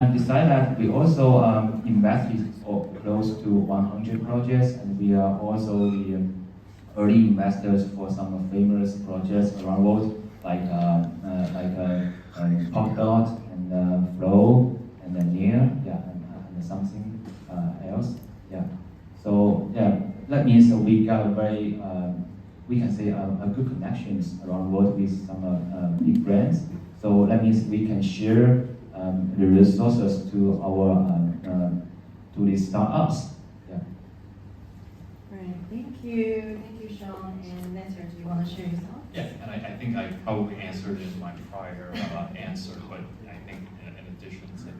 And besides that, we also invested close to 100 projects, and we are also the early investors for some famous projects around the world, like Polkadot and Flow and Near, yeah, and something else, yeah. So yeah, that means we got a very, we can say a good connections around the world with some big brands. So that means we can share the resources to our to these startups. Yeah. Right. Thank you, Sean. And Mentor, do you want to share your thoughts? Yeah, and I think I probably answered in my prior answer, but I think in addition to the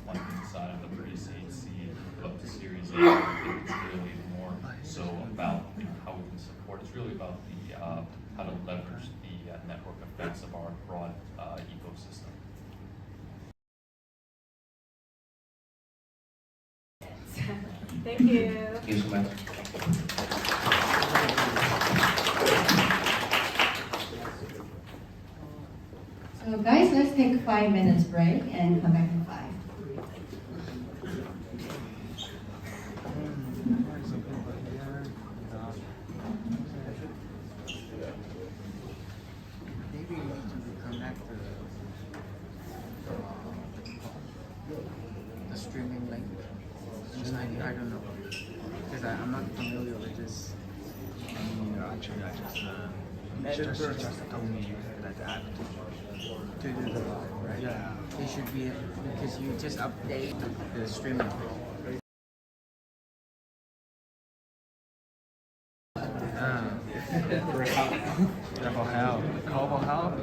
funding side of the pre-seed, seed, up to Series A, I think it's really more so about how we can support. It's really about the how to leverage the network effects of our broad ecosystem. Thank you. Thank you so much. So guys, let's take a 5 minutes break and come back in 5. Maybe we need to connect the streaming link. I don't know, because I'm not familiar with this. Actually, I just told me that app To do the live, right? Yeah. It should be because you just update the streaming. for help. Call for help.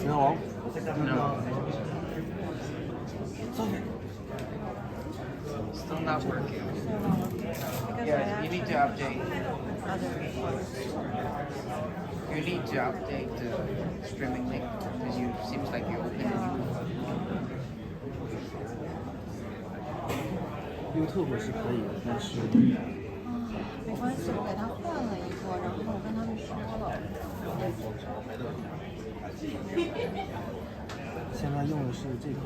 No. Still not working. Yeah, you need to update. You need to update the streaming link because you seems like you open a new one. YouTube 是可以的，但是没关系，我给他换了一个，然后我跟他们说了。现在用的是这个。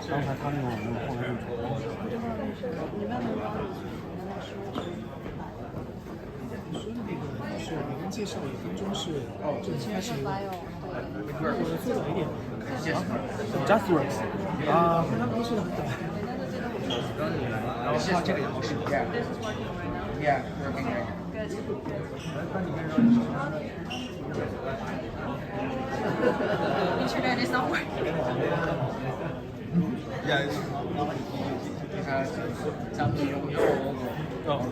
刚才他那个我用后来不知道为什么，你慢慢帮我去跟他说。你说的那个是你刚介绍1分钟是就开始我做早一点 Just Works 啊，他不是很早。然后靠这个也不是。Yeah, working right now. Internet is not working. Yeah, it's because something you don't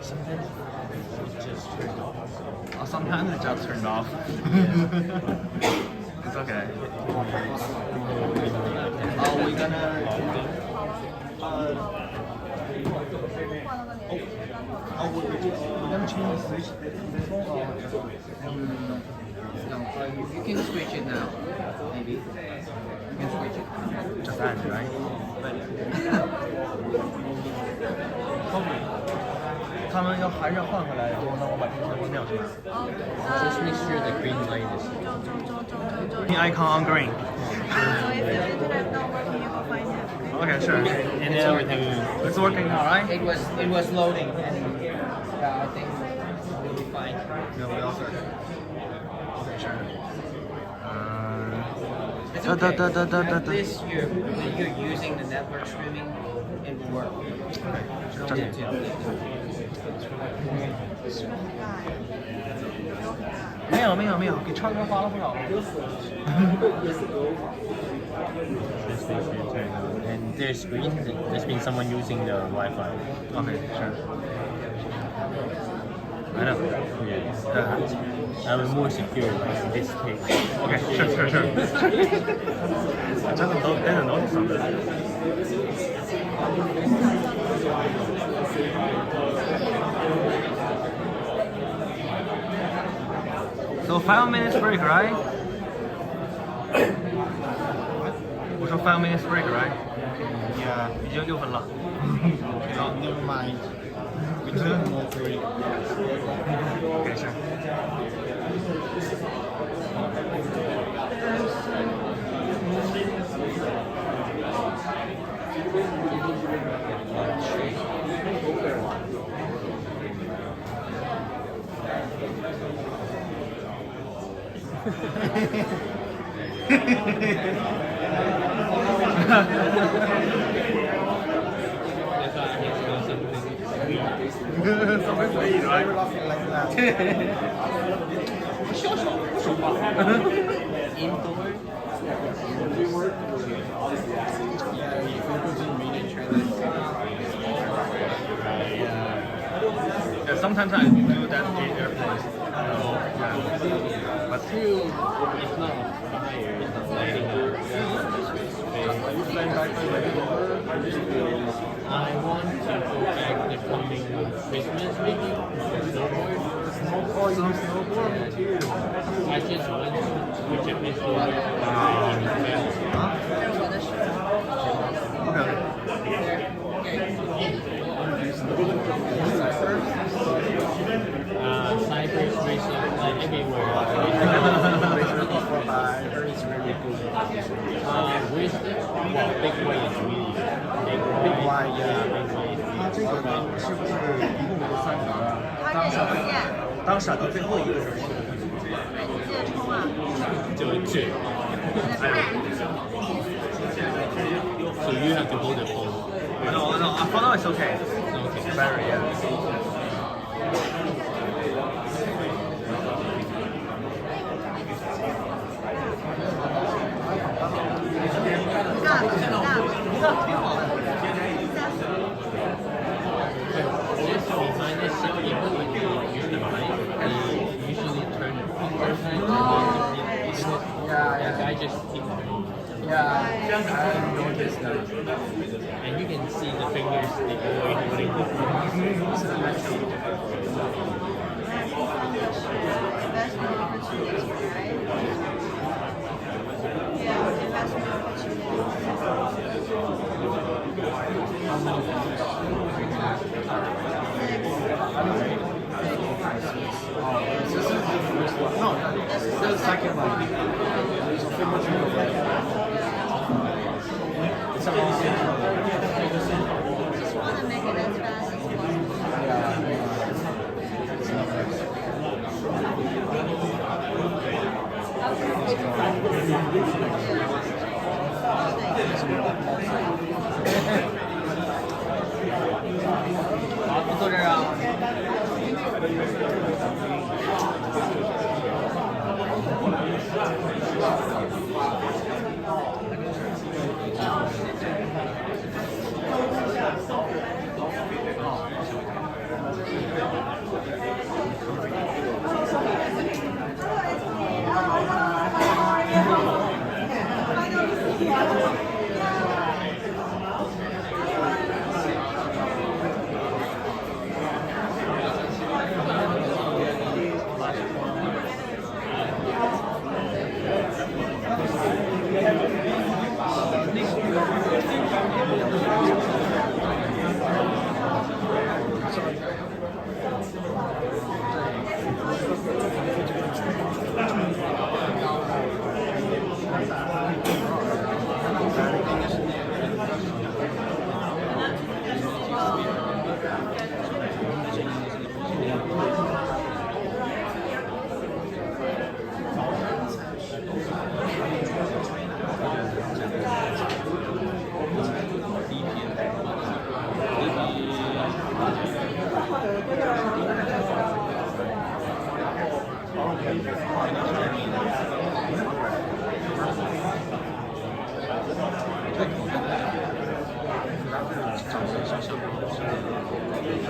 sometimes it just turned off. Sometimes it just turned off. It's okay. We're gonna. We're gonna change the switch. No, you can switch it now. Maybe you can switch it. Just that, right? 他们要还是要换回来，然后让我把这个关掉是吧？ Just make sure the green light is. The icon on green. So if the internet not working, you go find him. Okay, sure. And It's working. It's working now, right? It was loading, and yeah, I think we'll be fine. No, we also. Okay, sure. It's okay. At least you're using the network streaming, it will work. No need to. 没有，给超哥花了不少。 Just make sure you turn it on. And there's green. There's been someone using the Wi-Fi. Okay, sure. I know. Yeah. I was more secure in this case. Okay, sure. I didn't notice something. So 5 minutes break, right? We should 5 minutes break, right? Yeah. 已经6分了。 No, never mind. We took more break. Okay, sure. Never laughing like that. Indoor. Yeah, if you go to media training. Yeah, sometimes I do that in airplanes. But Still, it's not higher. It's not lighting up. Are you flying back to Vancouver? I want to go back the coming Christmas week. Snowboard. Oh, you snowboard too. I just went to Japanese snowboard in Paris. Cyprus, racing, like everywhere. I heard it's really good. Where's the big way is really Big Y, yeah. big way. 它这个呢，是不是一共有3个？它这个线，当闪到最后一个时候，你记得冲啊？So you have to hold the phone. No, for now it's okay. Okay. Battery, yeah. Just behind the shell, even when you use the mic, you usually turn the fingers and the guy just keep turning. Yeah, I noticed that. And you can see the fingers they go holding the Investment opportunity, right? Yeah, investment No, this is the second one. There's a few much more. It's Just want to make it as fast as possible.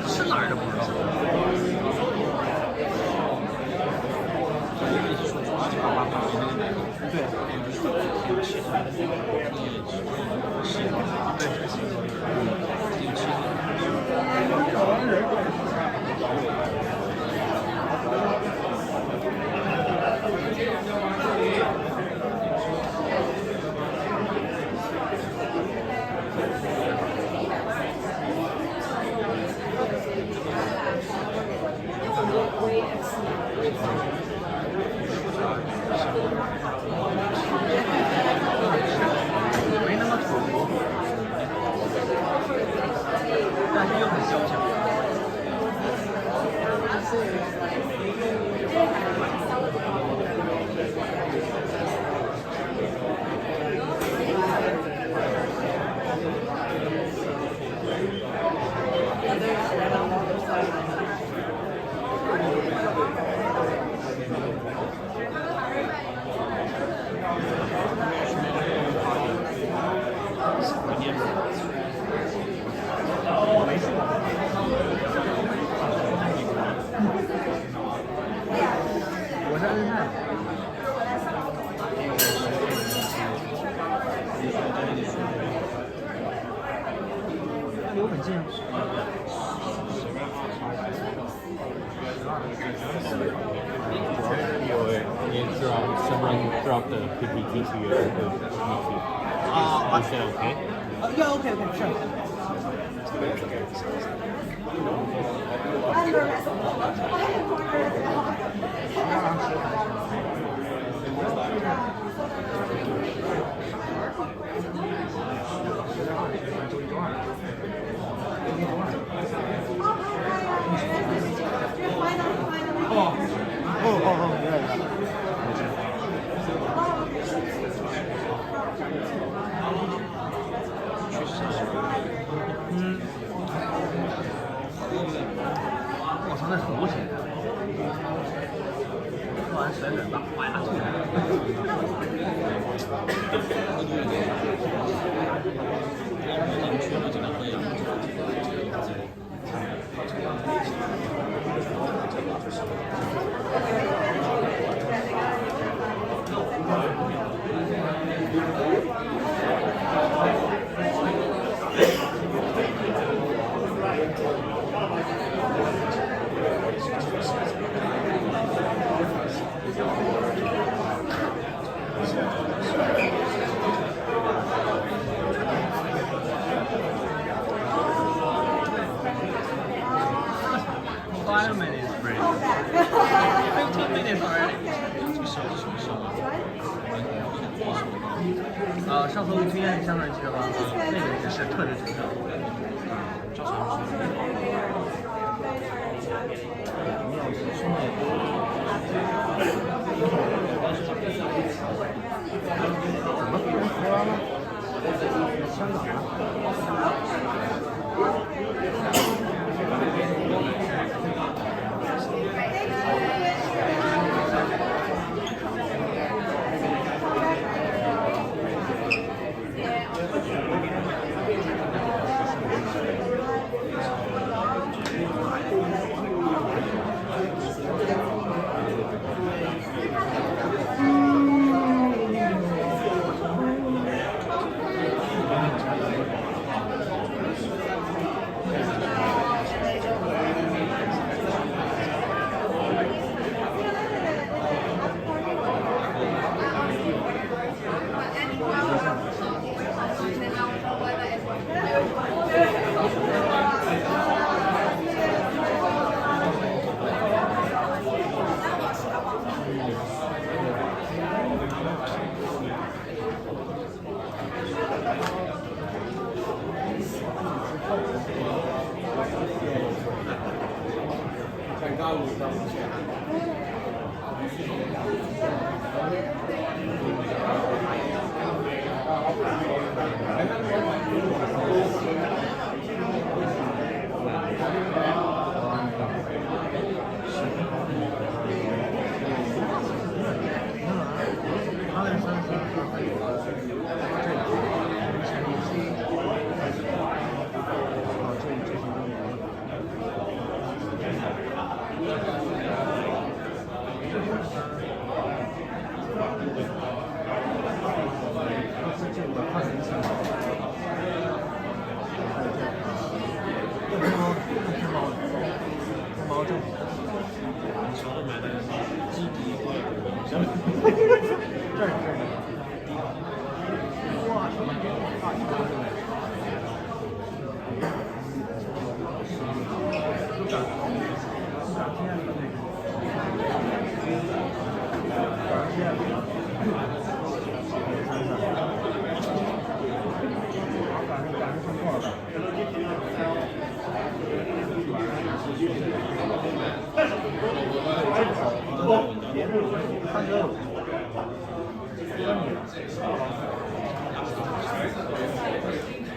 是哪儿的不知道。没那么土，但是又很潇湘。我是恩泰。离我很近。Someone dropped the PPT to you. Is that okay? Yeah, okay, sure.我操，那很危险的。喝完水冷吧，哇呀吐！5 minutes break. 15 minutes already. 上次我推荐香港记者吧，那个也是特别真诚。怎么变台湾了？香港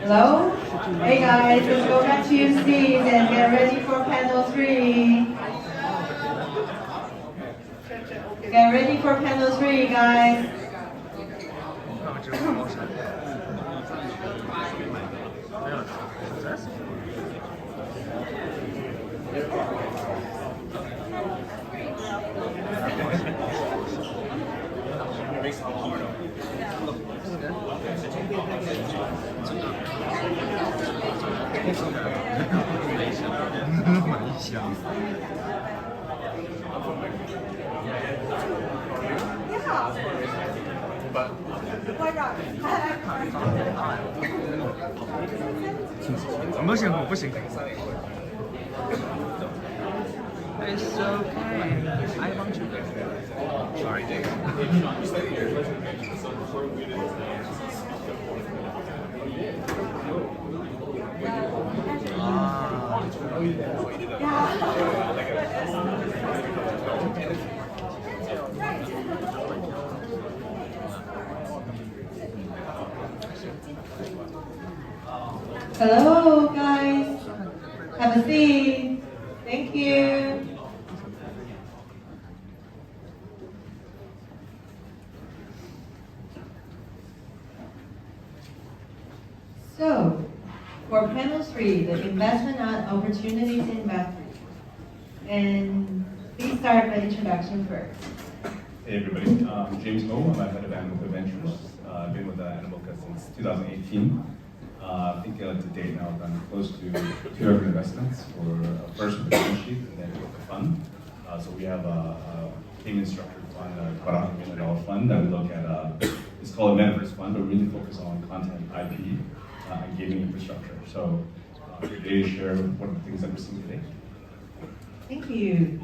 Hello? Hey guys, let's go back to your seats and get ready for panel 3. Get ready for panel 3, guys. It's okay. I want to. Sorry. Hello, guys. Have a seat. Thank you. So, for panel 3, the investment opportunities in Web3. And please start by introduction first. Hey everybody, James Ho, I'm head of Animoca Ventures. I've been with Animoca since 2018. I think to date now I've done close to 200 investments for first with the balance sheet and then with the fund. So we have a payment structured fund, about $100 million fund that we look at, it's called a metaverse fund, but we really focus on content, IP, and gaming infrastructure. So we're today to share one of the things that we're seeing today. Thank you.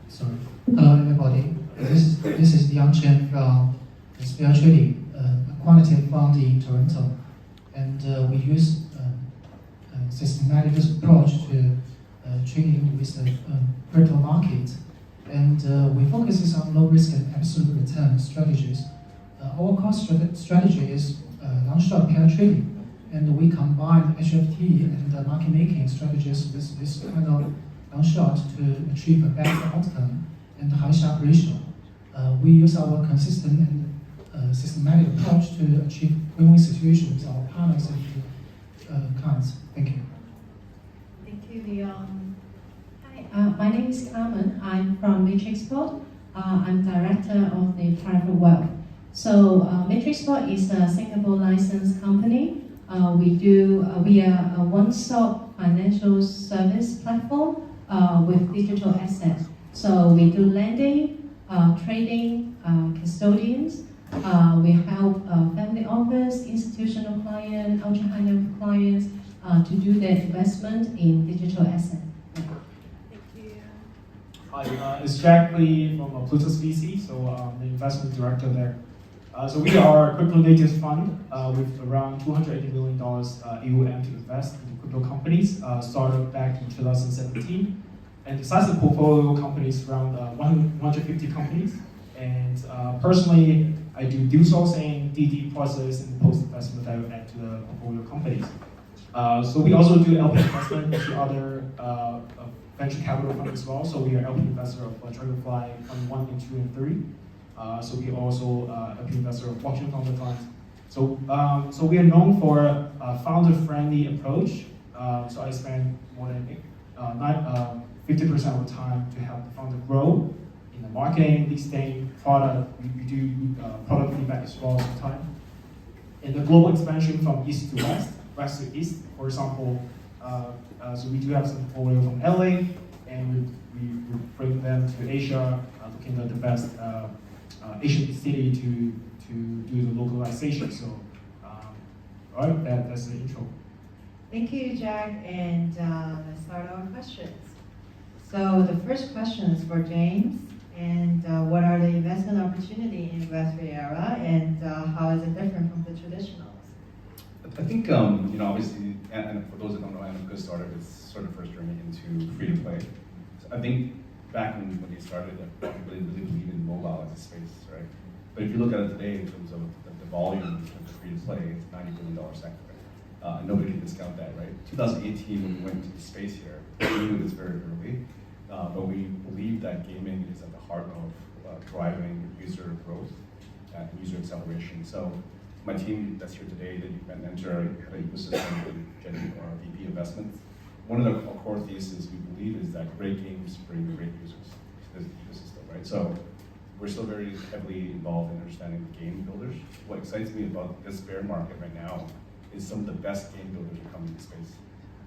Sorry. Hello, everybody. This is Yang Chen from Sphere Trading, a quantitative fund in Toronto, and we use a systematic approach to trading with the crypto market, and we focus on low risk and absolute return strategies. Our core strategy is long-short pair trading, and we combine HFT and market making strategies with this kind of long-short to achieve a better outcome and high Sharpe ratio. We use our consistent and systematic approach to achieve win-win situations with our partners and clients. Thank you. Thank you, Leon. Hi, my name is Carmen. I'm from Matrixport. I'm director of the private wealth. So Matrixport is a Singapore licensed company. We are a one-stop financial service platform with digital assets. So we do lending, trading, custodians. We help family office, institutional clients, ultra high net worth clients to do their investment in digital assets. Thank you. Hi, it's Jack Lee from Plutus VC, so I'm the investment director there. So we are a crypto native fund with around $280 million AUM to invest into crypto companies, started back in 2017. And the size of the portfolio companies is around 150 companies. And personally, I do deal sourcing, DD process, and post-investment value add to the portfolio companies. So we also do LP investment into other venture capital funds as well. So we are LP investor of Dragonfly Fund 1 and 2 and 3. So we also LP investor of Blockchain Founder Fund. So we are known for a founder-friendly approach. So I spend more than 50% of the time to help the founder grow in the marketing, listing, product. We do product feedback as well sometimes. And the global expansion from east to west, west to east. For example, so we do have some portfolio from LA, and we bring them to Asia, looking at the best Asian city to do the localization. So, all right, that's the intro. Thank you, Jack, and let's start our questions. So the first question is for James, and what are the investment opportunities in Web3 era, and how is it different from the traditionals? I think, obviously, and for those that don't know, Animoca started its sort of first journey into free-to-play. So I think back when they started, everybody really believed in mobile as a space, right? But if you look at it today in terms of the volume in terms of free-to-play, it's a $90 billion sector. Nobody can discount that, right? 2018, when we went into the space here, we knew this very early, but we believe that gaming is at the heart of driving user growth and user acceleration. So my team that's here today, that you've met Enter, had an ecosystem and Jenny, or VP investments. One of the core theses we believe is that great games bring great users to this ecosystem, right? So we're still very heavily involved in understanding the game builders. What excites me about this bear market right now is some of the best game builders are coming to space.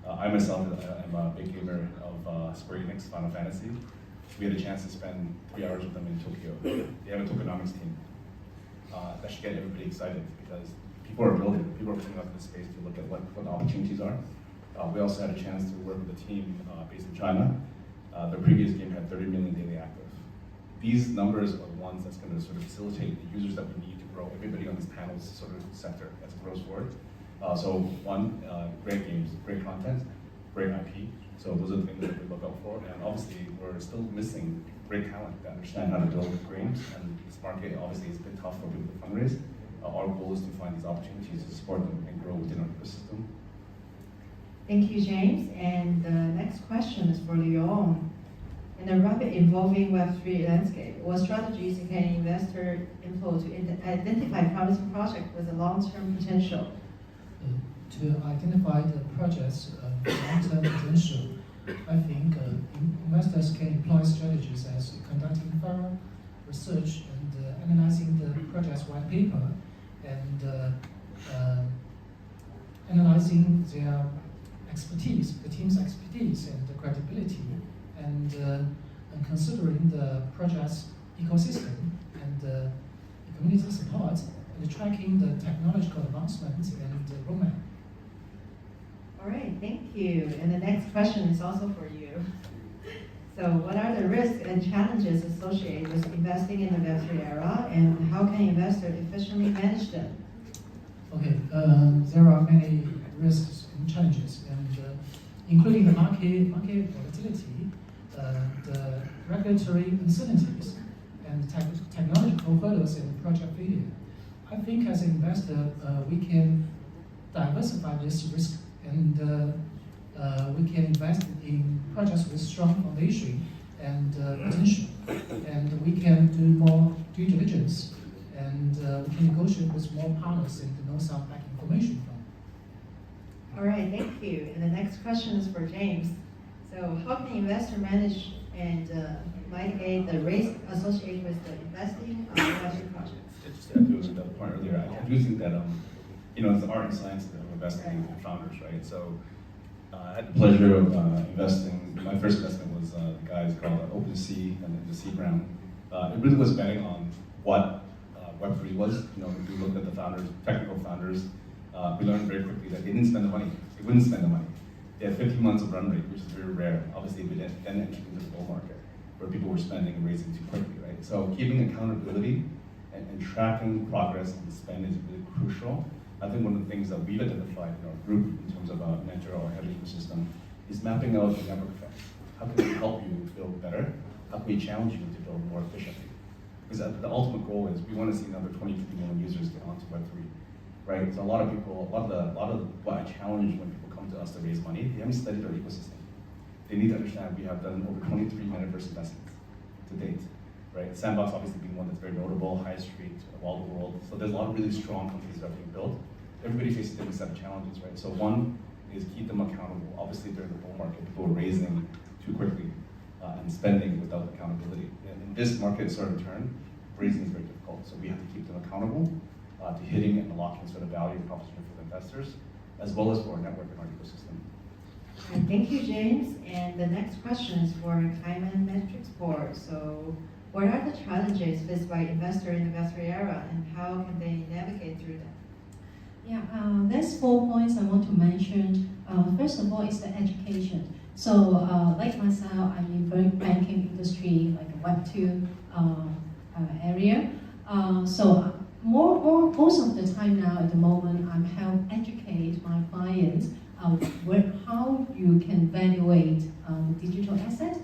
I myself am a big gamer of Square Enix, Final Fantasy. We had a chance to spend 3 hours with them in Tokyo. They have a tokenomics team. That should get everybody excited because people are building, people are coming up to the space to look at what the opportunities are. We also had a chance to work with a team based in China. Their previous game had 30 million daily active. These numbers are the ones that's going to sort of facilitate the users that we need to grow everybody on this panel's sort of sector as it grows forward. So one, great games, great content, great IP. So those are the things that we look out for. And obviously, we're still missing great talent that understand how to build games. And this market obviously is a bit tough for people to fundraise. Our goal is to find these opportunities to support them and grow within our ecosystem. Thank you, James. And the next question is for Leon. In the rapid evolving Web3 landscape, what strategies can investor employ to identify promising projects with a long-term potential? To identify the project's long-term potential, I think investors can employ strategies as conducting thorough research and analyzing the project's white paper and analyzing their expertise, the team's expertise and the credibility, and considering the project's ecosystem and the community support, and tracking the technological advancements and the roadmap. All right, thank you. And the next question is also for you. So what are the risks and challenges associated with investing in the Web3 era, and how can investors efficiently manage them? Okay, there are many risks and challenges, and including the market volatility, the regulatory uncertainties, and technological hurdles and project failure. I think as an investor, we can diversify this risk and we can invest in projects with strong foundation and potential. And we can do more due diligence and we can negotiate with more partners and know some back information from. All right, thank you. And the next question is for James. So how can investor manage and mitigate the risk associated with the investing of Web3 projects? Just to add to that point earlier, I do think that it's the art and science of investing in founders, right? So I had the pleasure of investing. My first investment was the guys called OpenSea and then the seed round. It really was betting on what Web3 was. If we looked at the founders, technical founders, we learned very quickly that they didn't spend the money. They wouldn't spend the money. They had 15 months of run rate, which is very rare. Obviously, we then entered into the bull market where people were spending and raising too quickly, right? So keeping accountability and tracking progress and spend is really crucial. I think one of the things that we've identified in our group in terms of net zero or heavy ecosystem is mapping out the network effects. How can we help you build better? How can we challenge you to build more efficiently? Because the ultimate goal is we want to see another 23 million users get onto Web3, right? So a lot of what I challenge when people come to us to raise money, they haven't studied our ecosystem. They need to understand we have done over 23 metaverse investments to date, right? Sandbox obviously being one that's very notable, High Street, Wall of the World. So there's a lot of really strong companies that are being built. Everybody faces a different set of challenges, right? So one is keep them accountable. Obviously during the bull market, people were raising too quickly and spending without accountability. In this market sort of turn, raising is very difficult. So we have to keep them accountable to hitting and unlocking sort of value proposition for the investors, as well as for our network and our ecosystem. All right, thank you, James. And the next question is for Kaiman Metrics Board. So what are the challenges faced by investor in the Web3 era, and how can they navigate through them? Yeah, there's 4 points I want to mention. First of all, is the education. So, like myself, I'm in the banking industry, like a Web2 area. So, most of the time now, at the moment, I'm help educate my clients how you can evaluate digital asset.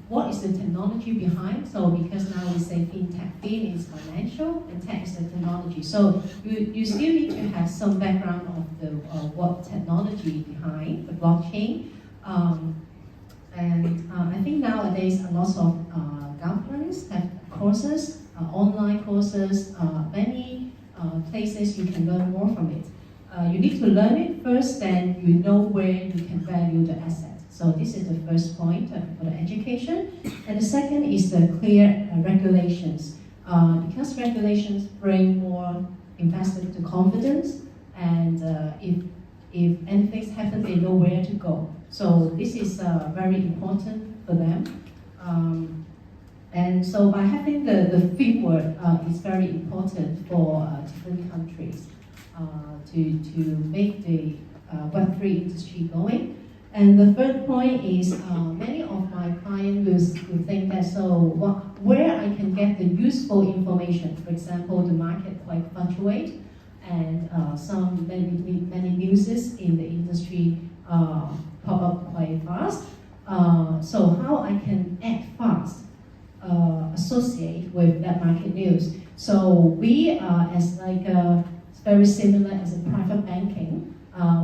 What is the technology behind? So because now we say fintech, fin is financial and tech is the technology. So you still need to have some background of the what technology behind the blockchain. And I think nowadays a lot of governments have courses, online courses, many places you can learn more from it. You need to learn it first, then you know where you can value the asset. So this is the first point for the education. And the second is the clear regulations. Because regulations bring more investors to confidence, and if anything happens, they know where to go. So this is very important for them. And so by having the framework is very important for different countries to make the Web3 industry going. And the third point is many of my clients will think that where I can get the useful information. For example, the market quite fluctuate, and many newses in the industry pop up quite fast. So how I can act fast, associate with that market news. So we are very similar as a private banking.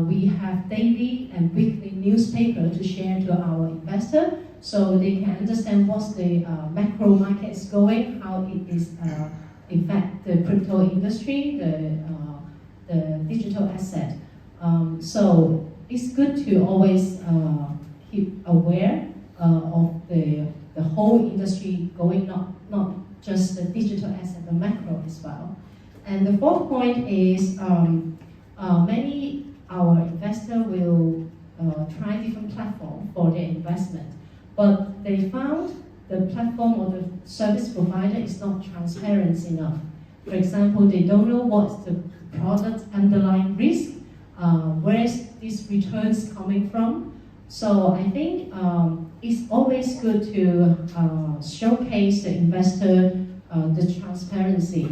We have daily and weekly newspaper to share to our investor, so they can understand what's the macro market is going, how it is affect the crypto industry, the digital asset. So it's good to always keep aware of the whole industry going, not just the digital asset, the macro as well. And the fourth point is many our investor will try different platforms for their investment, but they found the platform or the service provider is not transparent enough. For example, they don't know what's the product underlying risk, where is these returns coming from. So I think it's always good to showcase the investor the transparency,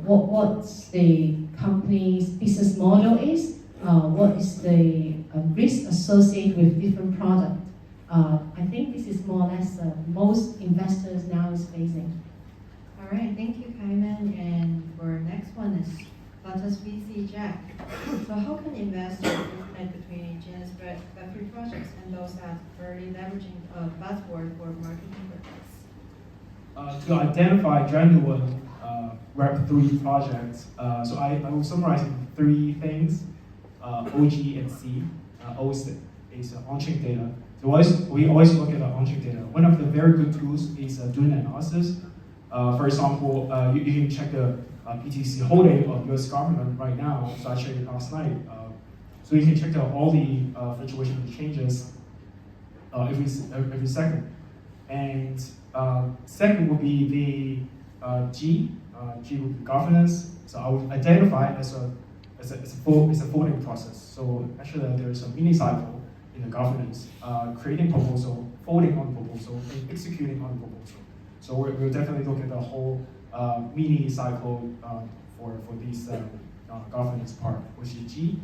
what's the company's business model is, what is the risk associated with different products. I think this is more or less most investors now is facing. All right, thank you, Kaiman. And for next one is Lotus VC Jack. So how can investors differentiate between Genesis Web3 projects and those that are already leveraging a buzzword for marketing purposes? To identify genuine Web3 projects, so I will summarize in 3 things. OG and C. O is on-chain data. So we always look at the on-chain data. One of the very good tools is doing analysis. For example, you can check the BTC holding of US government right now. So I checked it last night. So you can check out all the fluctuation changes every second. And second would be the G. G would be governance. So I would identify it as a voting process. So actually there is a mini cycle in the governance, creating proposal, voting on proposal, and executing on proposal. So we'll definitely look at the whole mini cycle for this governance part, which is G.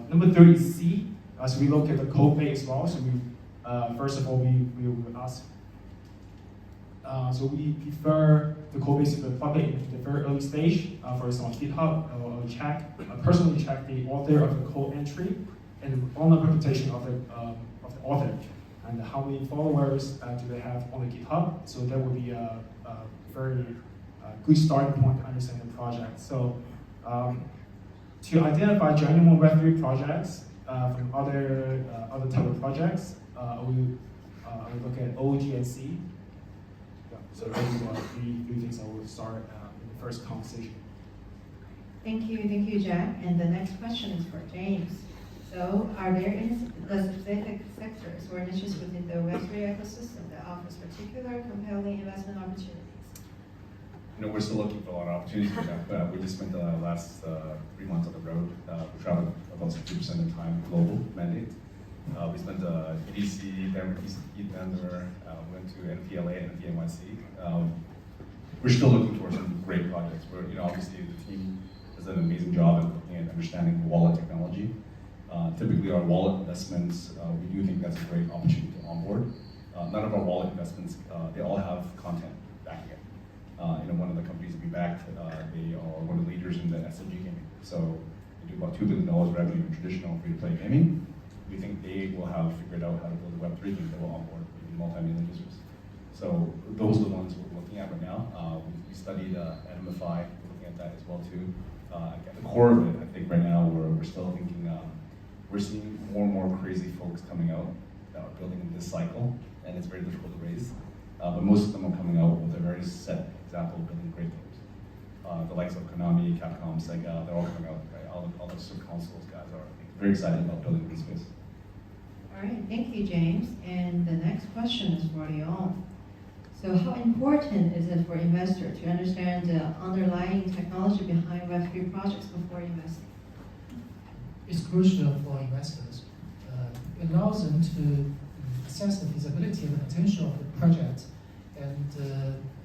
Number 3 is C. So we look at the code base as well. So we first of all we will ask. So we prefer the code base to be public in the very early stage. For example, GitHub, check personally check the author of the code entry and on the reputation of the author, and how many followers do they have on the GitHub. So that would be a very good starting point to understand the project. So to identify genuine Web3 projects from other type of projects, we look at O, G, and C. Yeah, so those are three things I will start in the first conversation. Thank you, Jack. And the next question is for James. So, are there any specific sectors or niches within the Web3 ecosystem that offers particular compelling investment opportunities? You know, we're still looking for a lot of opportunities right now, but we just spent the last 3 months on the road. We traveled about 60% of the time global mandate. We spent EDC, Denver, Denver, went to NPLA and NPNYC. We're still looking for some great projects. Obviously the team does an amazing job at looking at understanding wallet technology. Typically our wallet investments, we do think that's a great opportunity to onboard. None of our wallet investments, they all have content backing it. One of the companies we backed, they are one of the leaders in the SMG gaming. So they do about $2 billion revenue in traditional free-to-play gaming. We think they will have figured out how to build a Web3 game that will onboard maybe multi-million users. So those are the ones we're looking at right now. We studied Anamify, looking at that as well too. At the core of it, I think right now we're still thinking, we're seeing more and more crazy folks coming out that are building in this cycle, and it's very difficult to raise. But most of them are coming out with a very set example of building great games. The likes of Konami, Capcom, Sega, they're all coming out, right? All the super consoles guys are very excited about building this space. All right, thank you, James. And the next question is for Leon. So how important is it for investors to understand the underlying technology behind Web3 projects before investing? It's crucial for investors. It allows them to assess the feasibility and the potential of the project and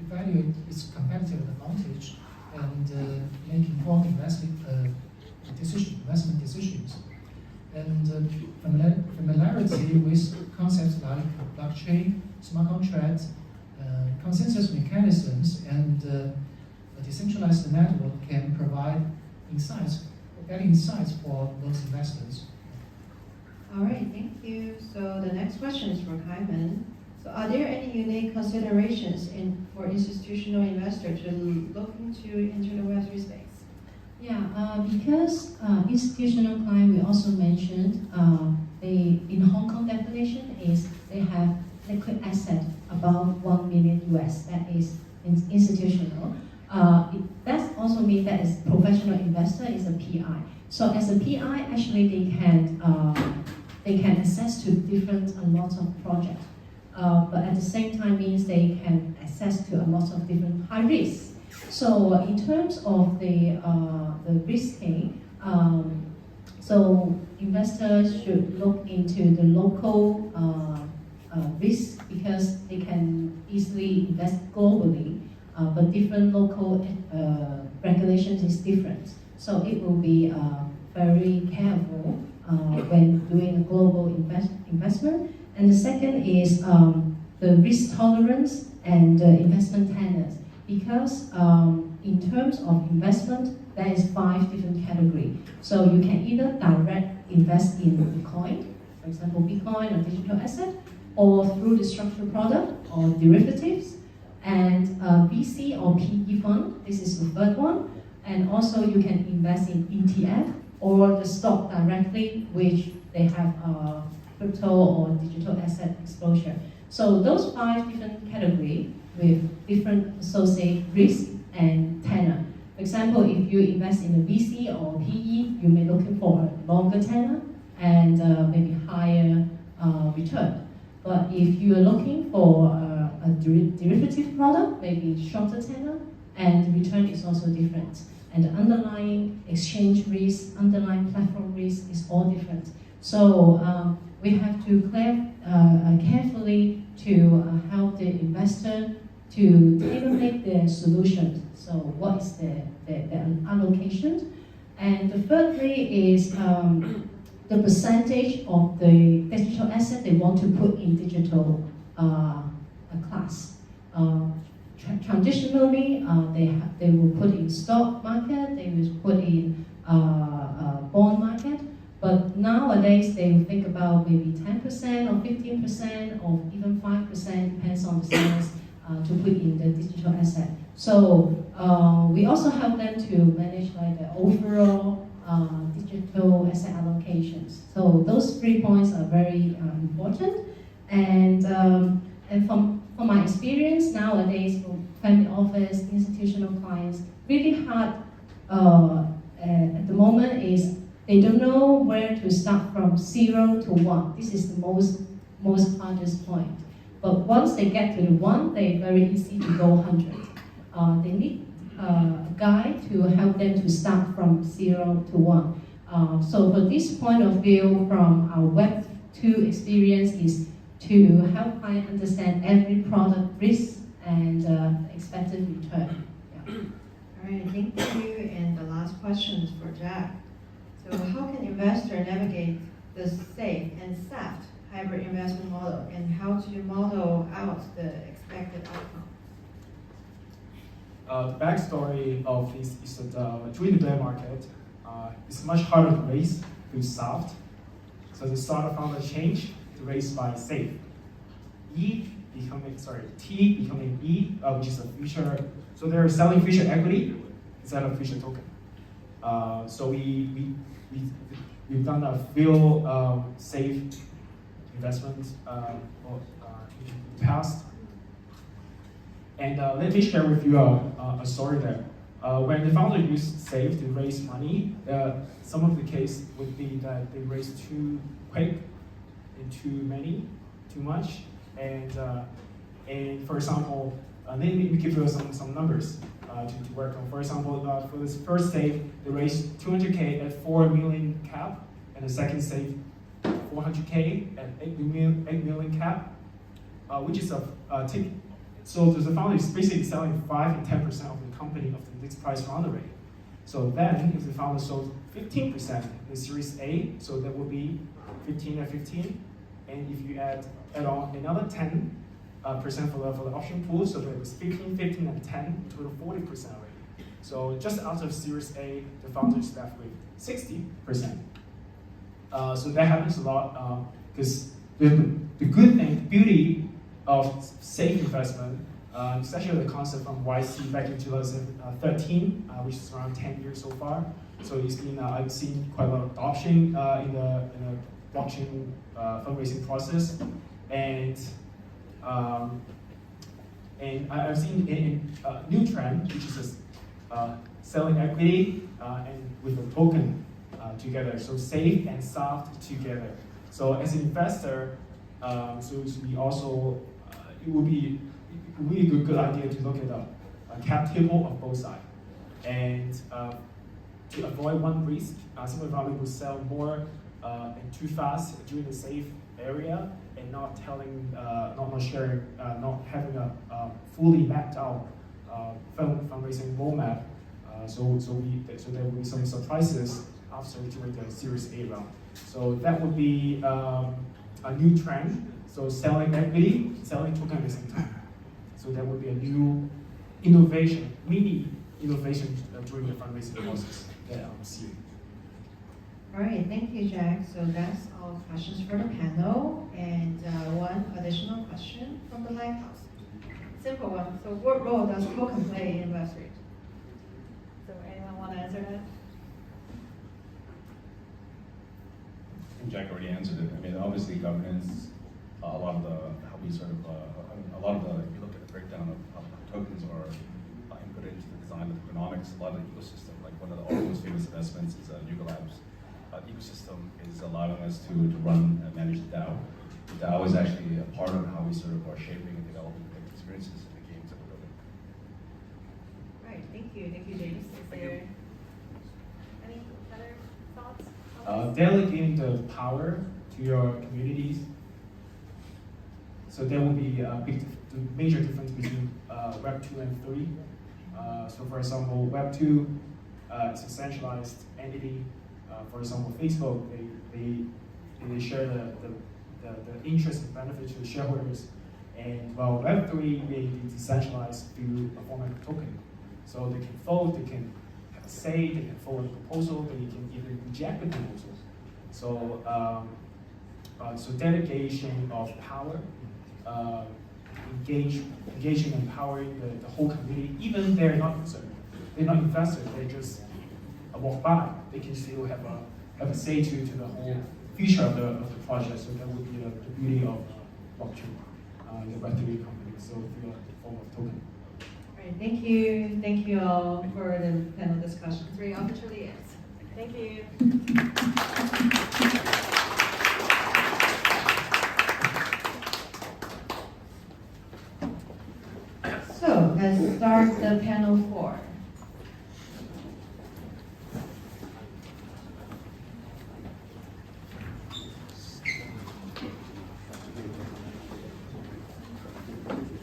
evaluate its competitive advantage and make informed investment decisions. And familiarity with concepts like blockchain, smart contracts, consensus mechanisms, and a decentralized network can provide value insights for those investors. All right, thank you. So the next question is for Kaiman. So are there any unique considerations for institutional investors to look into the Web3 space? Yeah, because institutional client, we also mentioned, in Hong Kong definition is they have liquid asset above 1 million US, that is institutional. That also means that as professional investor is a PI. So as a PI, actually they can access to a lot of projects. But at the same time means they can access to a lot of different high risks. So in terms of the risking, so investors should look into the local risk because they can easily invest globally, but different local regulations is different. So it will be very careful when doing a global investment. And the second is the risk tolerance and investment tenors. Because in terms of investment, there is 5 different categories. So you can either direct invest in Bitcoin, for example, Bitcoin or digital asset, or through the structured product or derivatives, and VC or PE fund, this is the third one. And also you can invest in ETF or the stock directly, which they have crypto or digital asset exposure. So those 5 different categories with different associated risk and tenor. For example, if you invest in a VC or PE, you may looking for a longer tenor and maybe higher return. But if you are looking for a derivative product, maybe shorter tenor, and the return is also different. And the underlying exchange risk, underlying platform risk is all different. So we have to carefully to help the investor to tailor-make their solutions. So what is the allocation? And the thirdly is the percentage of the digital asset they want to put in digital class. Traditionally, they will put in stock market, they will put in bond market, but nowadays they will think about maybe 10% or 15% or even 5%, depends on the size, to put in the digital asset. So we also help them to manage like the overall digital asset allocations. So those 3 points are very important. And from my experience nowadays, for family office, institutional clients, really hard at the moment is they don't know where to start from 0 to 1. This is the most hardest point. But once they get to the 1, they're very easy to go 100. They need a guide to help them to start from 0 to 1. So for this point of view, from our Web2 experience is to help clients understand every product risk and expected return. Yeah. All right, thank you. And the last question is for Jack. So how can investor navigate the safe and soft hybrid investment model, and how do you model out the expected outcome? The backstory of this is that during the bear market, it's much harder to raise to soft. So the startup founder change to raise by safe. T becoming E, which is a future. So they're selling future equity instead of future token. So we've done a real safe investment in the past. And let me share with you a story there. When the founder used SAFE to raise money, some of the case would be that they raised too quick and too much. And for example, let me give you some numbers to work on. For example, for this first SAFE, they raised 200K at 4 million cap, and the second SAFE, 400K at 8 million cap, which is a tick. So the founder is basically selling 5 and 10% of the company of the next price round rate. So then, if the founder sold 15% in the Series A, so that would be 15 and 15. And if you add on another 10% for the option pool, so that was 15, 15, and 10, total 40% already. So just out of Series A, the founder is left with 60%. So that happens a lot because the good thing, the beauty of safe investment, especially the concept from YC back in 2013, which is around 10 years so far. So it's been, I've seen quite a lot of adoption in the blockchain fundraising process, and I've seen a new trend, which is selling equity and with a token together. So safe and soft together. So as an investor, so we also it would be a really good idea to look at a cap table of both sides, and to avoid one risk, some of our will sell more and too fast during the safe area, and not telling, not sharing, not having a fully mapped out fundraising roadmap. So there will be some surprises after during the Series A round. So that would be a new trend. So selling equity, selling token at the same time. So that would be a new innovation, mini innovation during the fundraising process that I'm seeing. All right, thank you, Jack. So that's all questions for the panel. And one additional question from the Lighthouse. Simple one. So what role does token play in Web3? So anyone want to answer that? Jack already answered it. I mean, obviously governance, a lot of the, how we sort of, a lot of the, if you look at the breakdown of how tokens are input into the design of economics, a lot of the ecosystem, like one of the most famous investments is Yuga Labs. Ecosystem is allowing us to run and manage the DAO. The DAO is actually a part of how we sort of are shaping and developing the experiences in the games that we're building. Right, thank you. Thank you, James. Is there any other thoughts? Delegating the power to your communities. So there will be the major difference between Web 2 and 3. So for example, Web 2 is a centralized entity. For example, Facebook, they share the interest and benefit to the shareholders. And while Web 3 may be decentralized through a format of token. So they can vote, they can have a say, they can forward a proposal, they can even reject the proposal. So, so delegation of power, engaging and empowering the whole community, even they're not concerned, they're not investors, they just walk by, they can still have a say to the whole future of the project. So that would be the beauty of blockchain, the Web3 company, so through a form of token. Great, thank you all for the panel discussion. 3 opportunities. Thank you. So let's start the panel 4.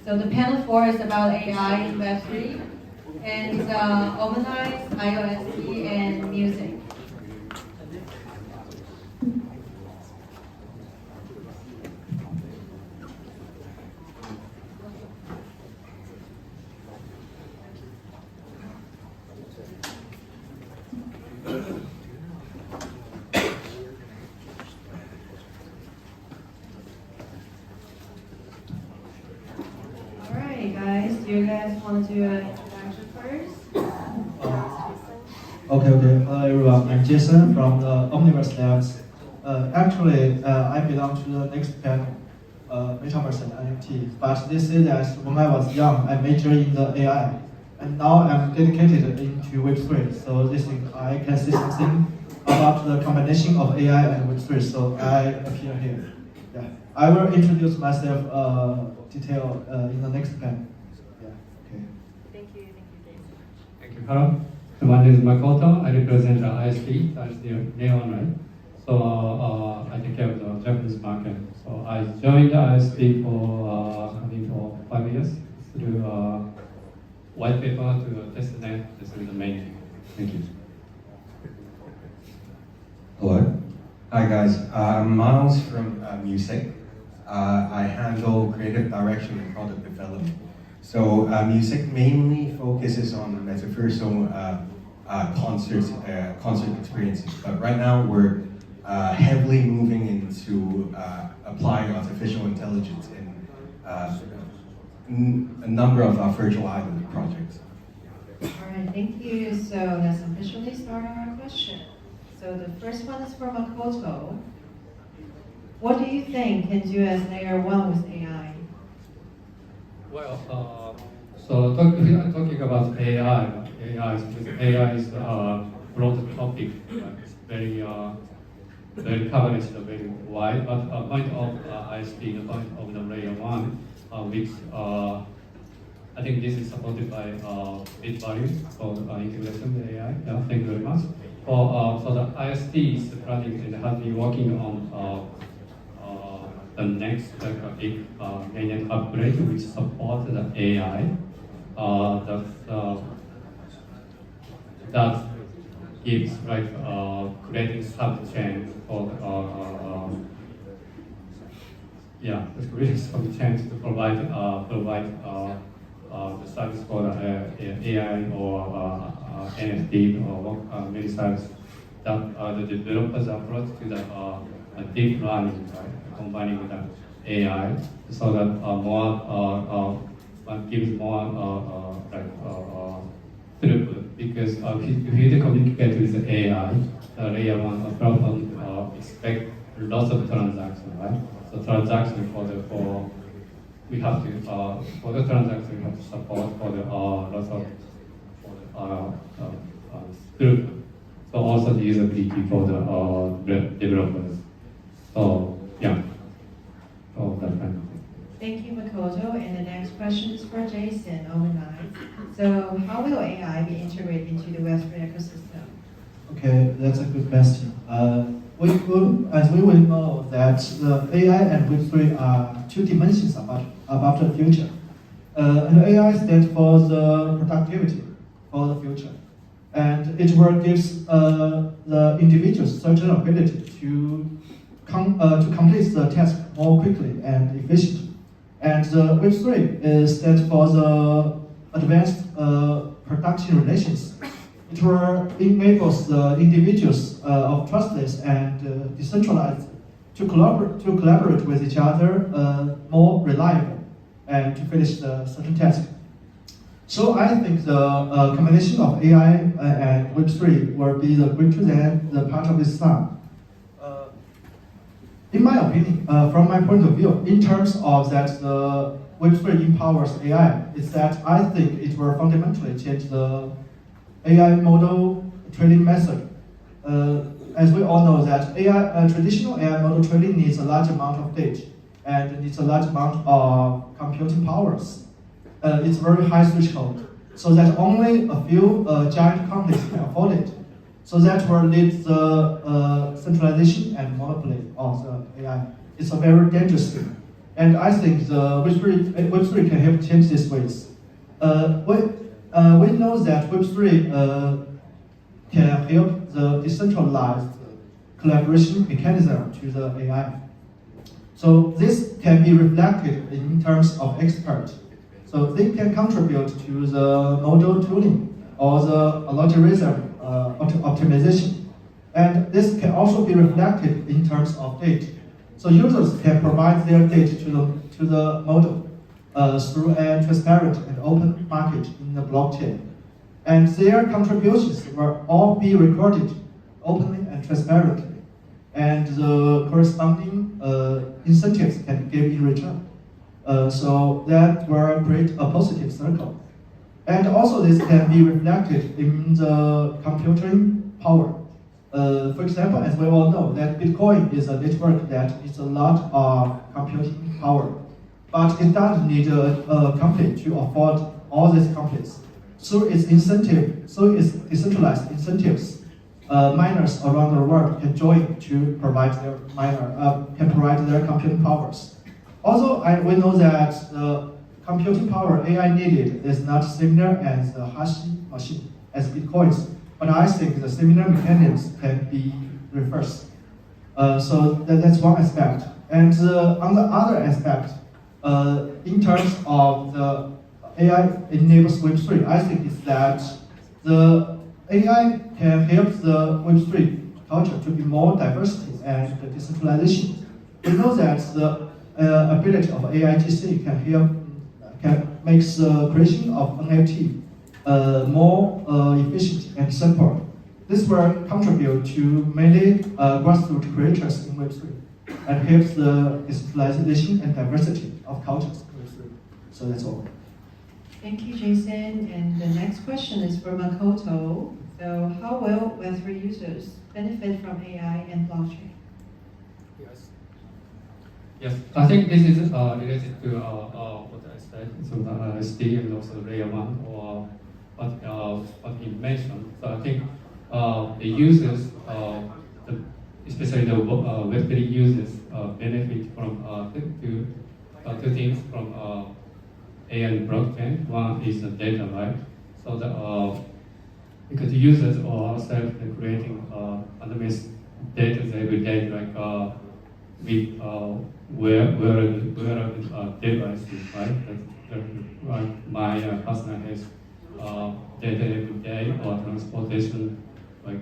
So the panel 4 is about AI in Web3, and Omnize, IOST, and music. Do you guys want to do an introduction first? Okay. Hello everyone, I'm Jason from the Omniverse Labs. Actually, I belong to the next panel, Metaverse and NFT. But they say that when I was young, I majored in the AI. And now I'm dedicated into Web3. So this is, I can say something about the combination of AI and Web3. So I appear here. Yeah, I will introduce myself detail in the next panel. Hello, so my name is Makoto. I represent the ISP, that's the Neon, right? So I take care of the Japanese market. So I joined the ISP for I think for 5 years through white paper to testnet. This is the main thing. Thank you. Hello. Hi guys. I'm Miles from Music. I handle creative direction and product development. So music mainly focuses on metaversal concert experiences, but right now we're heavily moving into applying artificial intelligence in a number of our virtual island projects. All right, thank you. So let's officially start our question. So the first one is from Makoto. What do you think can do as layer 1 with AI? Well, so talking about AI is a broad topic. It's very coverage, very wide. But a point of ISP, the point of the layer 1, which I think this is supported by BitValue for integration with AI. Yeah, thank you very much. For the ISP is planning and has been working on the next big mainnet upgrade which supports the AI that gives creating subchain for creating subchains to provide the service for the AI or NFT or many services that the developers approach to the deep learning, right? Combining with the AI, so that one gives more throughput. Because if you communicate with the AI, the layer 1 platform expect lots of transactions, right? So transaction for the transaction we have to support for the lots of throughput. So also the usability for the developers. So yeah, all that kind of thing. Thank you, Makoto. And the next question is for Jason, Omnize. So how will AI be integrated into the Web3 ecosystem? Okay, that's a good question. as we will know that the AI and Web3 are two dimensions about the future. And AI stands for the productivity for the future. And it will give the individuals certain ability to complete the task more quickly and efficiently. And the Web3 stands for the advanced production relations. It will enable the individuals of trustless and decentralized to collaborate with each other more reliable and to finish the certain task. So I think the combination of AI and Web3 will be the greater than the part of the sum. In my opinion, from my point of view, in terms of that the Web3 empowers AI, is that I think it will fundamentally change the AI model training method. As we all know that traditional AI model training needs a large amount of data and needs a large amount of computing powers. It's very high threshold, so that only a few giant companies can afford it. So that will lead the centralization and monopoly of the AI. It's a very dangerous thing. And I think the Web3 can help change these ways. We know that Web3 can help the decentralized collaboration mechanism to the AI. So this can be reflected in terms of experts. So they can contribute to the model tuning or the algorithm optimization. And this can also be reflected in terms of data. So users can provide their data to the model through a transparent and open market in the blockchain. And their contributions will all be recorded openly and transparently. And the corresponding incentives can be given in return. So that will create a positive circle. And also this can be reflected in the computing power. For example, as we all know, that Bitcoin is a network that needs a lot of computing power. But it doesn't need a company to afford all these companies. Through its decentralized incentives, miners around the world can join to provide their computing powers. Also, we know that the computing power AI needed is not similar as the hash machine as Bitcoins, but I think the similar mechanisms can be reversed. So that's one aspect. And on the other aspect, in terms of the AI enables Web3, I think is that the AI can help the Web3 culture to be more diversity and decentralization. We know that the ability of AIGC can make the creation of NFT more efficient and simple. This will contribute to many grassroots creators in Web3 and help the decentralization and diversity of cultures in Web3. So that's all. Thank you, Jason. And the next question is for Makoto. So how will Web3 users benefit from AI and blockchain? Yes, I think this is related to what I said, so the LSD and also layer 1 or what he mentioned. So I think the users, especially the Web3 users, benefit from two things from AI and blockchain. One is the data, right? So because users or ourselves are creating anonymous data every day, like with wearable devices, right? My customer has data every day or transportation, like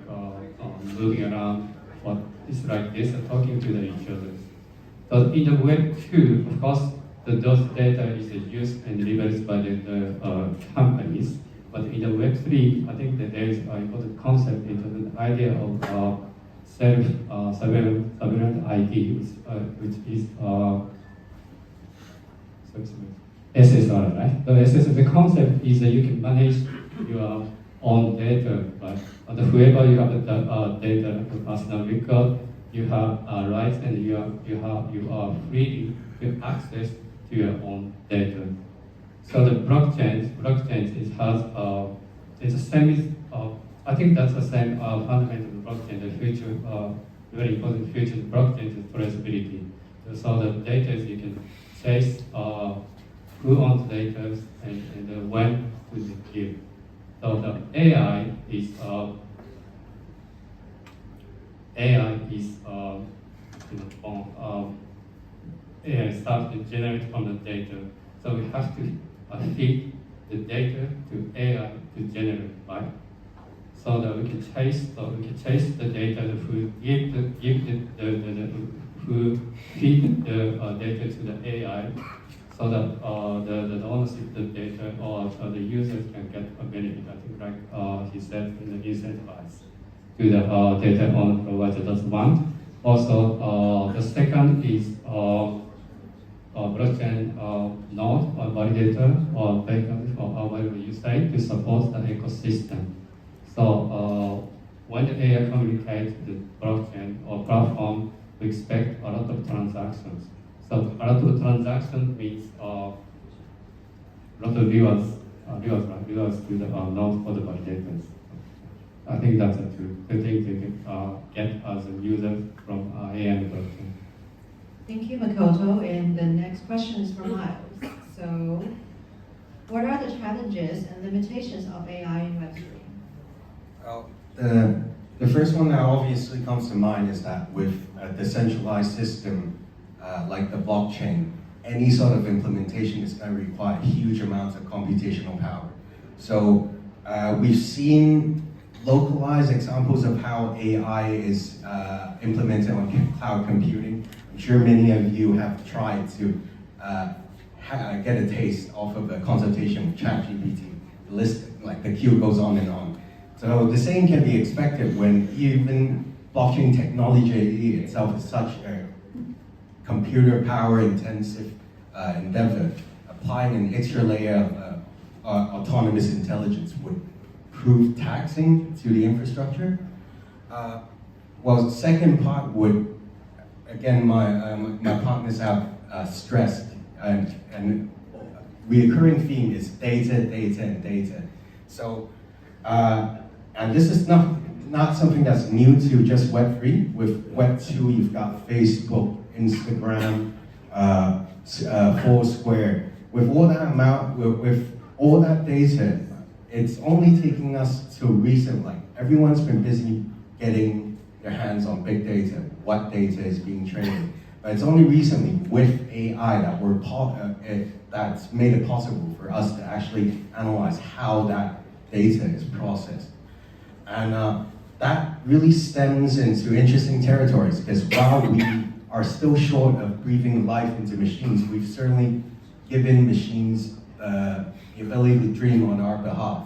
moving around, what is like this, talking to each other. So in the Web 2, of course, those data is used and leveraged by the companies. But in the Web 3, I think that there is an important concept into the idea of self-surveillance ID, which is SSR, right? The SSR, the concept is that you can manage your own data, right? And whoever you have the data, the personal record, you have rights, and you are free to access to your own data. So the blockchain it's the same. I think that's the same fundamental blockchain. The future very important feature of blockchain is traceability. So the data you can trace who owns data and when to give. So the AI is AI starts to generate from the data. So we have to feed the data to AI to generate, right? So that we can trace the data who who feed the data to the AI, so that the ownership of the data or the users can get a benefit. I think like he said, in the incentivize to the data owner provider. That's one. Also, the second is blockchain node or validator or backend or whatever you say to support the ecosystem. So when the AI communicates with the blockchain or platform, we expect a lot of transactions. So a lot of transactions means a lot of rewards to the node for the validators. I think that's a two things you can get as a user from AI and blockchain. Thank you, Makoto. And the next question is from Miles. So, what are the challenges and limitations of AI in Web3? Well, the first one that obviously comes to mind is that with a decentralized system like the blockchain, any sort of implementation is going to require huge amounts of computational power. So we've seen localized examples of how AI is implemented on cloud computing. I'm sure many of you have tried to get a taste off of a consultation with ChatGPT. The list, like the queue goes on and on. So the same can be expected when even blockchain technology itself is such a computer power intensive endeavor. Applying an extra layer of autonomous intelligence would prove taxing to the infrastructure. Well, the second part would, again, my partners have stressed, and reoccurring theme is data, data, and data. So, and this is not something that's new to just Web3. With Web2, you've got Facebook, Instagram, Foursquare. With all that with all that data, it's only taking us to recent, like everyone's been busy getting their hands on big data, what data is being trained. But it's only recently with AI that that's made it possible for us to actually analyze how that data is processed. And that really stems into interesting territories, because while we are still short of breathing life into machines, we've certainly given machines the ability to dream on our behalf.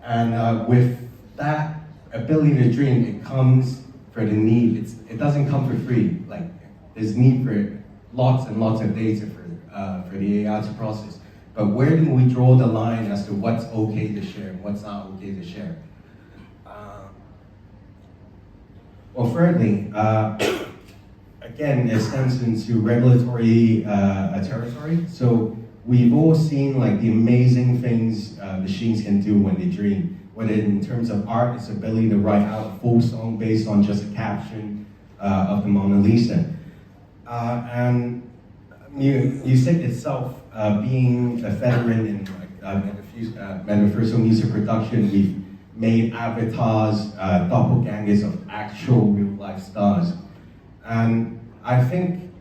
And with that ability to dream, it comes for the need. It doesn't come for free. Like, there's need for lots and lots of data for the AI to process. But where do we draw the line as to what's okay to share and what's not okay to share? Well, thirdly, again, it stems into regulatory territory. So we've all seen like the amazing things machines can do when they dream. Whether in terms of art, its ability to write out a full song based on just a caption of the Mona Lisa. And music itself, being a veteran in metaversal music production, we've made avatars, doppelgangers of actual real-life stars. And I think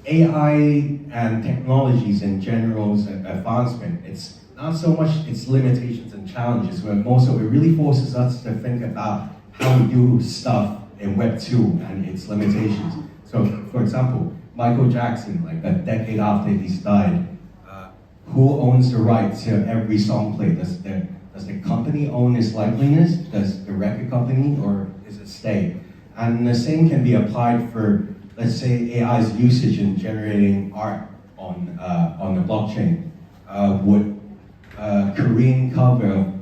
AI and technologies in general's advancement, it's not so much its limitations and challenges, but more so it really forces us to think about how we do stuff in Web 2 and its limitations. So, for example, Michael Jackson, like a decade after he died, who owns the right to every song played? Does the company own its liveliness? Does the record company, or is it state? And the same can be applied for, let's say, AI's usage in generating art on the blockchain. Would a Korean cover of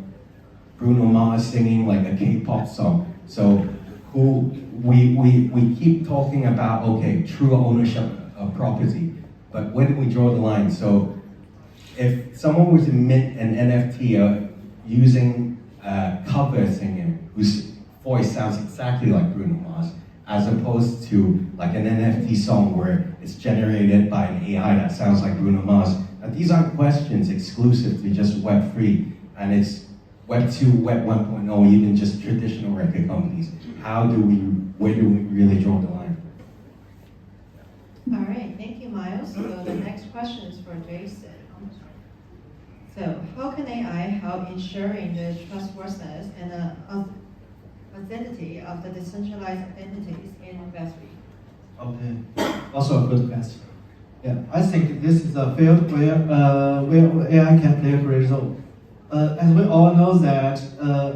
Bruno Mars singing like a K-pop song? So we keep talking about, okay, true ownership of property, but where do we draw the line? So if someone was to mint an NFT using a cover singer whose voice sounds exactly like Bruno Mars, as opposed to like an NFT song where it's generated by an AI that sounds like Bruno Mars. Now, these aren't questions exclusive to just Web3, and it's Web 2, Web 1.0, even just traditional record companies. Where do we really draw the line? All right, thank you, Miles. So the next question is for Jason. So how can AI help ensuring the trustworthiness and the authenticity of the decentralized identities in Web3? Okay, also a good question. Yeah, I think this is a field where AI can play a great role. As we all know that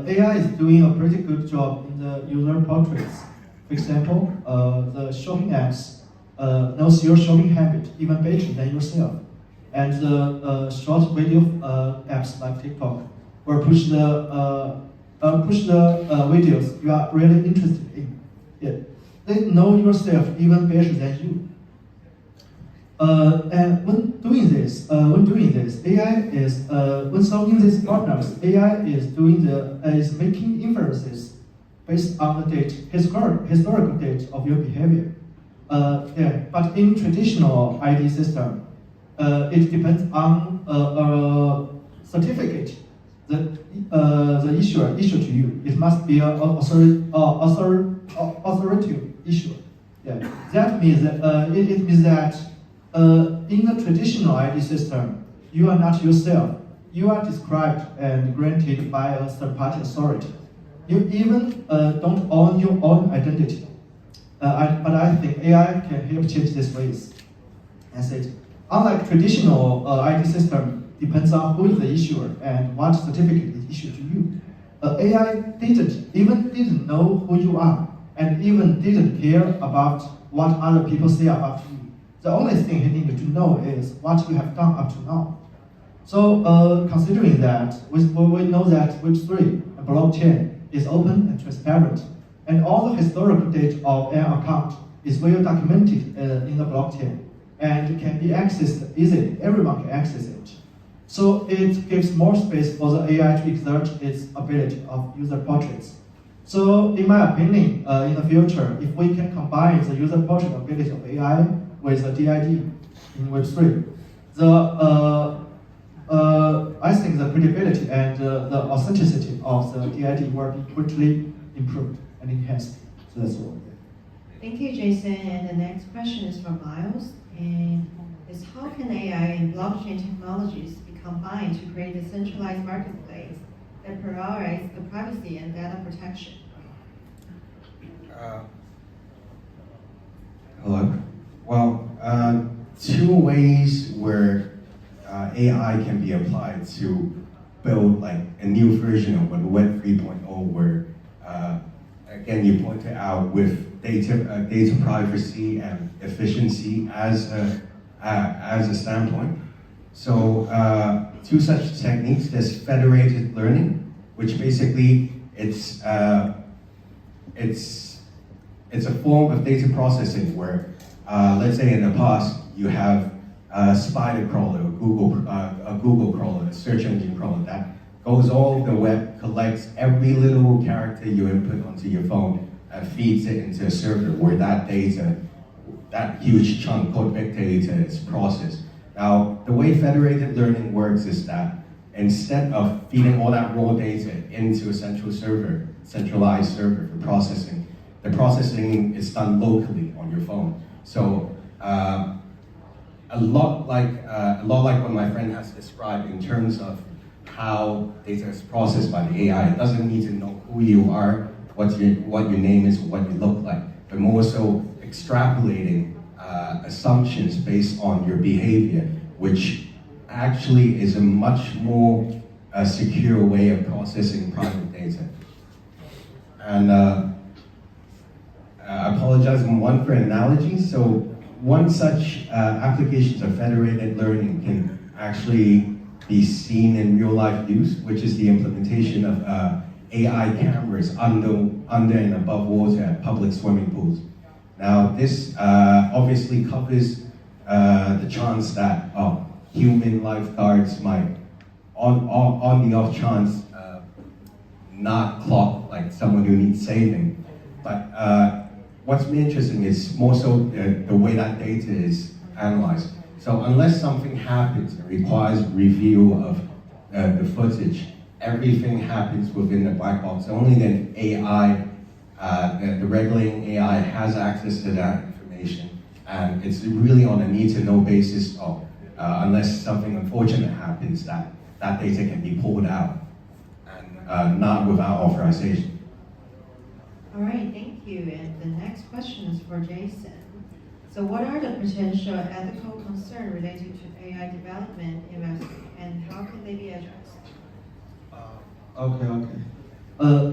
AI is doing a pretty good job in the user portraits. For example, the shopping apps knows your shopping habit even better than yourself. And the short video apps like TikTok will push the videos you are really interested in. Yeah. They know yourself even better than you. And when doing this, AI is when solving these problems, AI is making inferences based on the historical data of your behavior. But in traditional ID system, it depends on a certificate that the issuer issued to you. It must be an authoritative issuer. Yeah. That means that it means that in the traditional ID system, you are not yourself. You are described and granted by a third-party authority. You even don't own your own identity. But I think AI can help change these ways. I said, unlike traditional ID system, depends on who is the issuer and what certificate is issued to you. AI didn't know who you are, and even didn't care about what other people say about you. The only thing he needed to know is what you have done up to now. So considering that, we know that Web3 and blockchain is open and transparent, and all the historical data of an account is well documented in the blockchain, and can be accessed easily. Everyone can access it. So it gives more space for the AI to exert its ability of user portraits. So in my opinion, in the future, if we can combine the user portrait ability of AI with the DID in Web3, I think the credibility and the authenticity of the DID will be quickly improved and enhanced. So that's all. Thank you, Jason. And the next question is from Miles. And is how can AI and blockchain technologies be combined to create a decentralized marketplace that prioritizes the privacy and data protection? Hello. Well, two ways where AI can be applied to build like a new version of Web 3.0, where again you pointed out with data privacy and efficiency as a standpoint. So two such techniques. There's federated learning, which basically it's a form of data processing where, let's say in the past, you have a spider crawler, a Google crawler, a search engine crawler that goes all over the web, collects every little character you input onto your phone, and feeds it into a server where that data, that huge chunk called big data is processed. Now, the way federated learning works is that instead of feeding all that raw data into a centralized server for processing, the processing is done locally on your phone. So a lot like what my friend has described in terms of how data is processed by the AI. It doesn't need to know who you are, what your name is, what you look like, but more so extrapolating assumptions based on your behavior, which actually is a much more secure way of processing private data. And I apologize for analogy. So one such application of federated learning can actually be seen in real life use, which is the implementation of AI cameras under and above water at public swimming pools. Now this obviously covers the chance that human lifeguards might, on the off chance, not clock like someone who needs saving. But what's interesting is more so the way that data is analyzed. So unless something happens and requires review of the footage, everything happens within the black box. Only then AI, the regulating AI has access to that information. And it's really on a need-to-know basis of, unless something unfortunate happens, that data can be pulled out, and not without authorization. All right, thank you. And the next question is for Jason. So what are the potential ethical concerns related to AI development investing, and how can they be addressed? Okay.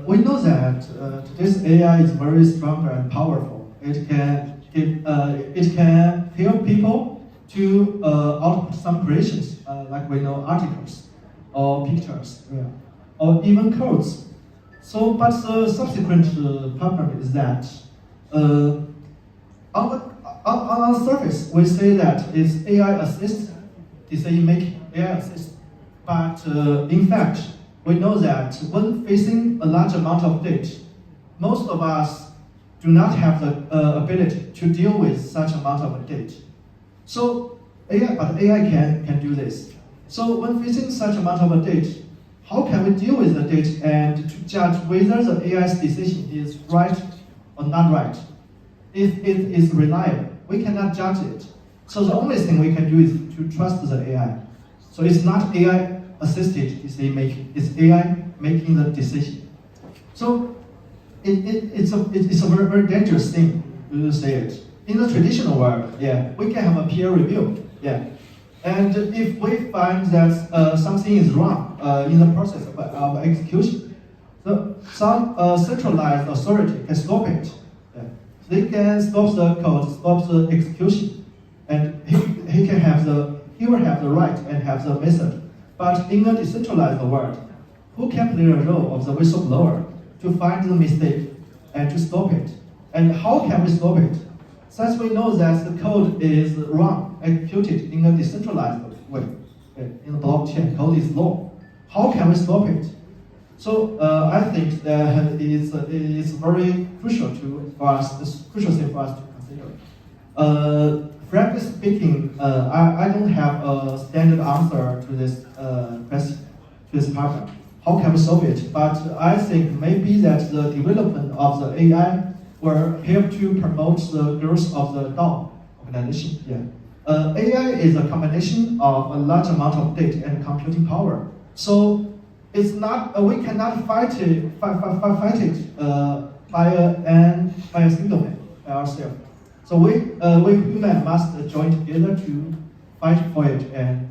We know that today's AI is very strong and powerful. It can help people to output some creations, like we know articles or pictures, or even codes. So, but the subsequent problem is that on the surface we say that it's AI assist, decision making, AI assist, but in fact we know that when facing a large amount of data, most of us do not have the ability to deal with such amount of data. So AI can do this. So when facing such amount of data, how can we deal with the data and to judge whether the AI's decision is right or not right? If it is reliable, we cannot judge it. So the only thing we can do is to trust the AI. So it's not AI assisted decision making, it's AI making the decision. So it's a very, very dangerous thing to say it. In the traditional world, we can have a peer review, and if we find that something is wrong in the process of execution, some centralized authority can stop it. They can stop the code, stop the execution, and he will have the right and have the method. But in a decentralized world, who can play the role of the whistleblower to find the mistake and to stop it? And how can we stop it? Since we know that the code is wrong, executed in a decentralized way, in the blockchain, code is law. How can we stop it? So I think that it's very crucial for us. It's a crucial thing for us to consider. Frankly speaking, I don't have a standard answer to this question, to this problem. How can we solve it? But I think maybe that the development of the AI will help to promote the growth of the DAO organization. AI is a combination of a large amount of data and computing power. So it's not we cannot fight it by a single man, by ourselves. So we humans must join together to fight for it and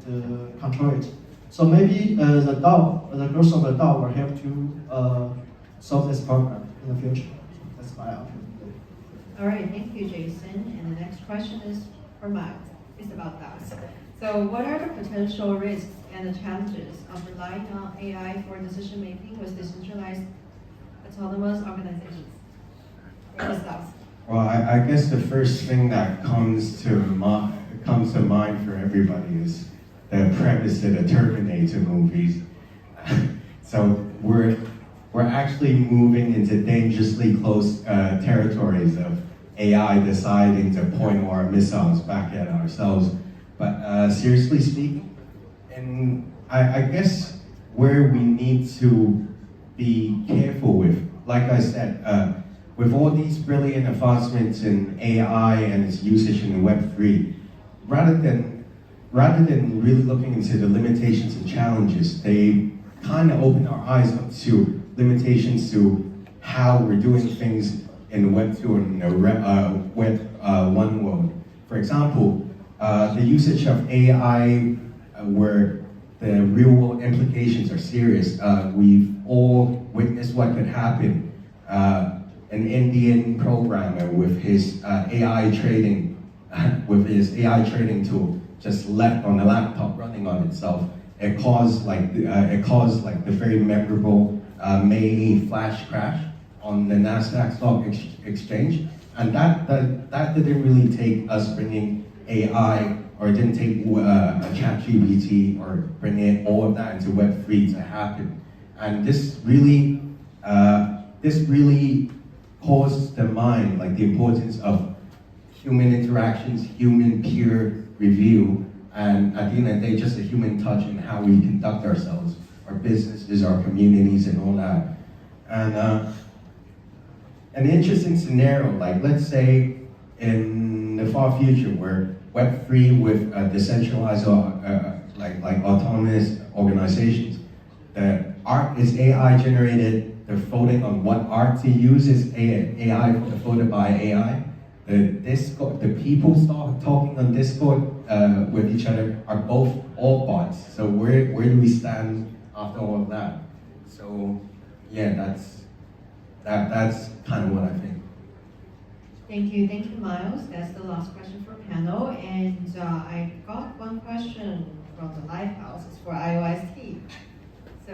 control it. So maybe the DAO, the growth of the DAO will help to solve this problem in the future. That's my opinion. All right, thank you, Jason. And the next question is for Mike. It's about DAOs. So what are the potential risks and the challenges of relying on AI for decision making with decentralized autonomous organizations? Well, I guess the first thing that comes to mind for everybody is the premise of the Terminator movies. So we're actually moving into dangerously close territories of AI deciding to point our missiles back at ourselves. But seriously speaking, and I guess where we need to be careful with, like I said, with all these brilliant advancements in AI and its usage in Web3, rather than really looking into the limitations and challenges, they kind of open our eyes up to limitations to how we're doing things in the Web 2 and the Web 1 world. For example, the usage of AI where the real world implications are serious. We've all witnessed what could happen. An Indian programmer with his AI trading tool just left on the laptop running on itself. It caused like the very memorable May flash crash on the Nasdaq stock exchange, and that didn't really take us bringing AI, or it didn't take a ChatGPT or bringing all of that into Web3 to happen. And this really caused the mind, like the importance of human interactions, human peer review, and at the end of the day, just a human touch in how we conduct ourselves, our businesses, our communities, and all that. And an interesting scenario, like let's say in the far future where Web3 with decentralized like autonomous organizations, the art is AI generated, they're voting on what art to use is AI voted by AI. The people start talking on Discord with each other are both all bots. So where do we stand after all of that? So yeah, that's kind of what I think. Thank you, Miles. That's the last question for panel. And I got one question from the Lighthouse. It's for IOST. So,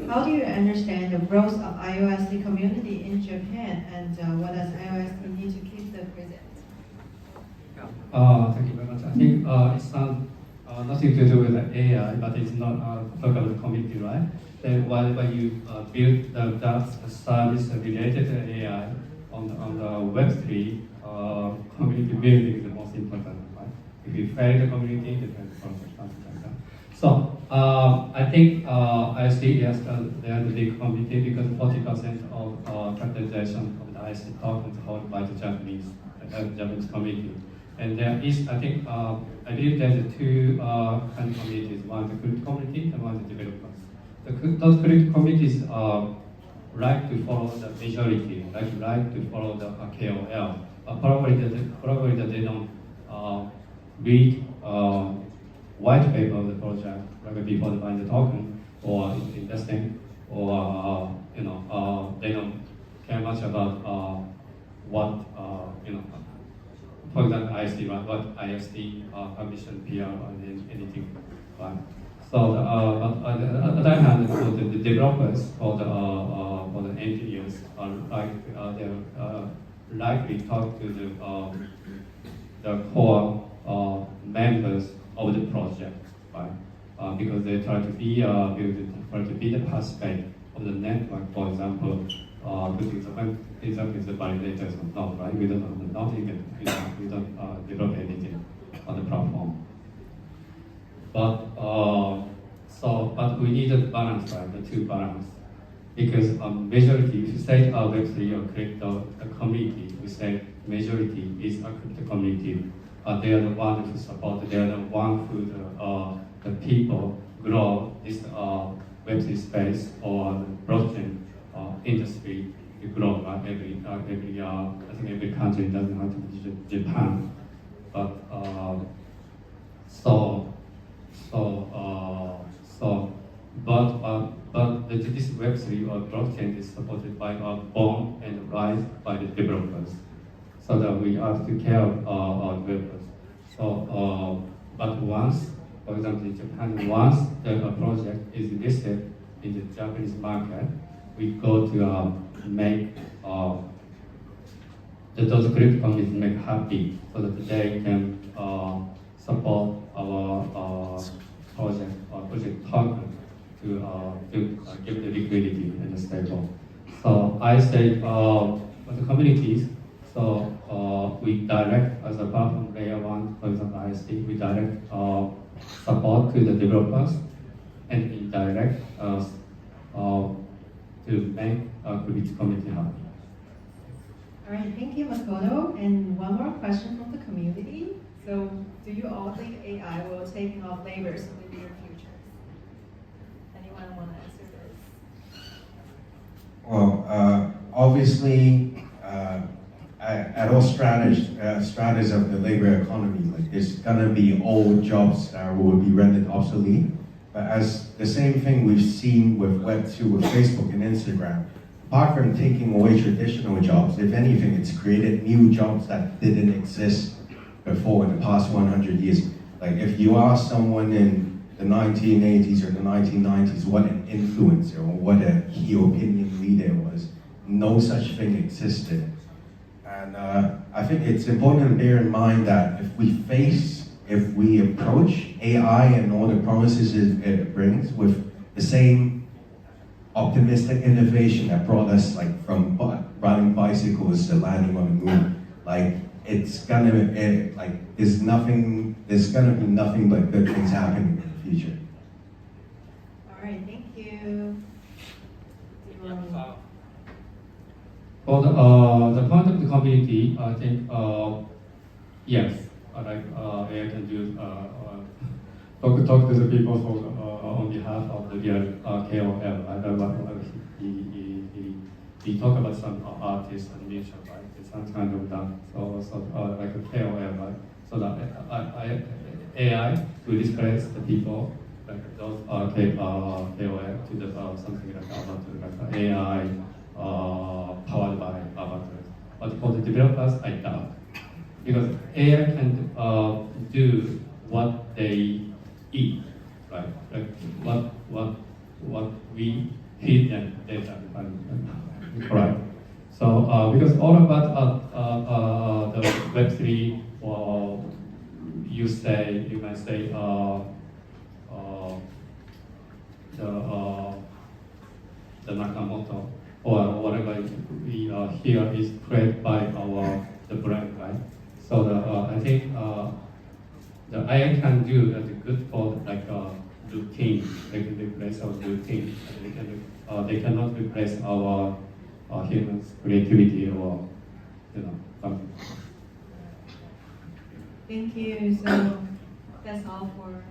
how do you understand the growth of IOST community in Japan, and what does IOST need to keep the present? Thank you very much. I think it's not nothing to do with the AI, but it's not talk about the community, right? Then when you build that service related to AI on the Web3, community building is the most important, right? If you fail the community, you can something like that. So I think ISD has the big community because 40% of capitalization of the ISD tokens held by the Japanese community. And there is, I think, I believe there's two kind of communities. One the crypto community and one the developers. Those crypto communities like to follow the majority, like to follow the KOL. Probably that they don't read white paper of the project, like before they buy the token or investing, or they don't care much about what for example, ISD, right? What ISD commission, PR, or anything, right? So, but on the other hand, for the developers, for the engineers, they're likely talk to the core members of the project, right? Because they try to be the participant of the network. For example, example is the validators or not, right? We don't develop anything on the platform. But we need a balance, right? The two balance. Because majority, if you say Web3 or crypto community, we say majority is a crypto community. They are the one to support, they are the one who the people grow this Web3 space or the blockchain industry to grow, right? I think every country doesn't have to be Japan, but this Web3 or blockchain is supported by born and rise by the developers, so that we have to care of our developers. So, but once, for example, in Japan, once the project is listed in the Japanese market, we go to make those crypto companies make happy, so that they can support our project token to give the liquidity and the stable. So I say for the communities, so we direct as a platform layer one, for example ISD, we direct support to the developers and indirect to make a crypto community happy. All right, thank you, Makoto. And one more question from the community. So, do you all think AI will take off labors in the near future? Anyone want to answer this? Well, obviously, at all stratas of the labor economy, like there's gonna be old jobs that will be rendered obsolete. But as the same thing we've seen with Web2, with Facebook and Instagram, apart from taking away traditional jobs, if anything, it's created new jobs that didn't exist before in the past 100 years. Like if you ask someone in the 1980s or the 1990s what an influencer or what a key opinion leader was, no such thing existed. And I think it's important to bear in mind that if we approach AI and all the promises it brings with the same optimistic innovation that brought us like from riding bicycles to landing on the moon. Like there's gonna be nothing but good things happening in the future. All right, thank you. For the point of the community, I think yes, AI can do talk to the people on behalf of the KOL. He talk about some artists and musicians, right? It's some kind of that. So like a KOL, right? So that AI will displace the people like those KOL to the something like AI powered by avatars. But for the developers, I doubt, because AI can do what they eat, right? Like what we feed them data, right? So because all about the Web3, or you might say the Nakamoto or whatever we here is created by the brand, right? So I think the AI can do that good for like routine. They can replace our routine. They cannot replace our humans' creativity or something. Thank you. So that's all for.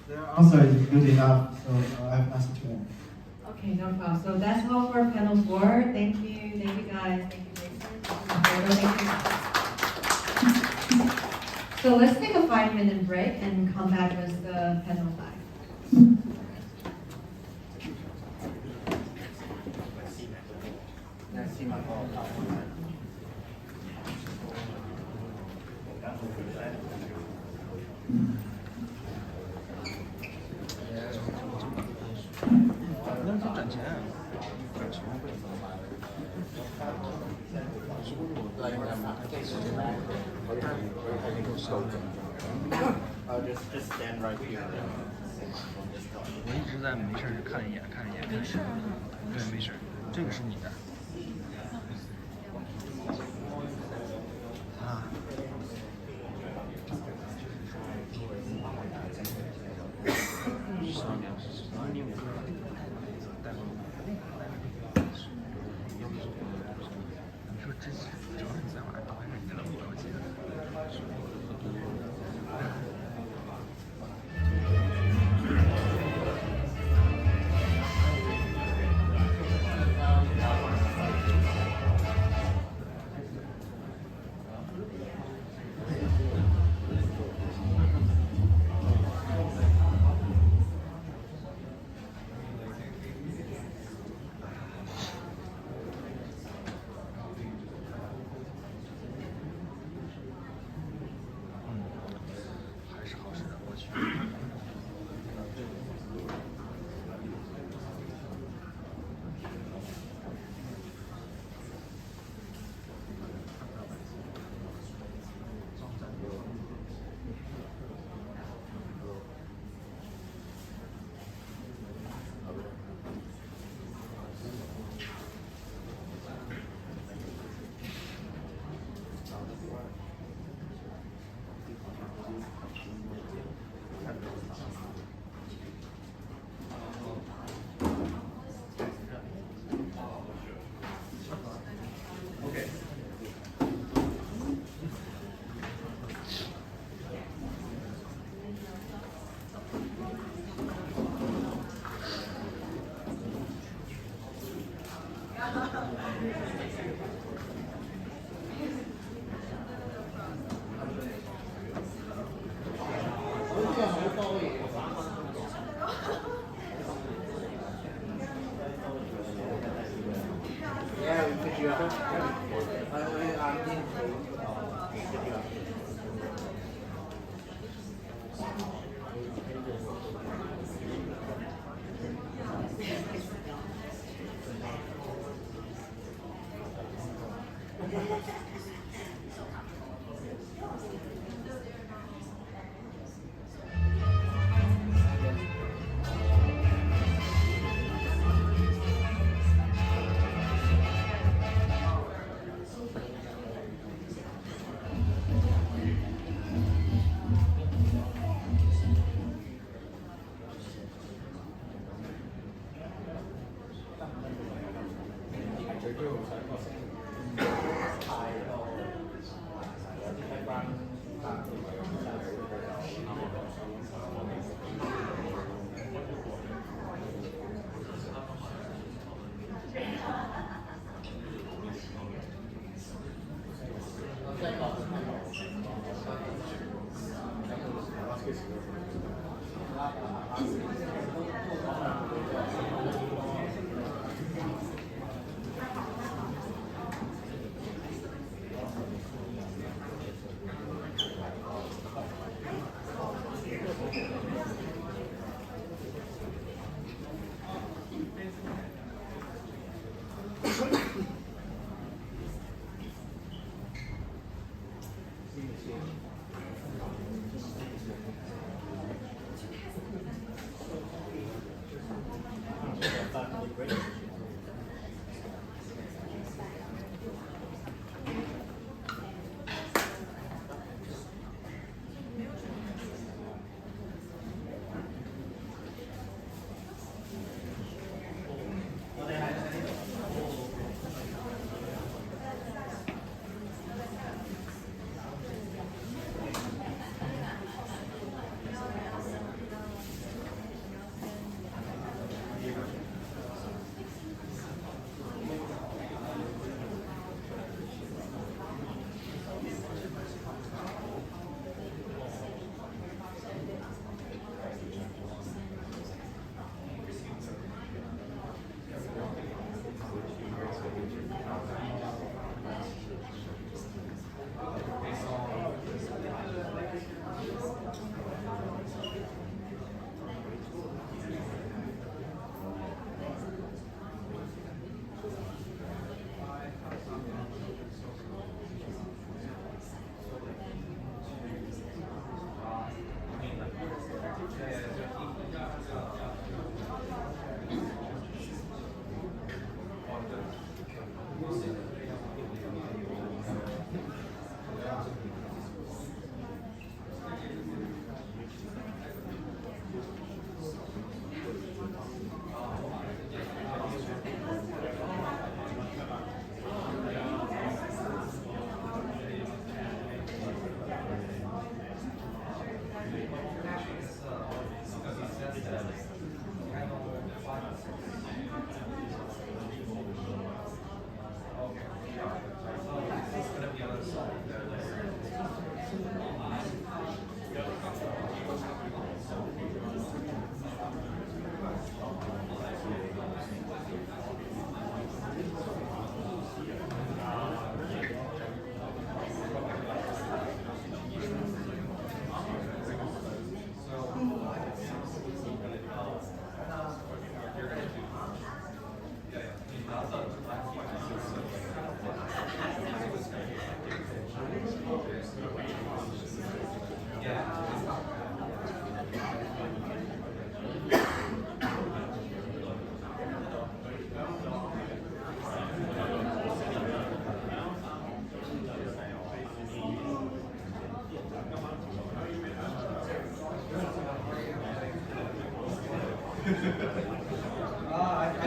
Their answer is good enough, so I have answered to them. Okay, no problem. So that's all for panel 4. Thank you guys. Thank you, Jason. Thank you. So let's take a 5-minute break and come back with the panel 5.那就赚钱，赚钱不能买。I'll just stand right here. 我一直在没事看一眼。没事。对，没事。这个是你的。啊。上面是你5个带过你说这主要是你在玩，还是你的逻辑？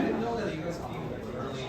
I didn't know that you guys came early.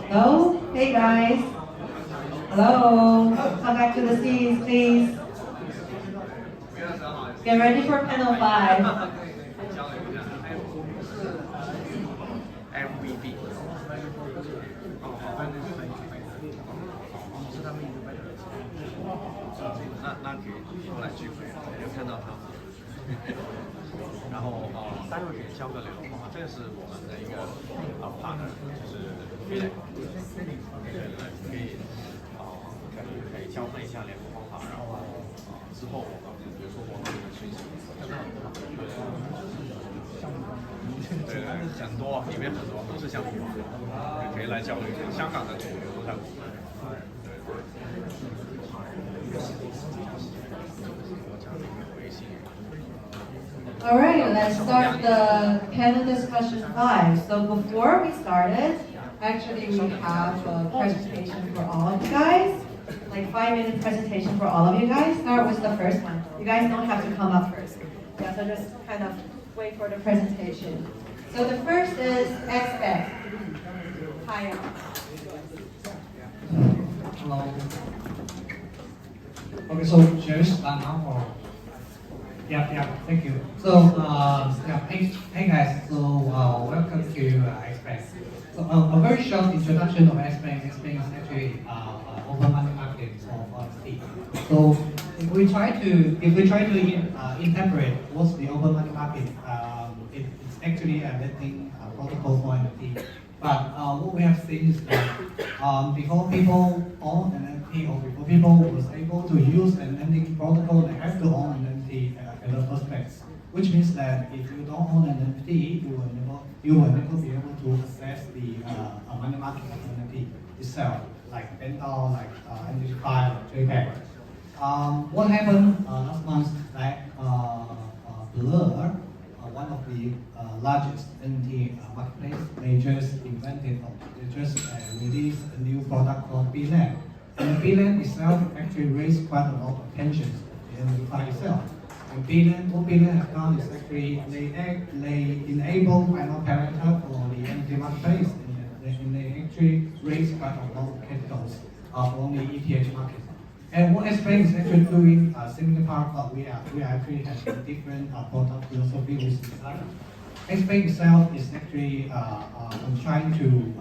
Hello? Hey guys. Hello? Come back to the seats, please. Get ready for panel 5. MVP。那可以后来聚会，有看到他们。然后待会可以交个流，这个是我们的一个partner，就是 Felix， 可以交换一下联络方法，然后之后我们比如说我们这个讯息，对，很多里面很多都是相同的，可以来在教育香港的主流都在我们。All right, let's start the panel discussion 5. So before we started, actually we have a presentation for all of you guys, like 5-minute presentation for all of you guys. Start with the first one. You guys don't have to come up first. Yeah, so just kind of wait for the presentation. So the first is XBank. Hi. Hello. Okay, so shall we start now or? Yeah, thank you. So, hey guys, so welcome to XBank. So a very short introduction of XBank. XBank is actually open money market of NFT. So if we try to interpret what's the open money market, it's actually a lending protocol for NFT. But what we have seen is that before people own an NFT or before people was able to use an lending protocol, they have to own an NFT in the first place. Which means that if you don't own an NFT, you will never be able to access the money market of NFT itself, like Bendor, like NDFI, or JPEG. What happened last month? Like Blur, one of the largest NFT marketplace, they just released a new product called BLAN. And BLAN itself actually raised quite a lot of attention in the product itself. And what BLAN has done is actually they enable final parameter for the NFT marketplace, and they actually raise quite a lot of capitals from the ETH market. And what XBank is actually doing similar part, but we actually have a different product philosophy with each other. XBank itself is actually trying to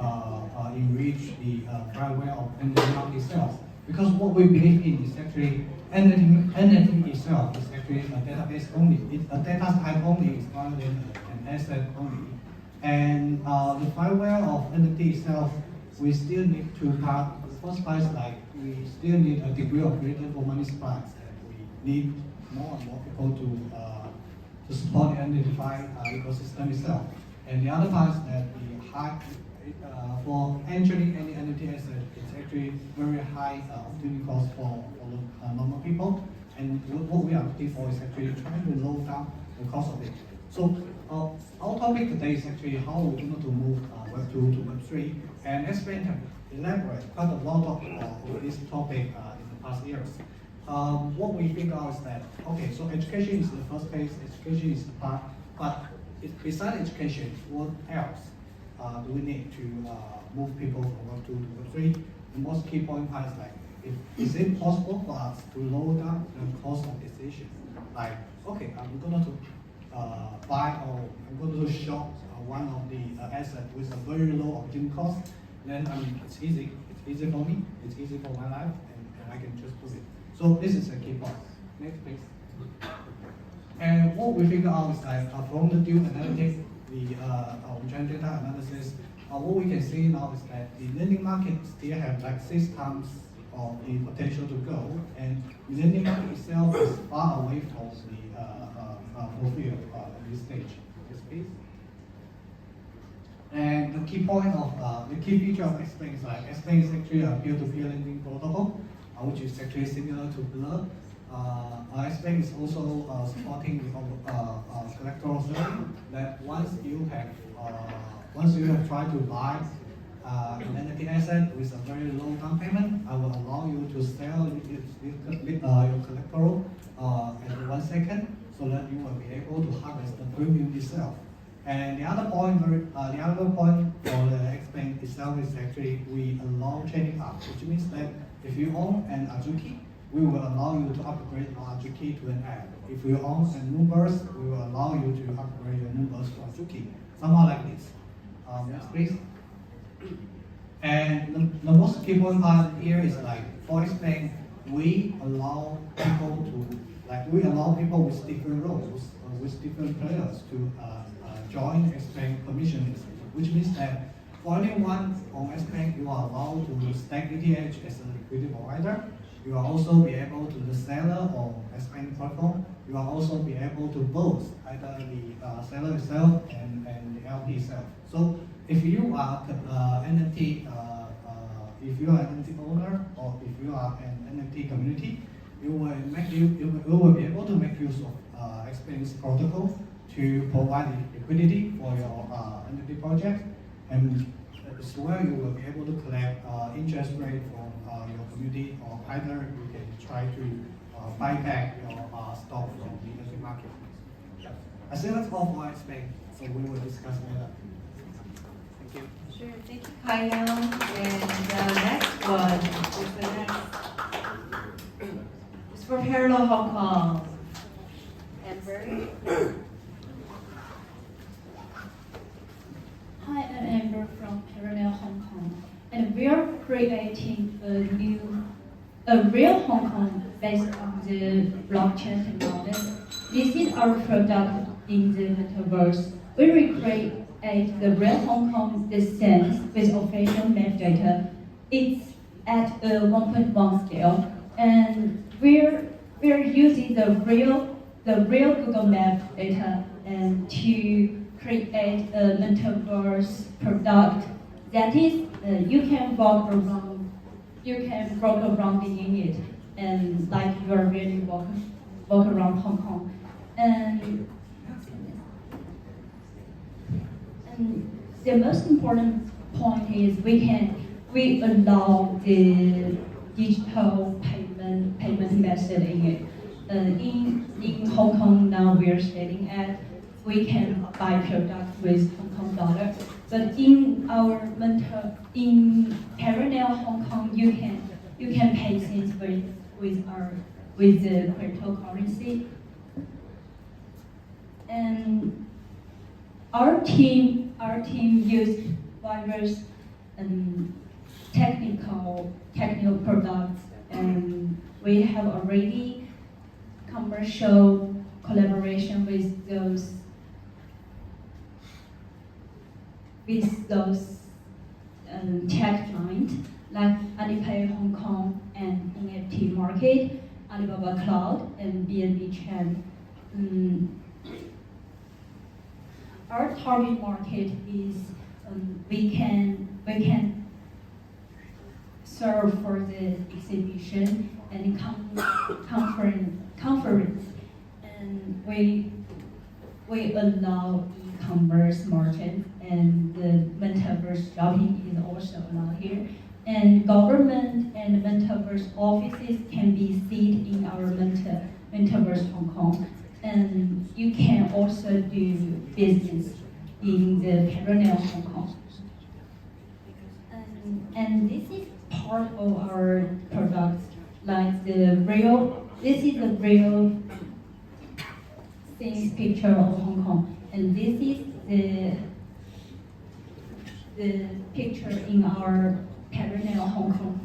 enrich the fireware of NFT market itself. Because what we believe in is actually NFT itself is actually a database only. It's a data type only, it's rather than an asset only. And the fireware of NFT itself, we still need to part. The first part is like we still need a degree of freedom for money supplies, and we need more and more people to support the identified ecosystem itself. And the other part is that for entering any NFT asset, it's actually very high opportunity cost for normal people. And what we are looking for is actually trying to lower down the cost of it. So our topic today is actually how we're going to move Web 2 to Web 3. And XBank have elaborated quite a lot of this topic in the past years. What we figure out is that, okay, so education is the first phase, education is the part, but besides education, what else do we need to move people from Web 2 to Web 3? The most key point is like, is it possible for us to lower down the cost of decision? Like, okay, I'm going to buy or I'm going to shop one of the assets with a very low opportunity cost, then it's easy for me, it's easy for my life, and I can just do it. So this is a key point. Next please. And what we figure out is that from the due analytics, the trend data analysis, what we can see now is that the lending market still have like 6 times of the potential to go, and the lending market itself is far away from the fulfill at this stage. Yes, please. And the key point of the key feature of XBank is like XBank is actually a peer-to-peer lending protocol, which is actually similar to Blur. XBank is also supporting the collateral service. That once you have tried to buy an NFT asset with a very low down payment, I will allow you to sell your collateral in 1 second, so that you will be able to harvest the premium itself. And the other point for the XBank itself is actually we allow trading up, which means that if you own an Azuki, we will allow you to upgrade your Azuki to an app. If you own a Numbers, we will allow you to upgrade your Numbers to Azuki. Somehow like this. Next please. And the most key point part here is like for XBank, we allow people with different roles, with different players to join XBank permissions, which means that for anyone on XBank, you are allowed to stack ETH as a liquidity provider. You will also be able to the seller or XBank platform. You will also be able to both either the seller itself and the LP itself. So if you are NFT, if you are an NFT owner or if you are an NFT community, you will be able to make use of Explain's protocol to provide liquidity for your NFT project, and as well you will be able to collect interest rate from your community, or either you can try to buy back your stock from the NFT market. I think that's all for Explain, so we will discuss later. Thank you. Sure, thank you, Kai-Young. And the next one is the next. It's for Parallel Hong Kong. Amber. Hi, I'm Amber from Parallel Hong Kong, and we are creating a real Hong Kong based on the blockchain technology. This is our product in the metaverse. We recreate the real Hong Kong distance with official map data. It's at a 1.1 scale, and we're using the real Google Map data and to create a metaverse product that is you can walk around in it, and like you are really walk around Hong Kong. And the most important point is we allow the digital payment method in it. In Hong Kong now we're stating at we can buy products with Hong Kong dollar, but in Parallel Hong Kong you can pay things with the cryptocurrency. And our team used various technical products, and we have already commercial collaboration with those tech giants like Alipay Hong Kong and NFT Market, Alibaba Cloud, and BNB Chain. Our target market is we can serve for the exhibition and conference, and we allow e-commerce merchants, and the metaverse shopping is also allowed here. And government and metaverse offices can be seen in our metaverse Hong Kong. And you can also do business in the Parallel Hong Kong. And this is part of our products, like this is the real things picture of Hong Kong. And this is the picture in our Parallel Hong Kong.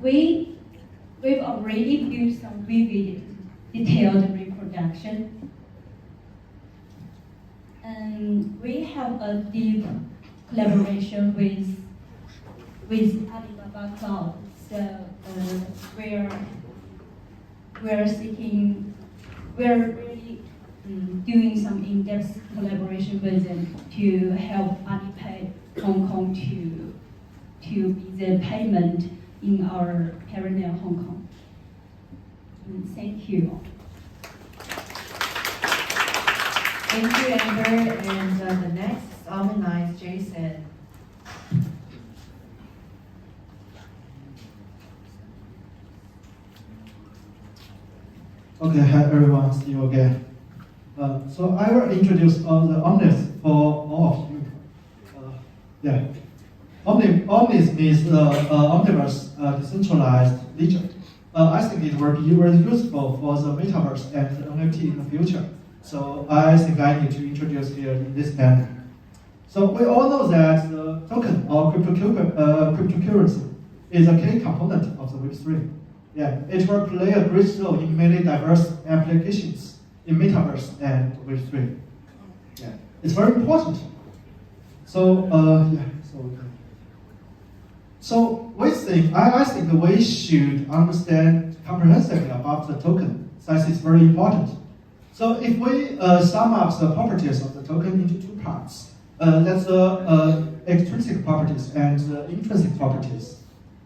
We've already built some vivid, detailed reproduction, and we have a deep collaboration with Alibaba Cloud. So we're really doing some in-depth collaboration with them to help Alipay Hong Kong to be the payment in our Parallel Hong Kong. And thank you. Thank you, Amber. And the next alumni is Jason. Okay, hi everyone, see you again. So I will introduce the Omnis for all of you. Omnis means Omniverse decentralized ledger. I think it will be very useful for the metaverse and the NFT in the future. So I think I need to introduce here in this panel. So we all know that the token or cryptocurrency is a key component of the Web3. Yeah, it will play a great role in many diverse applications in metaverse and Web3. Yeah, it's very important. So So I think we should understand comprehensively about the token, since it's very important. So if we sum up the properties of the token into two parts, That's extrinsic properties and intrinsic properties.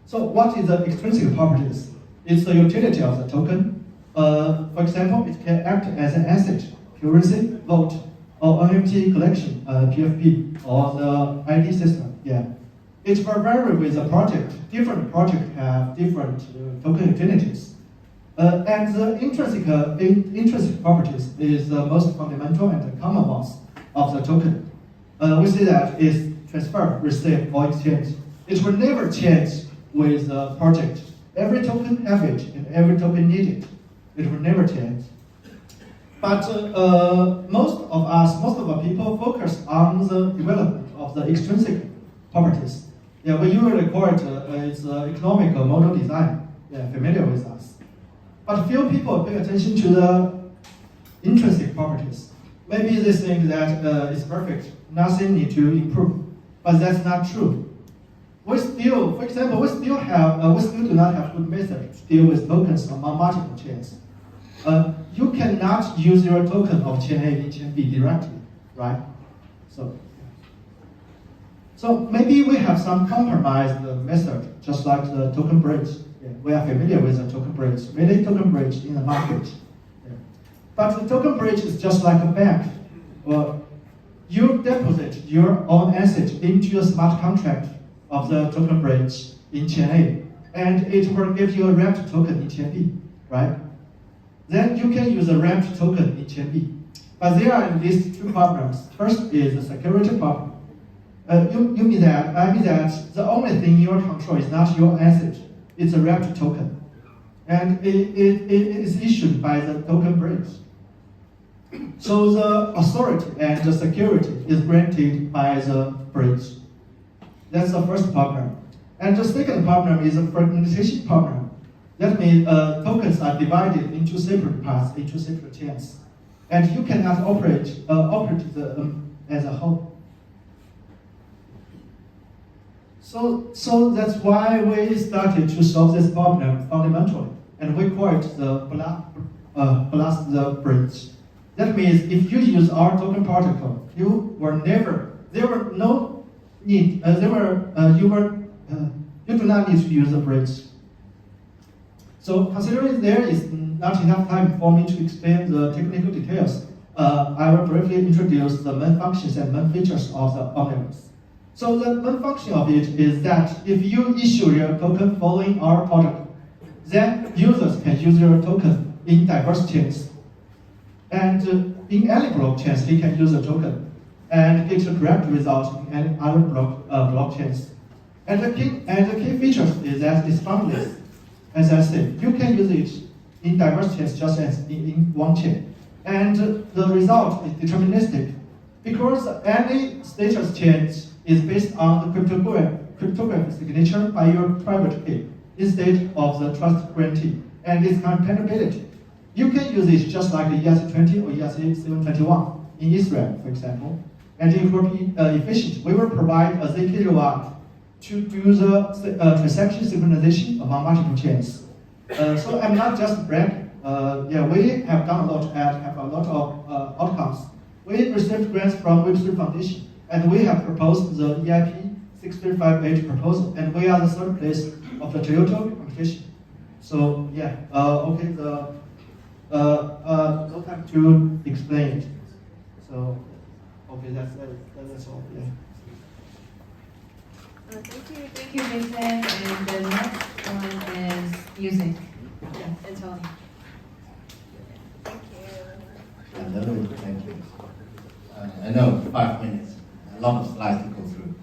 So what is the extrinsic properties? It's the utility of the token. For example, it can act as an asset, currency, vote, or NFT collection, PFP, or the ID system. Yeah, it will vary with the project. Different projects have different token utilities. And the intrinsic properties is the most fundamental and the common ones of the token. We see that is transfer, receive, or exchange. It will never change with the project. Every token have it, and every token need it. It will never change. But most of the people focus on the development of the extrinsic properties. Yeah, we usually call it it's economic model design. Yeah, familiar with us. But few people pay attention to the intrinsic properties. Maybe they think that it's perfect, nothing need to improve, but that's not true. We still, for example, we still do not have good method to deal with tokens among multiple chains. You cannot use your token of chain A in chain B directly, right? So maybe we have some compromised method, just like the token bridge. Yeah, we are familiar with the token bridge, many token bridge in the market. Yeah. But the token bridge is just like a bank. You deposit your own asset into a smart contract of the token bridge in chain A, and it will give you a wrapped token in chain B, right? Then you can use a wrapped token in chain B. But there are these two problems. First is the security problem. I mean that the only thing in your control is not your asset, it's a wrapped token. And it is issued by the token bridge. So the authority and the security is granted by the bridge. That's the first problem. And the second problem is a fragmentation problem. That means tokens are divided into separate parts, into separate chains. And you cannot operate them as a whole. So that's why we started to solve this problem fundamentally. And we call it the plus the bridge. That means if you use our token protocol, you do not need to use the bridge. So considering there is not enough time for me to explain the technical details, I will briefly introduce the main functions and main features of the Omniverse. So the main function of it is that if you issue your token following our protocol, then users can use your token in diverse chains. And in any blockchains, he can use a token and get a correct result in any other blockchains. And the key features is that it's boundless. As I said, you can use it in diverse chains just as in one chain. And the result is deterministic because any status change is based on the cryptographic signature by your private key instead of the trust guarantee and its compatibility. You can use it just like ERC-20 or ERC-721 in Israel, for example, and it will be efficient. We will provide a zk to do the transaction synchronization among multiple chains. So I'm not just bragging. We have done a lot and have a lot of outcomes. We received grants from Web3 Foundation, and we have proposed the EIP 6358 proposal, and we are the third place of the Toyota competition. So no time to explain it. So that's all. Yeah. Thank you, Vincent. And the next one is music. Yeah, Anthony. Hello, thank you. I know 5 minutes, a lot of slides to go through.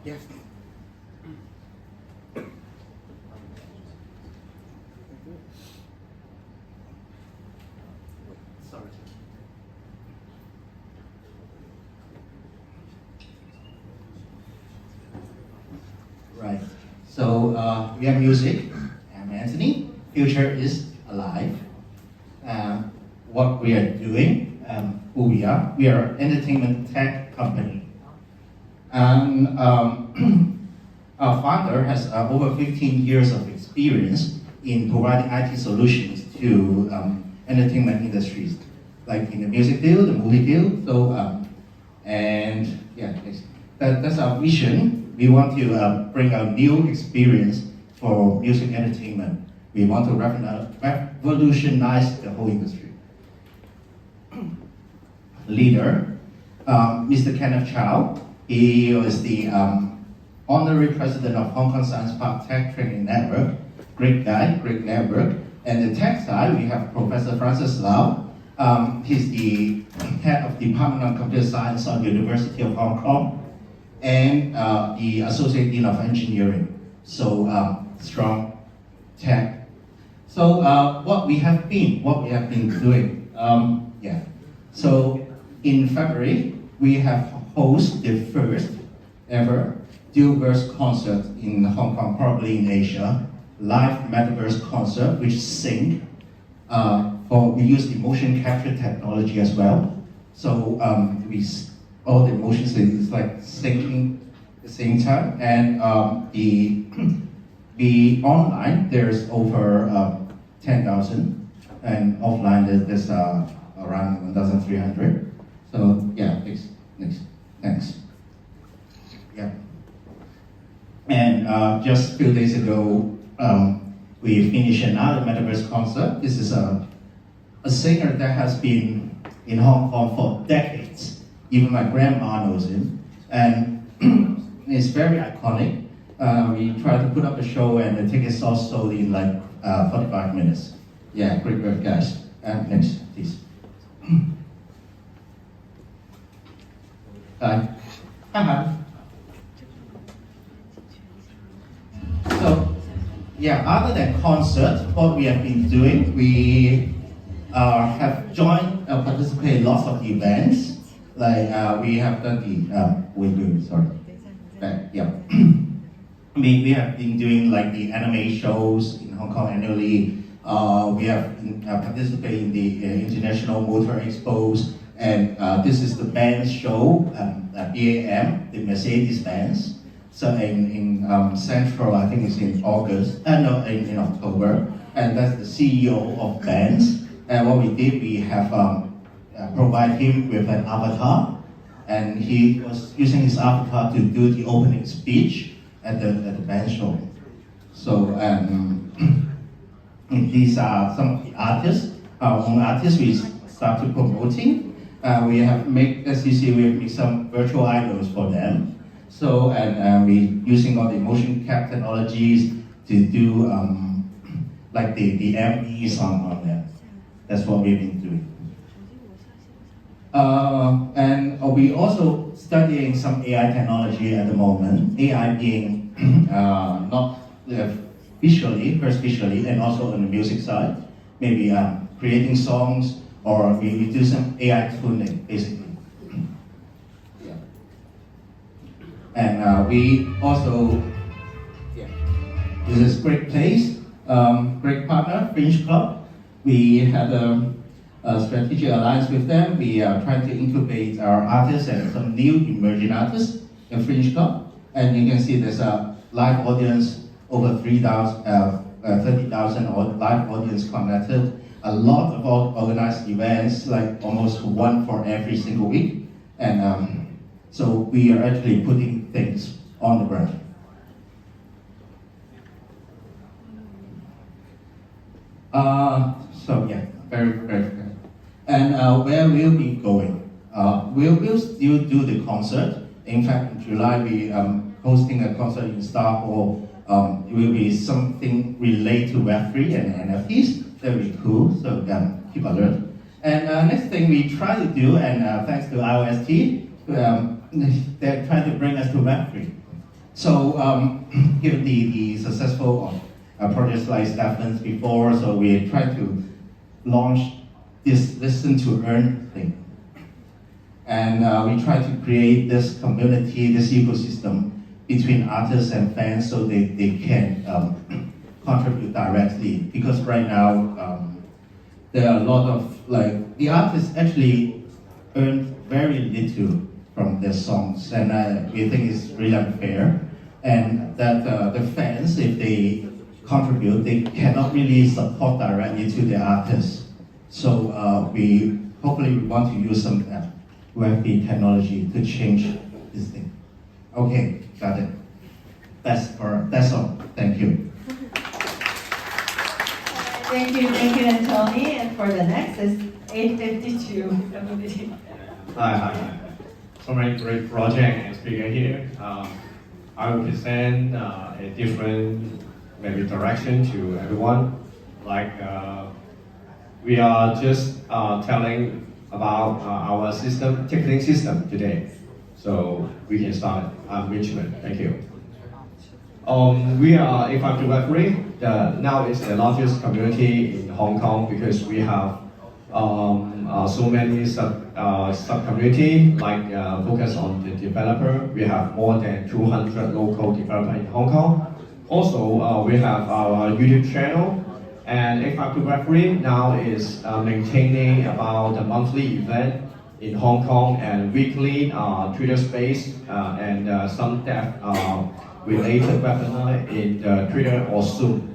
Yes. Sorry. Right. So we have music. I'm Anthony. Future is alive. What we are doing, who we are. We are an entertainment tech company. And our founder has over 15 years of experience in providing IT solutions to entertainment industries, like in the music field, the movie field. So, and yeah, that's our vision. We want to bring a new experience for music entertainment. We want to revolutionize the whole industry. Leader, Mr. Kenneth Chow. He was the honorary president of Hong Kong Science Park Tech Training Network. Great guy, great network. And the tech side, we have Professor Francis Lau. He's the head of Department of Computer Science at the University of Hong Kong, and the Associate Dean of Engineering. So strong tech. So what we have been doing, yeah. So in February, we have hosted the first ever Dualverse concert in Hong Kong, probably in Asia, live metaverse concert, which sync. We use the motion capture technology as well. So all the motions is like syncing at the same time, and the online there's over 10,000, and offline there's around 1,300. So yeah, next, thanks. Yeah. And just a few days ago, we finished another metaverse concert. This is a singer that has been in Hong Kong for decades. Even my grandma knows him, and it's very iconic. We tried to put up a show, and the tickets all sold in like 45 minutes. Yeah, great work, guys. And next, please. Hi. Hi. So, yeah, other than concert, what we have been doing, we have joined, participated in lots of events. Like we have done we have been doing like the anime shows in Hong Kong annually. We have participated in the International Motor Expos, and this is the band show, BAM, the Mercedes-Benz. So in Central, I think it's in August, in October, and that's the CEO of bands. And what we did, we have provided him with an avatar, and he was using his avatar to do the opening speech at the band show. So these are some of the artists, our own artists we started promoting. We have made, as you see, we have made some virtual idols for them. So, and we using all the motion cap technologies to do like the ME on them. That's what we've been doing. And we also studying some AI technology at the moment. AI being not first visually, and also on the music side. Maybe creating songs, or we do some AI tuning, basically. And we also, this is great place, great partner, Fringe Club. We had a strategic alliance with them. We are trying to incubate our artists and some new emerging artists in Fringe Club. And you can see there's a live audience, over 30,000 live audience connected. A lot of organized events, like almost one for every single week. And so we are actually putting things on the ground. So yeah, very, very good. And where we'll be going? We'll still do the concert. In fact, in July, we hosting a concert in Star Hall. It will be something related to Web3 and NFTs. That will be cool, so keep alert. And next thing we try to do, and thanks to IOST, they're trying to bring us to Web3. So given the successful projects like Stefan's before, so we try to launch this listen to earn thing. And we try to create this community, this ecosystem between artists and fans, so they can contribute directly. Because right now, there are a lot of, the artists actually earn very little from their songs, and we think it's really unfair. And that the fans, if they contribute, they cannot really support directly to the artists. So we hopefully want to use some Web3 technology to change this thing. Okay, got it. That's all. Thank you. Thank you, Anthony. And for the next is 852. Hi. So many great project and speaker here. I will present a different maybe direction to everyone. Like we are just telling about our system, ticketing system today. So we can start. I'm Richmond. Thank you. We are A52Web3. Now it's the largest community in Hong Kong because we have so many sub-community like focus on the developer. We have more than 200 local developers in Hong Kong. Also, we have our YouTube channel, and A52Web3 now is maintaining about a monthly event in Hong Kong and weekly Twitter Space and some dev related webinar in Twitter or Zoom.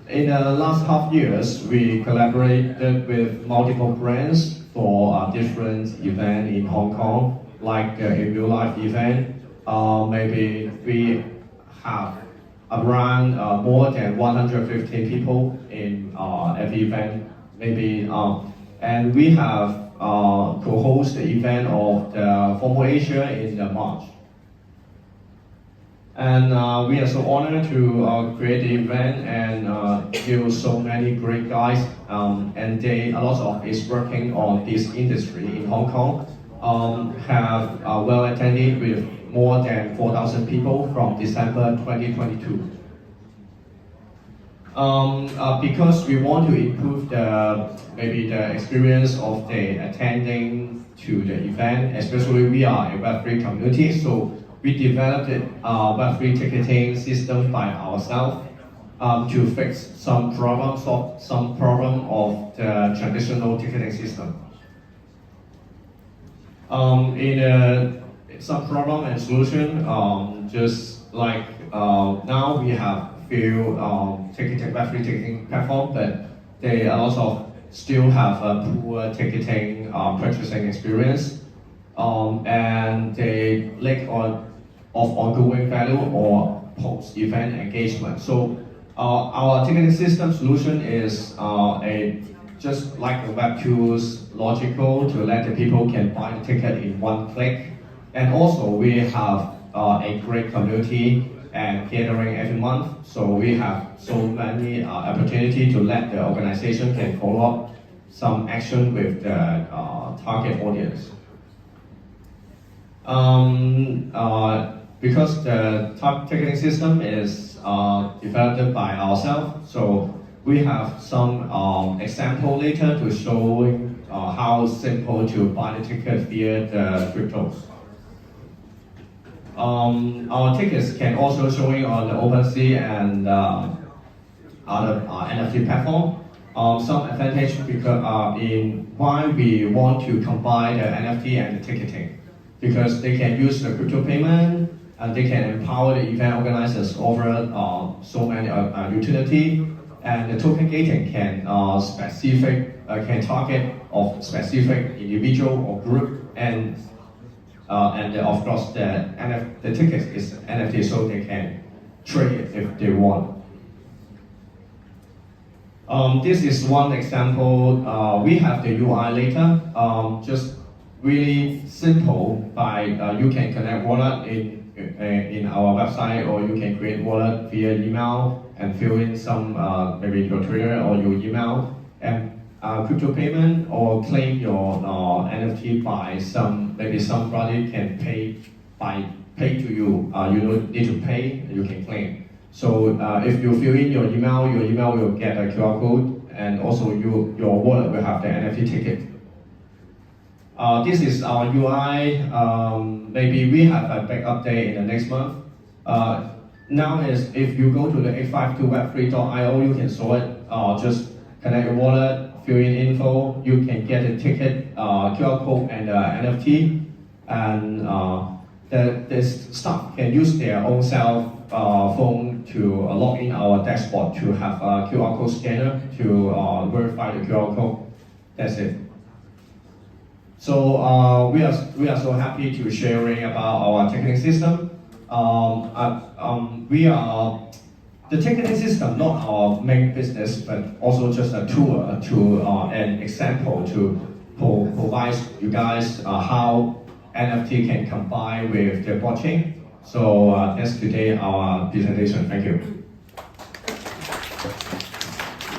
In the last half years, we collaborated with multiple brands for different events in Hong Kong, like a real life event. Maybe we have around more than 150 people in every event. Maybe and we have co-host the event of the Formal Asia in March. And we are so honored to create the event and give so many great guys and a lot of is working on this industry in Hong Kong have well attended with more than 4,000 people from December 2022. Because we want to improve maybe the experience of the attending to the event, especially we are a Web3 community, so we developed a Web3 ticketing system by ourselves to fix some problem of the traditional ticketing system. In some problem and solution, just like now we have few Web3 ticketing platform, but they also still have a poor ticketing purchasing experience, and they lack of ongoing value or post-event engagement. So our ticketing system solution is just like the web tools, logical to let the people can buy the ticket in one click. And also we have a great community and gathering every month. So we have so many opportunity to let the organization can follow up some action with the target audience. Because the ticketing system is developed by ourselves, so we have some example later to show how simple to buy the ticket via the cryptos. Our tickets can also showing on the OpenSea and other NFT platform. Some advantage because in why we want to combine the NFT and the ticketing, because they can use the crypto payment and they can empower the event organizers over so many utility, and the token gating can can target of specific individual or group, and of course the ticket is NFT, so they can trade it if they want. This is one example. We have the UI later. Just really simple. By you can connect wallet in our website, or you can create wallet via email and fill in some maybe your Twitter or your email, and crypto payment, or claim your NFT by maybe somebody can pay to you. You don't need to pay, you can claim. So if you fill in your email will get a QR code, and also your wallet will have the NFT ticket. This is our UI. Maybe we have a big update in the next month. Now is if you go to the a52web3.io, you can saw it. Just connect your wallet, fill in info, you can get a ticket, QR code, and NFT. And the staff can use their own cell phone to log in our dashboard to have a QR code scanner to verify the QR code. That's it. So we are so happy to sharing about our ticketing system. We are the ticketing system, not our main business, but also just a tool to an example to provide you guys how NFT can combine with the blockchain. So that's today our presentation. Thank you.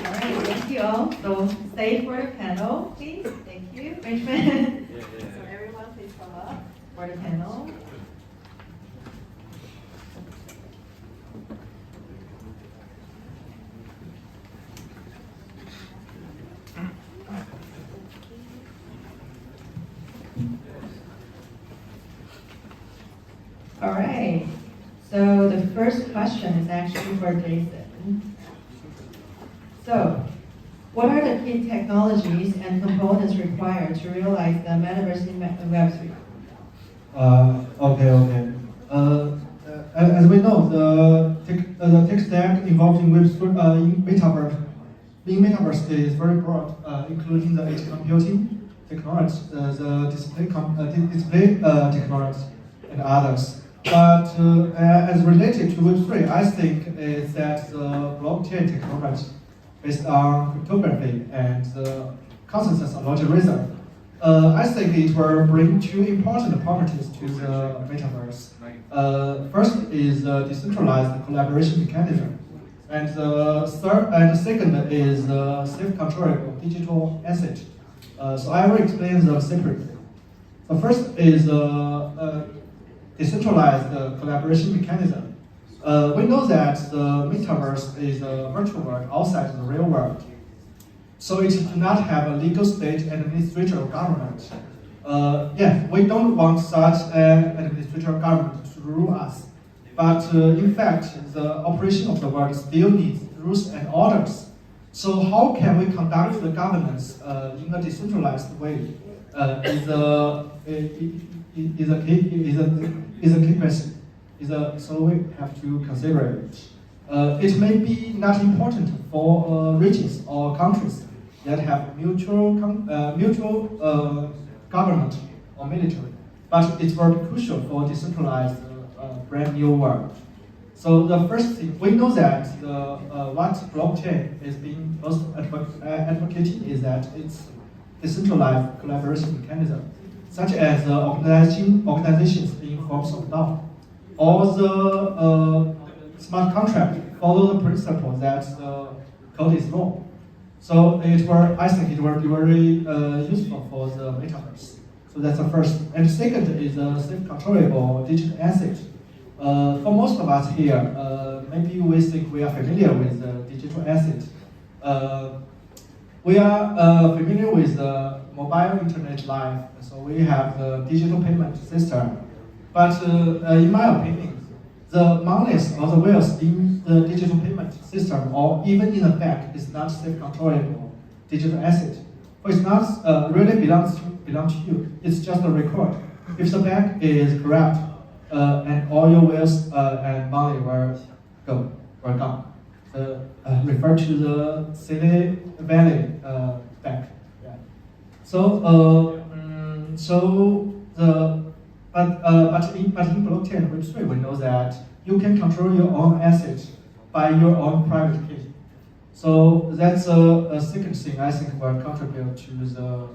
All right, thank you all. So stay for the panel, please. Thank you, Benjamin. So everyone, please come up for the panel. All right, so the first question is actually for Jason. So, what are the key technologies and components required to realize the metaverse in Web3? Okay. As we know, the tech stack involved in metaverse is very broad, including the edge computing technology, the display technology, and others. But as related to Web3, I think is that the blockchain technology based on cryptography and the consensus algorithm, I think it will bring two important properties to the metaverse. First is the decentralized collaboration mechanism, and the second is the self-controllable digital asset. So I will explain them separately. The first is decentralized collaboration mechanism. We know that the metaverse is a virtual world outside the real world. So it does not have a legal state administrator or government. We don't want such an administrator or government to rule us. But in fact, the operation of the world still needs rules and orders. So how can we conduct the governance in a decentralized way? Is a key question. So we have to consider it. It may be not important for regions or countries that have mutual government or military, but it's very crucial for decentralized brand new world. So the first thing we know that what blockchain is being most advocating is that it's decentralized collaboration mechanism, such as organizations in forms of DAO. All the smart contract follow the principle that the code is law. So I think it will be very useful for the metaverse. So that's the first. And second is a self-controllable digital asset. For most of us here, maybe we think we are familiar with the digital asset. We are familiar with the mobile internet life, so we have the digital payment system. But in my opinion, the monies or the wealth in the digital payment system or even in the bank is not self-controllable digital asset. For it's not really belong to you. It's just a record. If the bank is corrupt, and all your wealth and money were gone. Refer to the Silicon Valley Bank. Yeah. But in blockchain Web3, we know that you can control your own assets by your own private key. So that's a second thing I think will contribute to the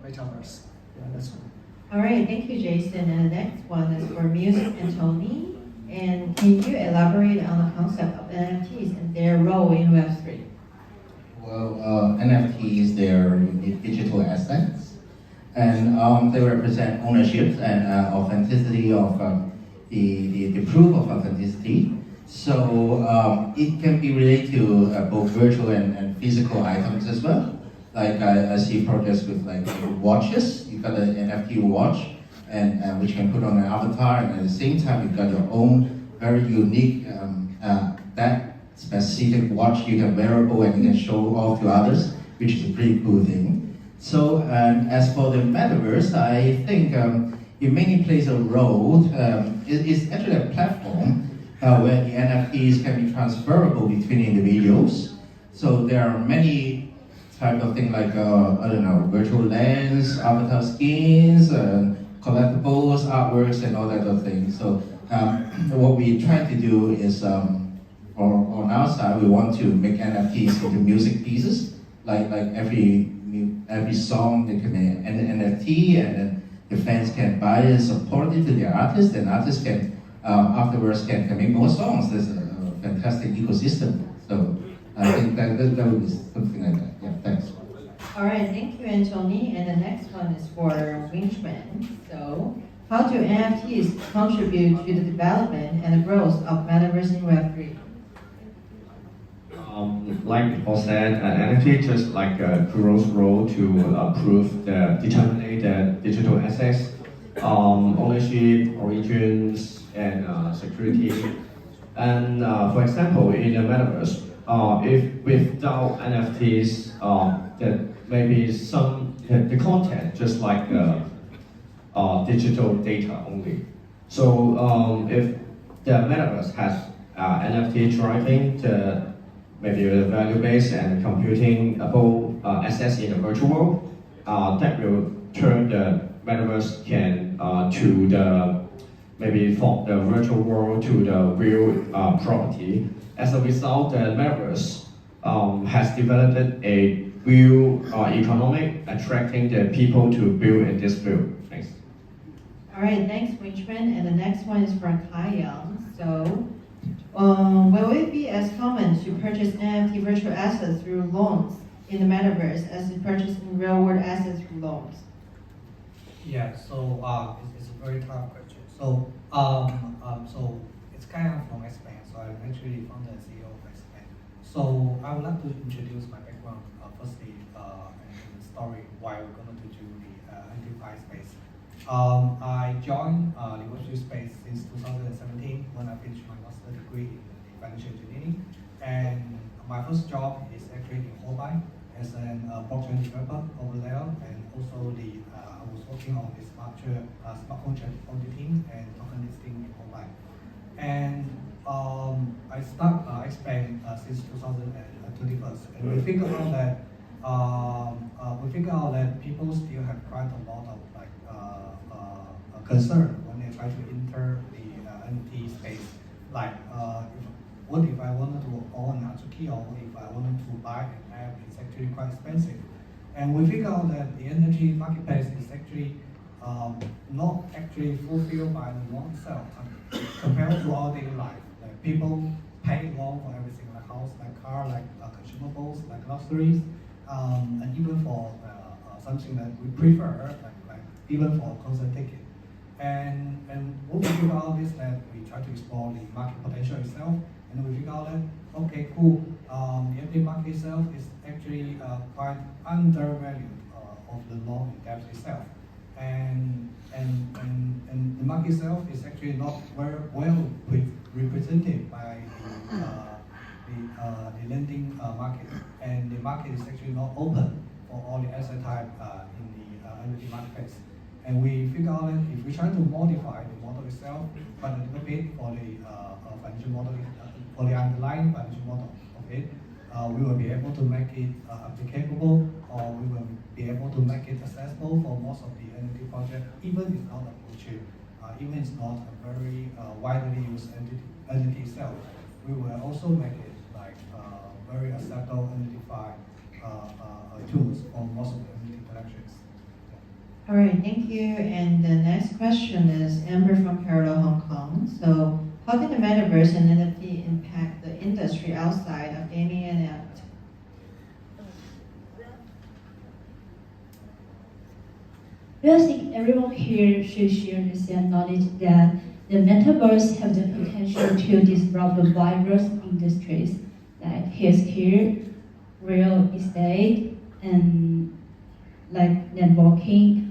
metaverse. Yeah, that's one. All right, thank you, Jason. And the next one is for Music and Tony. And can you elaborate on the concept of NFTs and their role in Web3? Well, NFTs, they're unique digital assets, and they represent ownership and authenticity of the proof of authenticity. So it can be related to both virtual and physical items as well. Like I see projects with like watches. You got an NFT watch, and which you can put on an avatar, and at the same time you've got your own very unique that specific watch you can wearable and you can show off to others, which is a pretty cool thing. So as for the metaverse, I think it mainly plays a role. It's actually a platform where the NFTs can be transferable between individuals. So there are many type of things like I don't know, virtual lands, avatar skins, collectibles, artworks, and all that other things. So what we try to do is, on our side, we want to make NFTs into music pieces. Like every song they can make an NFT, and then the fans can buy it and support it to their artists, and artists can afterwards can make more songs. There's a fantastic ecosystem. So I think that would be something like that. Yeah, thanks. All right, thank you, Anthony. And the next one is for Winchman. So, how do NFTs contribute to the development and the growth of Metaverse in Web3? Like Paul said, NFT just like a growth role to determine the digital assets, ownership, origins, and security. And for example, in the Metaverse, if without NFTs, that maybe the content just like digital data only. So if the Metaverse has NFT driving maybe the value base and computing assets in the virtual world, that will turn the Metaverse to the maybe from the virtual world to the real property. As a result, the Metaverse has developed a real economic, attracting the people to build in this field. Thanks. All right, thanks, Winchman. And the next one is from Kai Young. So, will it be as common to purchase NFT virtual assets through loans in the Metaverse as to purchase in real-world assets through loans? Yeah, so it's a very tough question. So, so it's kind of from Xpeng. So I'm actually founder and CEO of Xpeng. So I would like to introduce my background firstly and the story why we're going to do the NFT space. I joined the Web3 space since 2017 when I finished my master's degree in financial engineering. And my first job is actually in Huobai as a blockchain developer over there, and also I was working on the smart phone auditing and token listing in Huobai. And I started Xpeng since 2021, and we figured out that people still have quite a lot of concern when they try to enter the NFT space. Like, what if I wanted to own Natsuki, or if I wanted to buy an app, it's actually quite expensive. And we figured out that the NFT marketplace is actually not actually fulfilled by the loan itself compared to our daily life. Like, people pay loan for everything, like house, like car, like consumables, like luxuries, and even for something that we prefer, like even for a concert ticket. And what we figured out is that we try to explore the market potential itself, and we figured out that, okay, cool, the NFT market itself is actually quite undervalued of the loan in depth itself. And the market itself is actually not very well represented by the lending market, and the market is actually not open for all the asset type in the NFT marketplace. And we figure out that if we try to modify the model itself, but a little bit for the financial model, for the underlying financial model of it, we will be able to make it applicable, or we will be able to make it accessible for most of the NFT project, even if it's not a blue chip, even if it's not a very widely used entity itself. We will also make it like very acceptable identified tools for most of the NFT collections. All right, thank you. And the next question is Amber from Parallel Hong Kong. So, how can the Metaverse and NFT impact the industry outside of gaming and art? I think everyone here should share the same knowledge that the Metaverse have the potential to disrupt the diverse industries like healthcare, real estate, and like networking,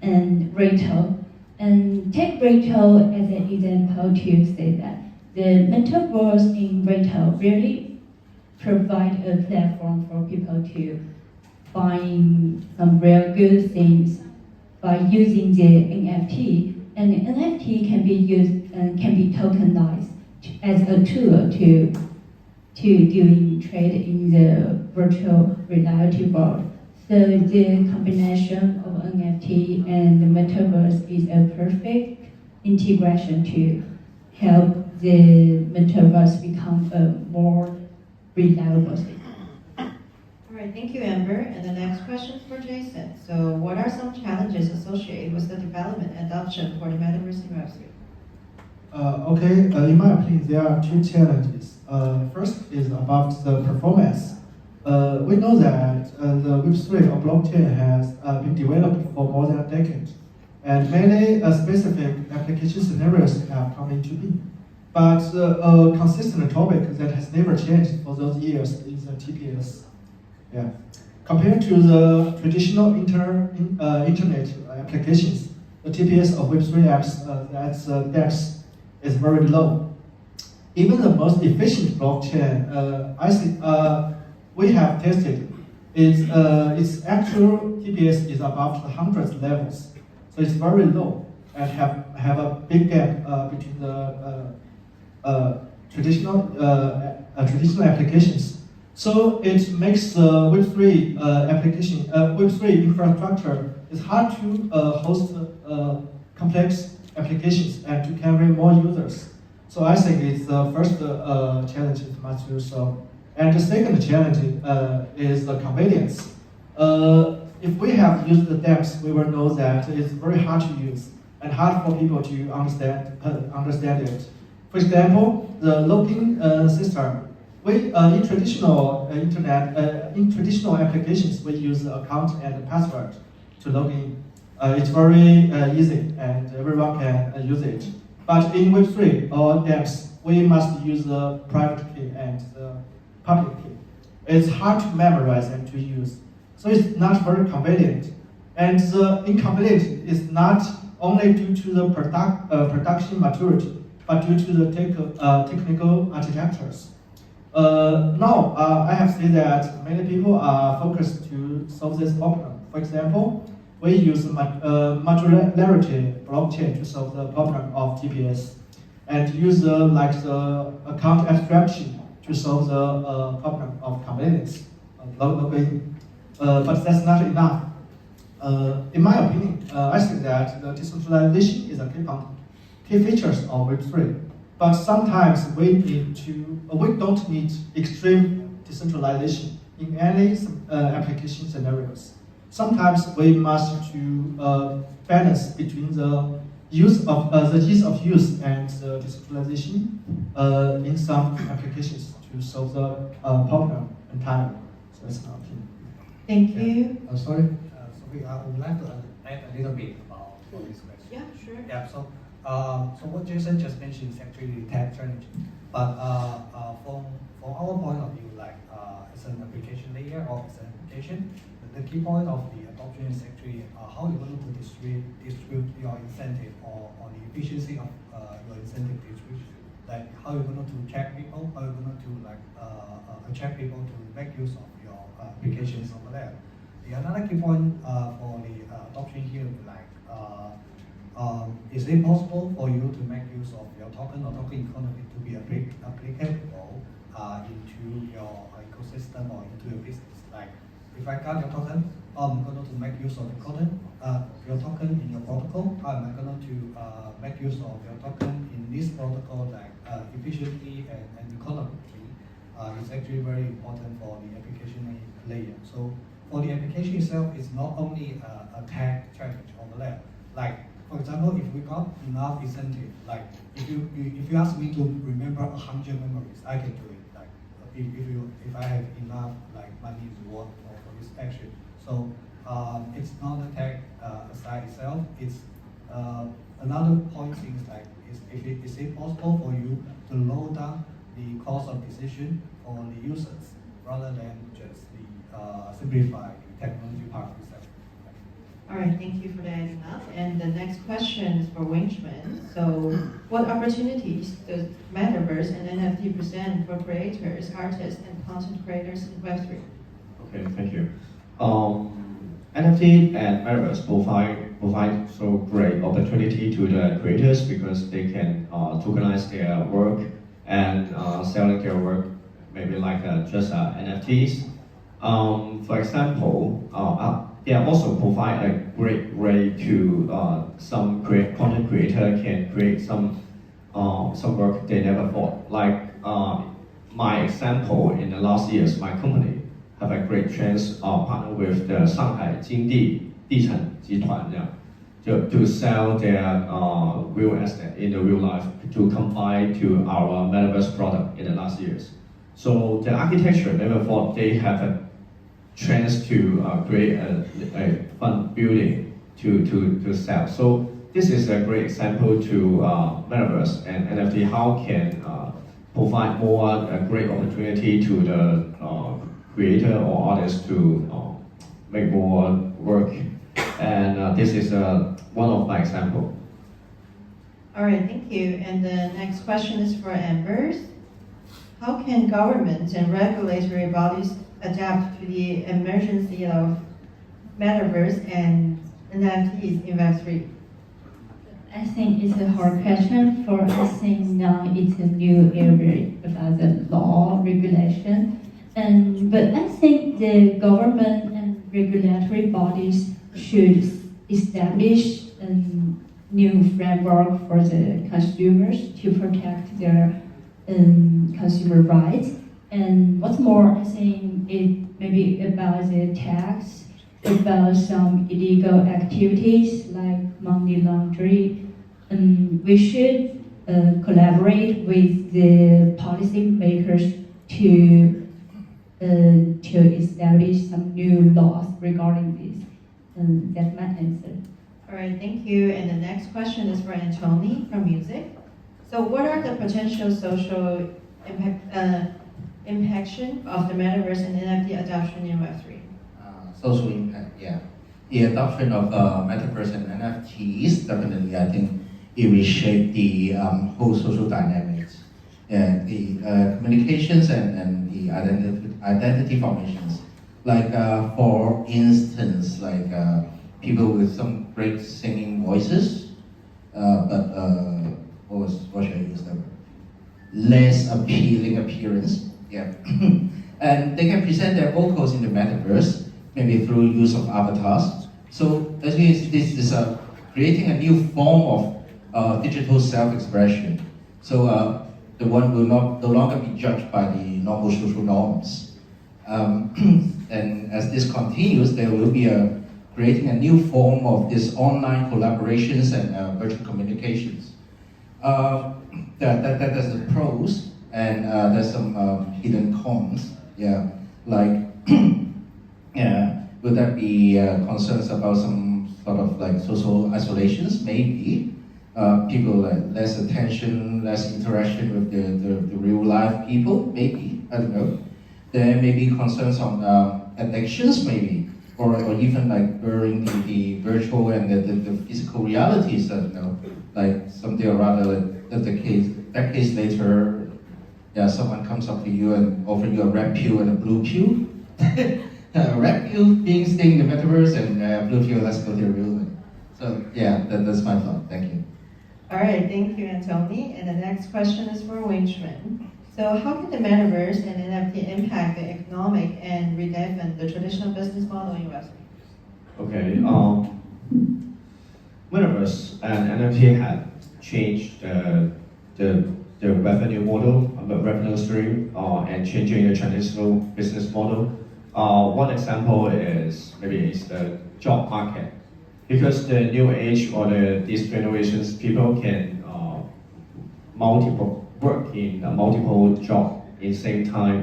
and retail. And take retail as an example to say that the Metaverse in retail really provide a platform for people to buy some real good things by using the NFT, and the NFT can be used and can be tokenized as a tool to doing trade in the virtual reality world. So the combination of NFT and the metaverse is a perfect integration to help the metaverse become a more reliable thing. All right, thank you, Amber. And the next question is for Jason. So what are some challenges associated with the development and adoption for the metaverse in Web3? In my opinion, there are two challenges. First is about the performance. We know that the Web3 or blockchain has been developed for more than a decade, and many specific application scenarios have come into being. But a consistent topic that has never changed for those years is the TPS. Yeah. Compared to the traditional internet applications, the TPS of Web3 apps, that's DEX, is very low. Even the most efficient blockchain, I think we have tested, its actual TPS is above the hundreds levels, so it's very low and have a big gap between the traditional applications. So it makes the Web3 application, Web3 infrastructure is hard to host complex applications and to carry more users. So I think it's the first challenge it must do so. And the second challenge is the convenience. If we have used the DEX, we will know that it's very hard to use and hard for people to understand it. For example, the login system. In traditional in traditional applications, we use the account and the password to log in. It's very easy and everyone can use it. But in Web3 or DEX, we must use the private key and the public key. It's hard to memorize and to use, so it's not very convenient. And the inconvenience is not only due to the production maturity, but due to the technical architectures. Now, I have seen that many people are focused to solve this problem. For example, we use modularity blockchain to solve the problem of TPS, and use the account abstraction to solve the problem of convenience, login. But that's not enough. In my opinion, I think that the decentralization is a key features of Web3. But sometimes we don't need extreme decentralization in any application scenarios. Sometimes we must to balance between the ease of use and the decentralization in some applications to solve the problem entirely. So that's my opinion. Thank you. Sorry, I would like to add a little bit about this question. Yeah, sure. Yeah, so what Jason just mentioned is actually tech challenge. But from our point of view, it's an application layer or it's an application, the key point of the adoption is actually how you're going to distribute your incentive or the efficiency of your incentive distribution. Like how you're going to check people, how you're going to attract people to make use of your applications over there. The another key point for the adoption here, is it possible for you to make use of your token or token economy to be applicable into your ecosystem or into your business? Like, if I got your token, I'm going to make use of your token in your protocol. I'm going to make use of your token in this protocol, efficiently and economically. It's actually very important for the application layer. So for the application itself, it's not only a tech challenge over there. Like, for example, if we got enough incentive, like if you ask me to remember 100 memories, I can do it. Like if I have enough money reward for this action. So it's not the tech side itself. It's another point is it possible for you to lower down the cost of decision for the users rather than just simplify the technology part itself. All right, thank you for adding up. And the next question is for Wenchman. So, what opportunities does Metaverse and NFT present for creators, artists, and content creators in Web3? Okay, thank you. NFT and Metaverse provide provide so great opportunity to the creators because they can tokenize their work and selling their work maybe like just NFTs. For example, they also provide a great way to some content creator can create some work they never thought. Like my example in the last years, my company have a great chance partner with the Shanghai Jingdi 地产集团 to sell their real estate in the real life to comply to our metaverse product in the last years. So the architecture never thought they have a chance to create a fun building to sell. So this is a great example to metaverse and NFT how can provide more a great opportunity to the creator or artist to make more work. And this is one of my examples. All right, thank you. And the next question is for Ambers. How can governments and regulatory bodies adapt to the emergence of metaverse and NFTs in Web3? I think it's a hard question for us since now it's a new area about the law regulation. But I think the government and regulatory bodies should establish a new framework for the consumers to protect their consumer rights. And what's more, I think it may be about the tax, about some illegal activities like money laundering. We should collaborate with the policymakers to establish some new laws regarding this. That's my answer. All right, thank you. And the next question is for Antony from Music. So what are the potential social impaction of the metaverse and NFT adoption in Web3? Social impact, yeah. The adoption of metaverse and NFTs, definitely, I think it will shape the whole social dynamics, the communications and the identity formations. Like for instance, like people with some great singing voices, but what should I use the word? Less appealing appearance, yeah. And they can present their vocals in the metaverse, maybe through use of avatars. So as we see, this is creating a new form of digital self-expression. So the one will no longer be judged by the normal social norms. And as this continues, there will be creating a new form of this online collaborations and virtual communications. There's the pros and there's some hidden cons. Yeah, like yeah, would there be concerns about some sort of like social isolations? Maybe people like less attention, less interaction with the real life people. Maybe, I don't know. There may be concerns on addictions, maybe, or even like blurring the virtual and the physical realities. That like someday or rather, like decades later, yeah, someone comes up to you and offer you a red pill and a blue pill. Red pill being staying in the metaverse, and blue pill, let's go to the real one. So yeah, that's my thought. Thank you. All right, thank you, Antony. And the next question is for Wing-Chun. So how can the metaverse and NFT impact the economic and redefine the traditional business model in Web3? Okay, metaverse and NFT have changed the revenue model, revenue stream, and changing the traditional business model. One example is maybe the job market, because the new age or these generations, people can work in multiple jobs in same time.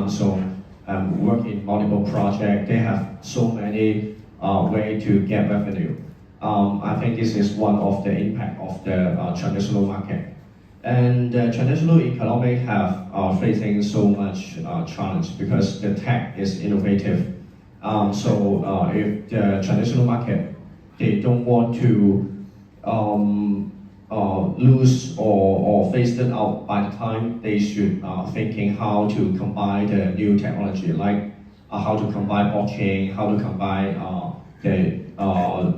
So work in multiple projects. They have so many ways to get revenue. I think this is one of the impact of the traditional market. And the traditional economy have facing so much challenge because the tech is innovative. So if the traditional market, they don't want to lose or phase it out by the time, they should thinking how to combine the new technology, like how to combine blockchain, how to combine the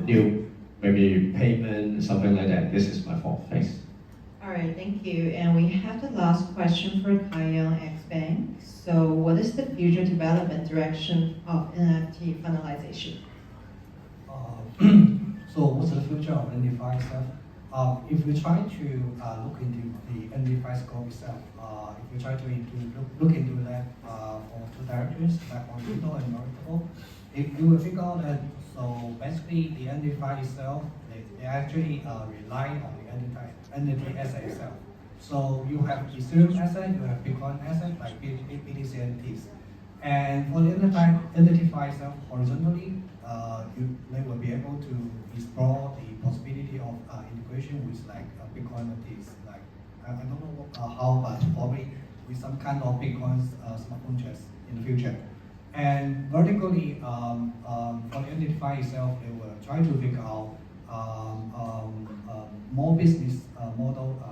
new maybe payment, something like that. This is my fault. Thanks. All right, thank you. And we have the last question for Kayang Xbank. So what is the future development direction of NFT finalization? So what's the future of NDFI itself? If we try to look into the NDFI scope itself, if we try to look into that for two directions, like horizontal and vertical, if you will figure out that, so basically the NDFI itself, they actually rely on the entity asset itself. So you have Ethereum asset, you have Bitcoin asset, like BTC entities. And for the entity file itself, horizontally, they will be able to explore the possibility of integration with like Bitcoin entities. Like I don't know how, but probably with some kind of Bitcoin smart contracts in the future. And vertically, for the entity file itself, they will try to figure out more business model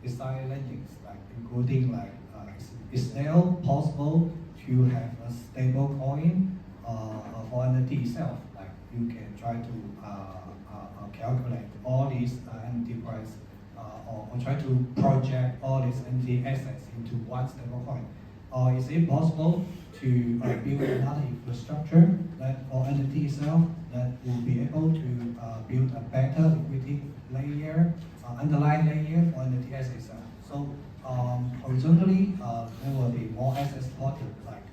beside lendings, like including like is there possible to have a stable coin for NFT itself? Like you can try to calculate all these NFT price or try to project all these NFT assets into one stable coin. Or is it possible to build another infrastructure that for NFT itself that will be able to build a better liquidity layer, underlying layer for NFT assets itself? So horizontally, there will be more assets supported like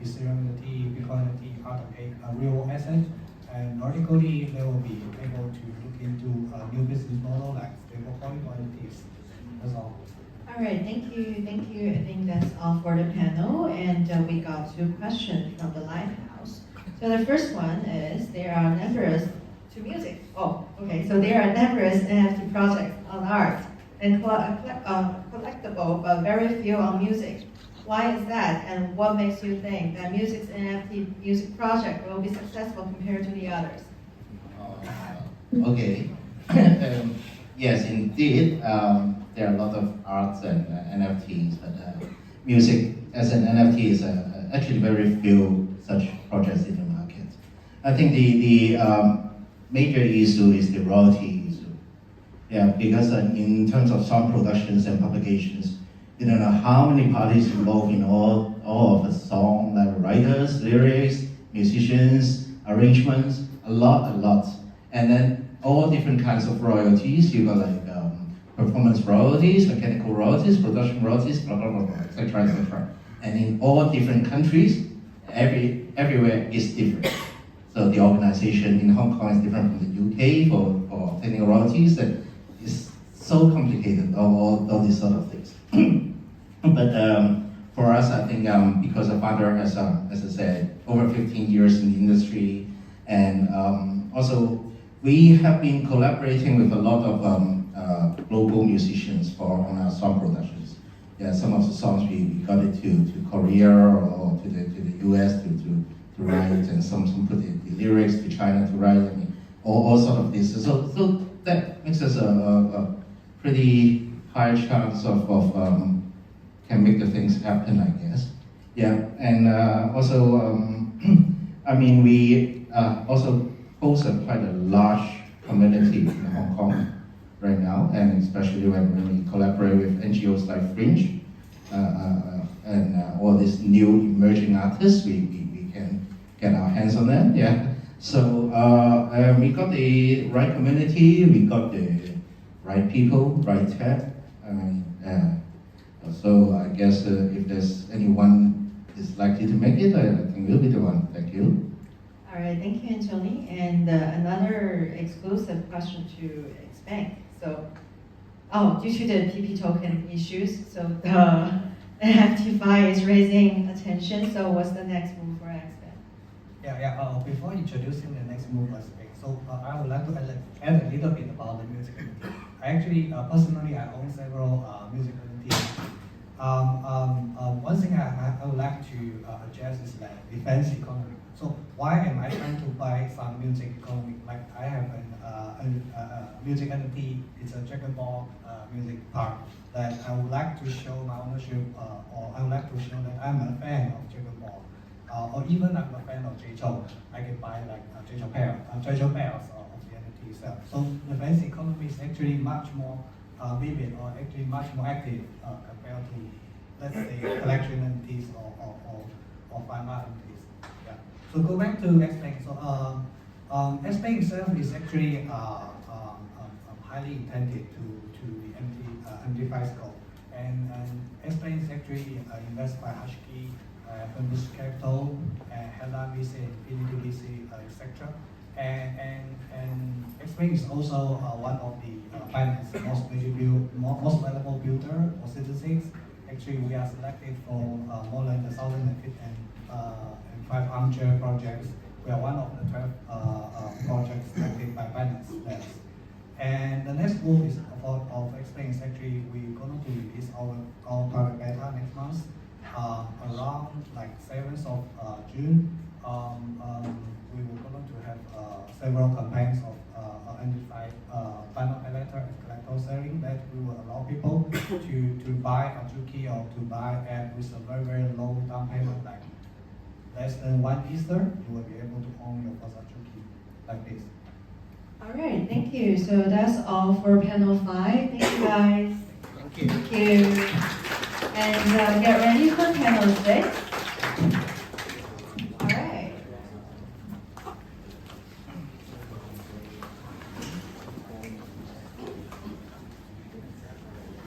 Ethereum NFT, Bitcoin NFT, other real assets. And vertically, they will be able to look into a new business model like stablecoin or NFTs. That's all. All right, thank you, thank you. I think that's all for the panel, and we got 2 questions from the Lighthouse. So the first one is, there are numerous to music. Oh, okay. So there are numerous NFT projects on art and collectible, but very few on music. Why is that, and what makes you think that music's NFT music project will be successful compared to the others? Okay. Yes, indeed. There are a lot of arts and NFTs, but music as an NFT is actually very few such projects in the market. I think the major issue is the royalty issue. Yeah, because in terms of song productions and publications, you don't know how many parties involved in all of the song, like writers, lyrics, musicians, arrangements, a lot. And then all different kinds of royalties. You got like performance royalties, mechanical royalties, production royalties, blah, blah, blah, etc., etc. And in all different countries, everywhere is different. So the organization in Hong Kong is different from the UK for obtaining royalties. And it's so complicated, all these sort of things. But for us, I think because the founder has, as I said, over 15 years in the industry, and also we have been collaborating with a lot of global musicians on our song productions. Yeah, some of the songs we got it to Korea or to the US to write, and some put the lyrics to China to write. I mean, all sort of this. So that makes us a pretty high chance of can make the things happen, I guess. Yeah, and also, I mean, we also host quite a large community in Hong Kong right now, and especially when we collaborate with NGOs like Fringe and all these new emerging artists, we can get our hands on them. Yeah. So we got the right community, we got the right people, right tech. So I guess if there's anyone is likely to make it, I think we'll be the one. Thank you. All right, thank you, Anthony. And another exclusive question to Xbank. So, due to the PP token issues, so the NFT is raising attention. So what's the next move for Xbank? Yeah. Before introducing the next move for Xbank, so I would like to add a little bit about the music community. Actually, personally, I own several music communities. One thing I would like to address is like defense economy. So why am I trying to buy some music economy? Like I have a music entity, it's a Dragon Ball music park that I would like to show my ownership, or I would like to show that I'm a fan of Dragon Ball, or even I'm a fan of J-Cho. I can buy like J-Cho pairs of the NFT. itself. So the base economy is actually much more vivid or actually much more active compared to, let's say, collection entities or pharma entities. Yeah. So go back to XPeng. So XPeng itself is actually highly intended to the MD5 scope. And XPeng is actually invested by Hashkey, Fenris Capital, Hella VC, Infinity VC, etc. And XPeng is also one of the finance most valuable builder for citizens. Actually, we are selected for more than 1,005 armchair projects. We are one of the 12 projects selected by finance labs. And the next move is of XPeng is actually we're going to release our private beta next month, around like 7th of June. We were going to have several campaigns of identified final letter and collector selling that we will allow people to buy a Juki or to buy app with a very, very low down payment, like less than 1 Ether. You will be able to own your first Juki like this. All right, thank you. So that's all for panel 5. Thank you, guys. Thank you. Thank you. And get ready for panel 6. All right.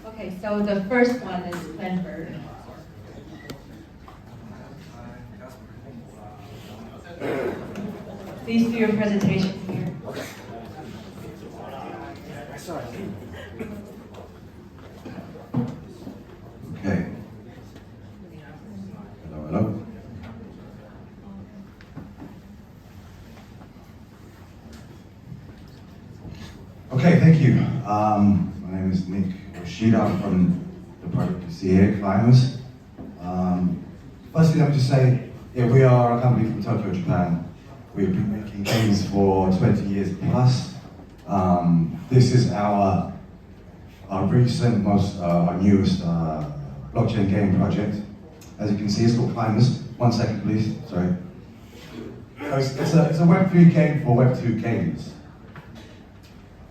Okay, so the first one is Clanford. Please do your presentation here. Okay. Hello. Okay, thank you. My name is Nick Yoshida. I'm from the project CA Climbers. Firstly, let me just say, we are a company from Tokyo, Japan. We've been making games for 20 years plus. This is our recent, our newest blockchain game project. As you can see, it's called Climbers. 1 second, please. Sorry. So it's a Web3 game for Web2 gamers.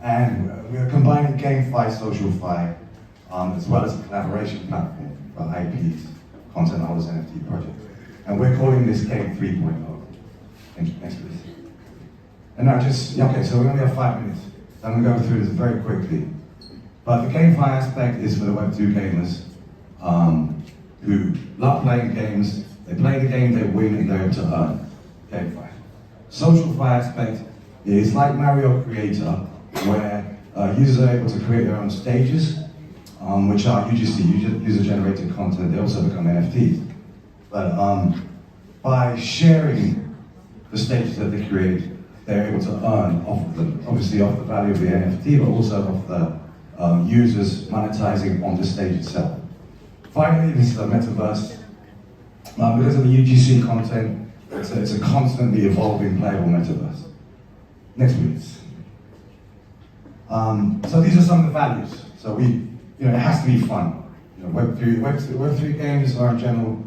And we are combining GameFi, SocialFi, as well as a collaboration platform for IPs, content holders, NFT projects. And we're calling this game 3.0. Next, please. And now okay, so we only have 5 minutes. So I'm going to go through this very quickly. But the GameFi aspect is for the Web2 gamers who love playing games. They play the game, they win, and they're able to earn. GameFi. SocialFi aspect is like Mario Creator, where users are able to create their own stages, which are UGC, user-generated content. They also become NFTs. But by sharing the stages that they create, they're able to earn off of them, obviously off the value of the NFT, but also off the users monetizing on the stage itself. Finally, this is the metaverse. Because of the UGC content, it's a constantly evolving playable metaverse. Next, please. So these are some of the values. So it has to be fun. Web3 games are in general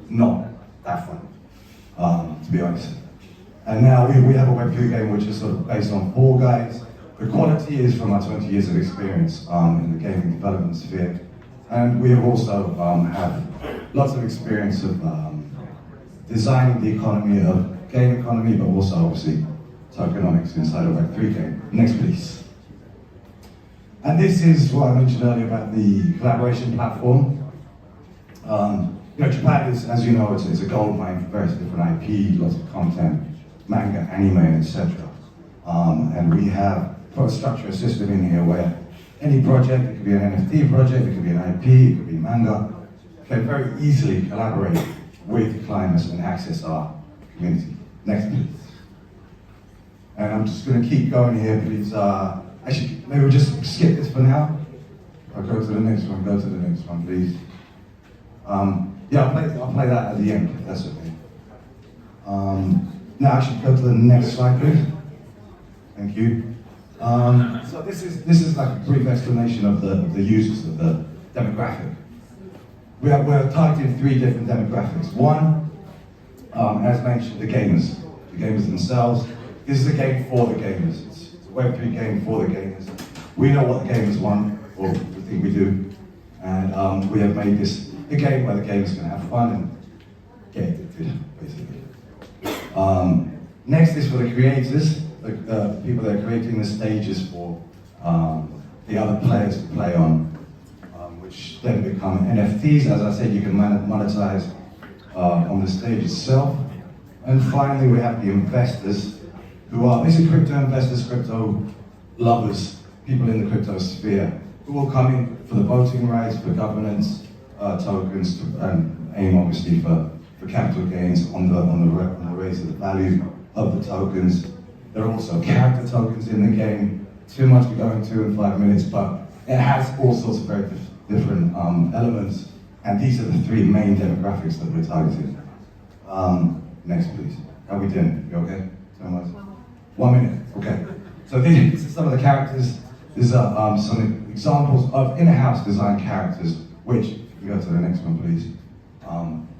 not that fun, to be honest. And now we have a Web3 game which is sort of based on Fall Guys. The quality is from our 20 years of experience in the gaming development sphere. And we have also have lots of experience of designing the economy of game economy, but also obviously tokenomics inside a Web3 game. Next, please. And this is what I mentioned earlier about the collaboration platform. Japan is, as you know, it's a gold mine for various different IP, lots of content, manga, anime, etc. And we have put a structure system in here where any project, it could be an NFT project, it could be an IP, it could be manga, can very easily collaborate with climbers and access our community. Next, please. And I'm just going to keep going here, please. Actually, maybe we'll just skip this for now. I'll go to the next one, please. I'll play that at the end, if that's okay. Now, actually, go to the next slide, please. Thank you. So this is like a brief explanation of the users, of the demographic. We're targeting 3 different demographics. One, as mentioned, the gamers themselves. This is a game for the gamers. It's a Web3 game for the gamers. We know what the gamers want, or we think we do, and we have made this a game where the gamers can have fun and get addicted, basically. Next is for the creators, the people that are creating the stages for the other players to play on, which then become NFTs. As I said, you can monetize on the stage itself. And finally, we have the investors, who are basically crypto investors, crypto lovers, people in the crypto sphere, who will come in for the voting rights, for governance tokens, and aim obviously for capital gains on the raise of the value of the tokens. There are also character tokens in the game. Too much to go into in 5 minutes, but it has all sorts of very different elements, and these are the three main demographics that we're targeting. Next, please. How are we doing? You okay? 1 minute. Okay. So these are some of the characters. These are some examples of in-house design characters, which, if you go to the next one, please,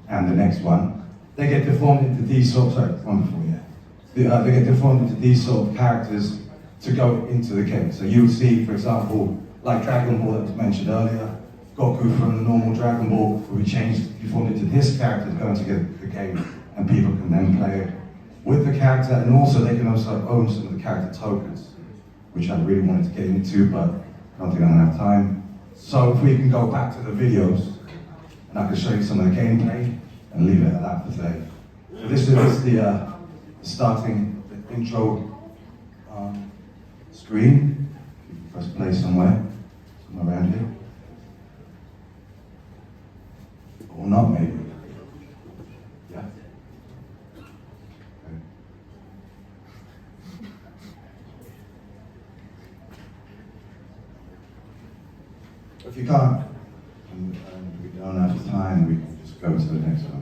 and the next one, they get deformed into these sorts. Sorry, one before, yeah. They get deformed into these sort of characters to go into the game. So you'll see, for example, like Dragon Ball that was mentioned earlier, Goku from the normal Dragon Ball will be changed, deformed into this character to go into the game, and people can then play it with the character, and also they can also own some of the character tokens, which I really wanted to get into, but I don't think I'm gonna have time. So if we can go back to the videos, and I can show you some of the gameplay, and leave it at that for today. So this is the starting, the intro screen. You can press play somewhere around here. Or not, maybe. Yeah? Okay. If you can't, and we don't have time, we can just go to the next one.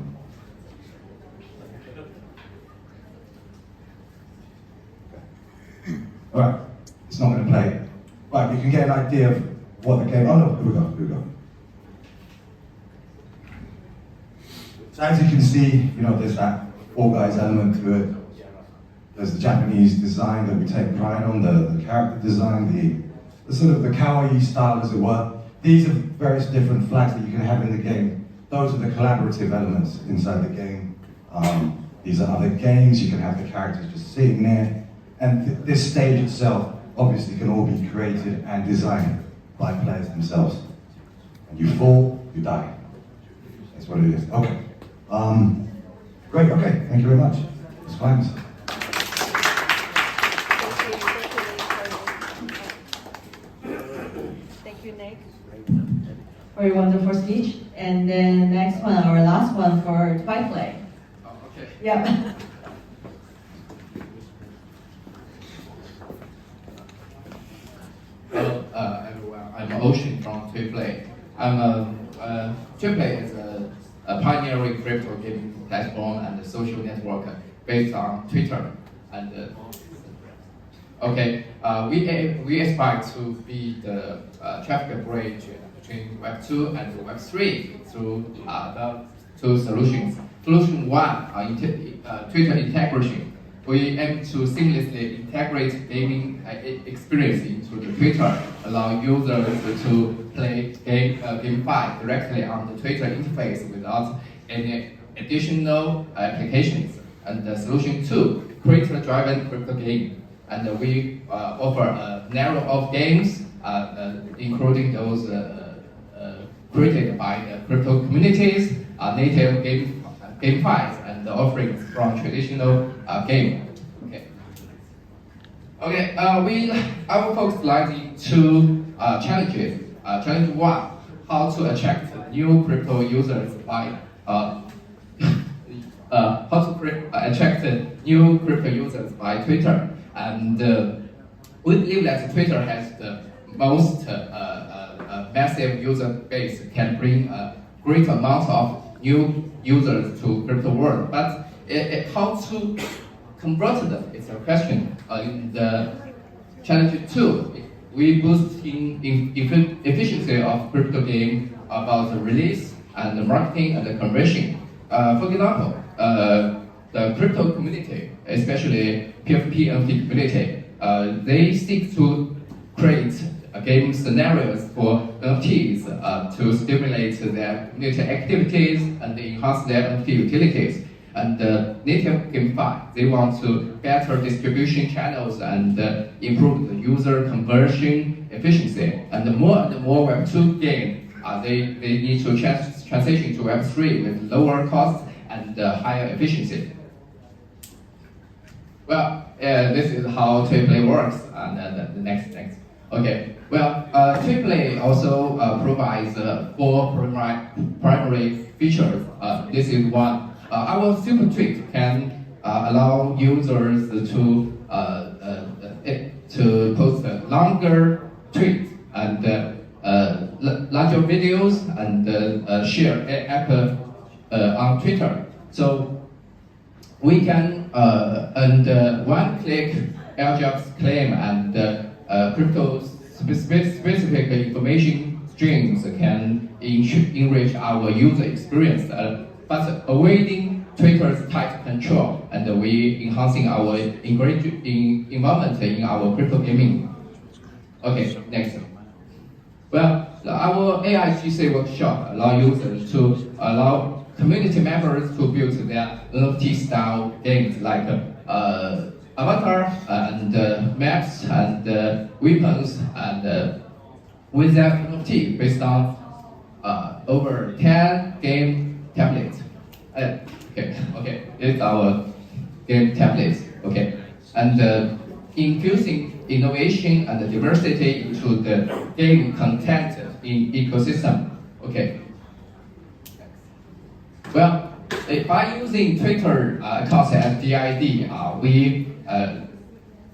Alright, it's not going to play. Right, you can get an idea of what the game. Oh no, here we go. So as you can see, there's that Fall Guys element to it. There's the Japanese design that we take pride on, the character design, the sort of the kawaii style, as it were. These are various different flags that you can have in the game. Those are the collaborative elements inside the game. These are other games. You can have the characters just sitting there. And this stage itself, obviously, can all be created and designed by players themselves. And you fall, you die. That's what it is. Okay. Great, okay, thank you very much. It's fine. Thank you, Nick, for your wonderful speech. And then next one, our last one for Twyplay. Oh, okay. Yeah. Hello, everyone. I'm Ocean from Twyplay. Twyplay is a pioneering crypto gaming platform and a social network based on Twitter. And we aspire to be the traffic bridge between Web 2 and Web 3 through the two solutions. Solution 1, Twitter integration. We aim to seamlessly integrate gaming experience into the Twitter, allow users to play GameFi directly on the Twitter interface without any additional applications. And solution 2, creator-driven crypto game. And we offer a narrow of games, including those created by the crypto communities, native GameFi, and the offerings from traditional game. Okay, I will focus lightly two challenges. Challenge 1, how to attract new crypto users by Twitter. And we believe that Twitter has the most massive user base, can bring a great amount of new users to crypto world. But how to convert them is a question. In the challenge 2, we boost in efficiency of crypto game about the release and the marketing and the conversion. For example, the crypto community, especially PFP and community, they seek to create game scenarios for NFTs to stimulate their community activities and enhance their NFT utilities. And native GameFi, they want to better distribution channels and improve the user conversion efficiency. And more Web2 game, they need to transition to Web3 with lower costs and higher efficiency. Well, this is how AAA works. And the next. Okay. Well, AAA also provides 4 primary features. This is one. Our Super Tweet can allow users to post longer tweets and larger videos and share app on Twitter. So we can one-click airdrops claim and crypto-specific information streams can enrich our user experience, but avoiding Twitter's tight control, and we enhancing our involvement in our crypto gaming. Okay, next. Well, our AIGC workshop allow users to allow community members to build their NFT-style games like avatar and maps and weapons and with their NFT based on over 10 game templates. Okay, it's our game templates. Okay, and infusing innovation and diversity into the game content in ecosystem. Okay. Well, by using Twitter accounts as DID,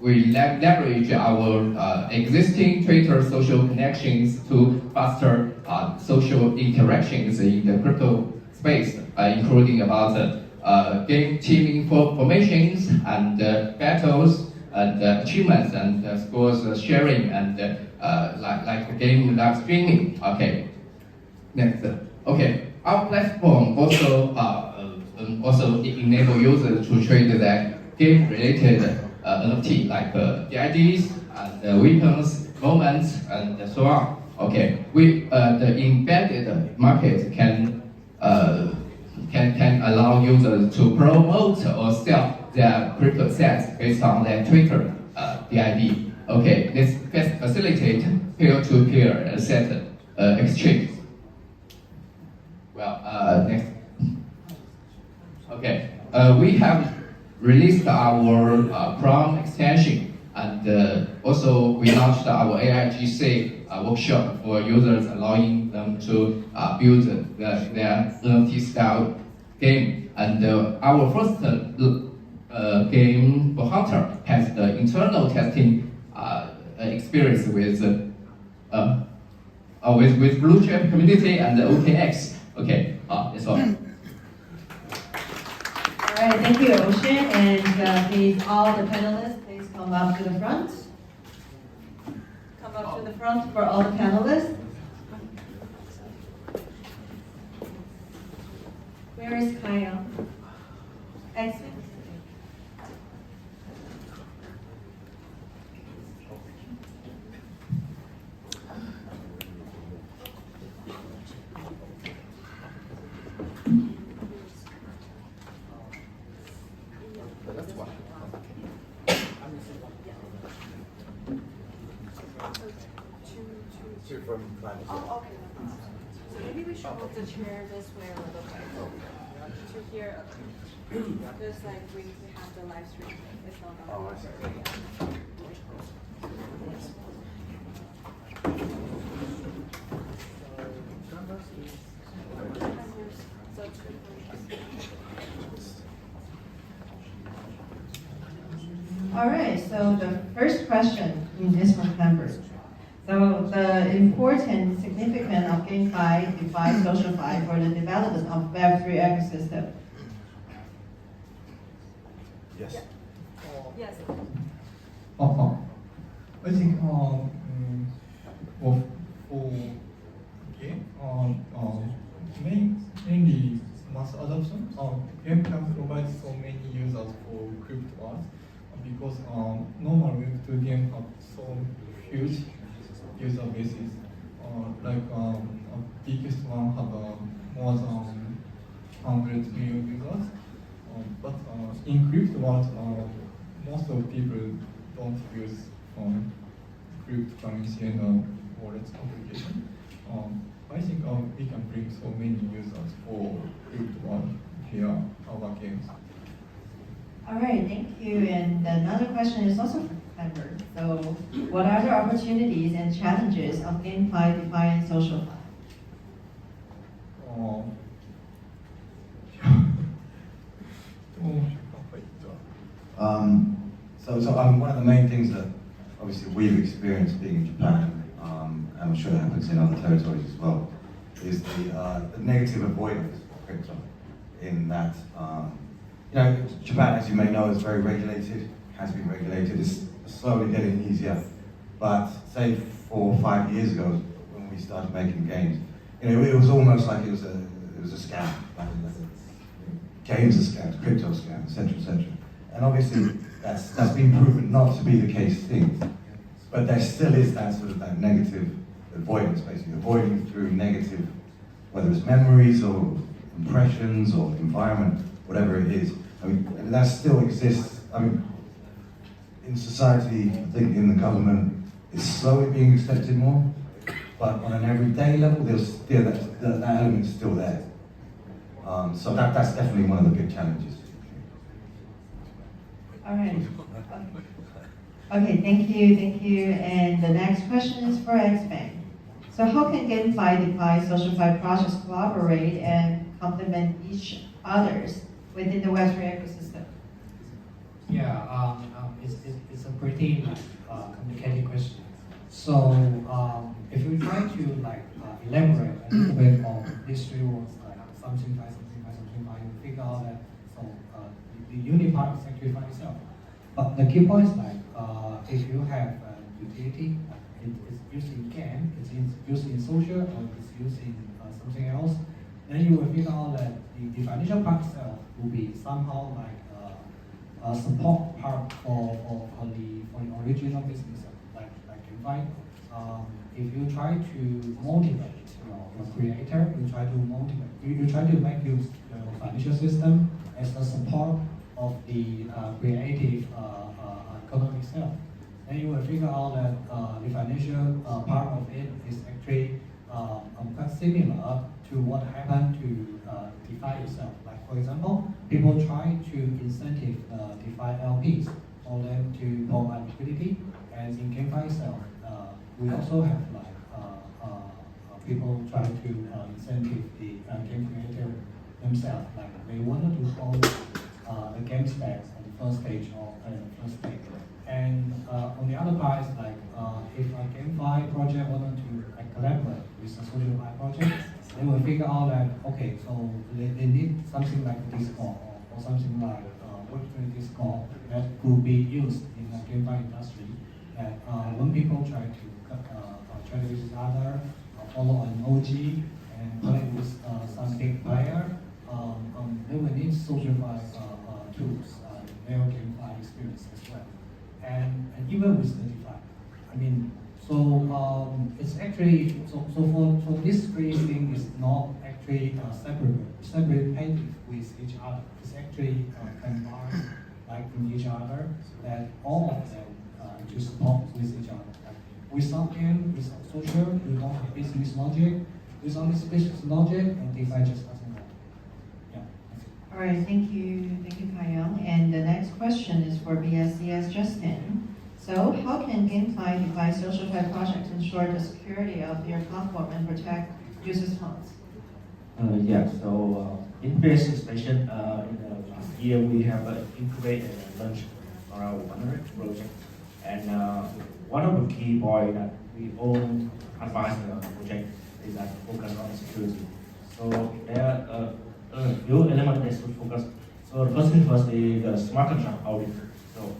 we leverage our existing Twitter social connections to foster social interactions in the crypto space, including about game teaming formations and battles and achievements and scores sharing and like game live streaming. Okay, next. Okay, our platform also enable users to trade their game-related NFT like DIDs and weapons, moments, and so on. Okay, the embedded market can allow users to promote or sell their crypto assets based on their Twitter DID. Okay, this facilitates peer-to-peer asset exchange. Well, next. Okay, we have released our Prom extension, and also we launched our AIGC workshop for users, allowing them to build their NFT style game. And our first game, Hunter, has the internal testing experience with Blue Chip community and the OKX. Okay, that's all. All right, thank you, Ocean, and please, all the panelists, please come up to the front. Come up to the front for all the panelists. Where is Kyle? Exit. Oh, okay. So maybe we should move the chair this way a little bit to here. Just like we have the live stream. It's not on. All right, so the first question in this November. So the important significance of GameFi, DeFi, SocialFi for the development of Web3 ecosystem. Yes. Yes. I think mainly mass adoption. Game can provide so many users for crypto art because normal Web2 games have so huge user bases. Biggest one have more than 100 million users. But in crypto world, most of people don't use cryptocurrency and wallet application. I think we can bring so many users for crypto world via our games. All right, thank you. And another question is also for Clever. So, what are the opportunities and challenges of GameFi, DeFi, and SocialFi? One of the main things that obviously we've experienced being in Japan, and I'm sure it happens in other territories as well, is the negative avoidance of crypto. In that, Japan, as you may know, is very regulated, has been regulated, it's slowly getting easier. But say 4 or 5 years ago, when we started making games, it was almost like it was a scam. Games are scams, crypto scams, etc., etc. And obviously, that's been proven not to be the case thing. But there still is that sort of that negative avoidance, basically avoiding through negative, whether it's memories or impressions or environment, whatever it is. And that still exists. In society, I think in the government, it's slowly being accepted more. But on an everyday level, there's still that element's still there. So that's definitely one of the big challenges. All right. Okay, thank you. And the next question is for Xpeng. So how can GameFi, DeFi, SocialFi projects collaborate and complement each others within the Web3 ecosystem? Yeah, it's a pretty complicated question. So if we try to elaborate a little bit on these three words, something by, you figure out that the unit part is actually by itself. But the key point is if you have utility, it's used in game, it's used in social, or it's used in something else, then you will figure out that the financial part itself will be somehow a support part for the original business, like GameFi. If you try to motivate your creator, you try to make your financial system as a support of the creative economy itself, then you will figure out that the financial part of it is actually quite similar to what happened to DeFi itself. Like for example, people try to incentive DeFi LPs for them to provide liquidity, and in GameFi itself, we also have people try to incentive the game creator themselves. Like they wanted to hold the game stacks on the first stage or first stage. And on the other part, is if a GameFi project wanted to collaborate with a SocialFi project, they will figure out that okay, so they need something like Discord or something like Web3 Discord that could be used in the GameFi industry. That when people try to chat with each other, follow an OG, and play with some big player, they will need SocialFi tools, their GameFi experience as well. And even with the DeFi. It's actually, for this three things is not actually separated with each other. It's actually combined in each other, that all of them to support with each other. Without game, without social, we don't have business logic. Without this business logic, and DeFi just doesn't work. Yeah. All right, thank you, Kai-Young. And the next question is for BSCS Justin. So, how can GameFi, DeFi, SocialFi projects ensure the security of their platform and protect users' funds? In previous session, in the last year, we have incubated and launched our Wonder project. And one of the key points that we all advise the project is that focus on security. So there are a few elements that should focus. So the first thing first is the smart contract audit. So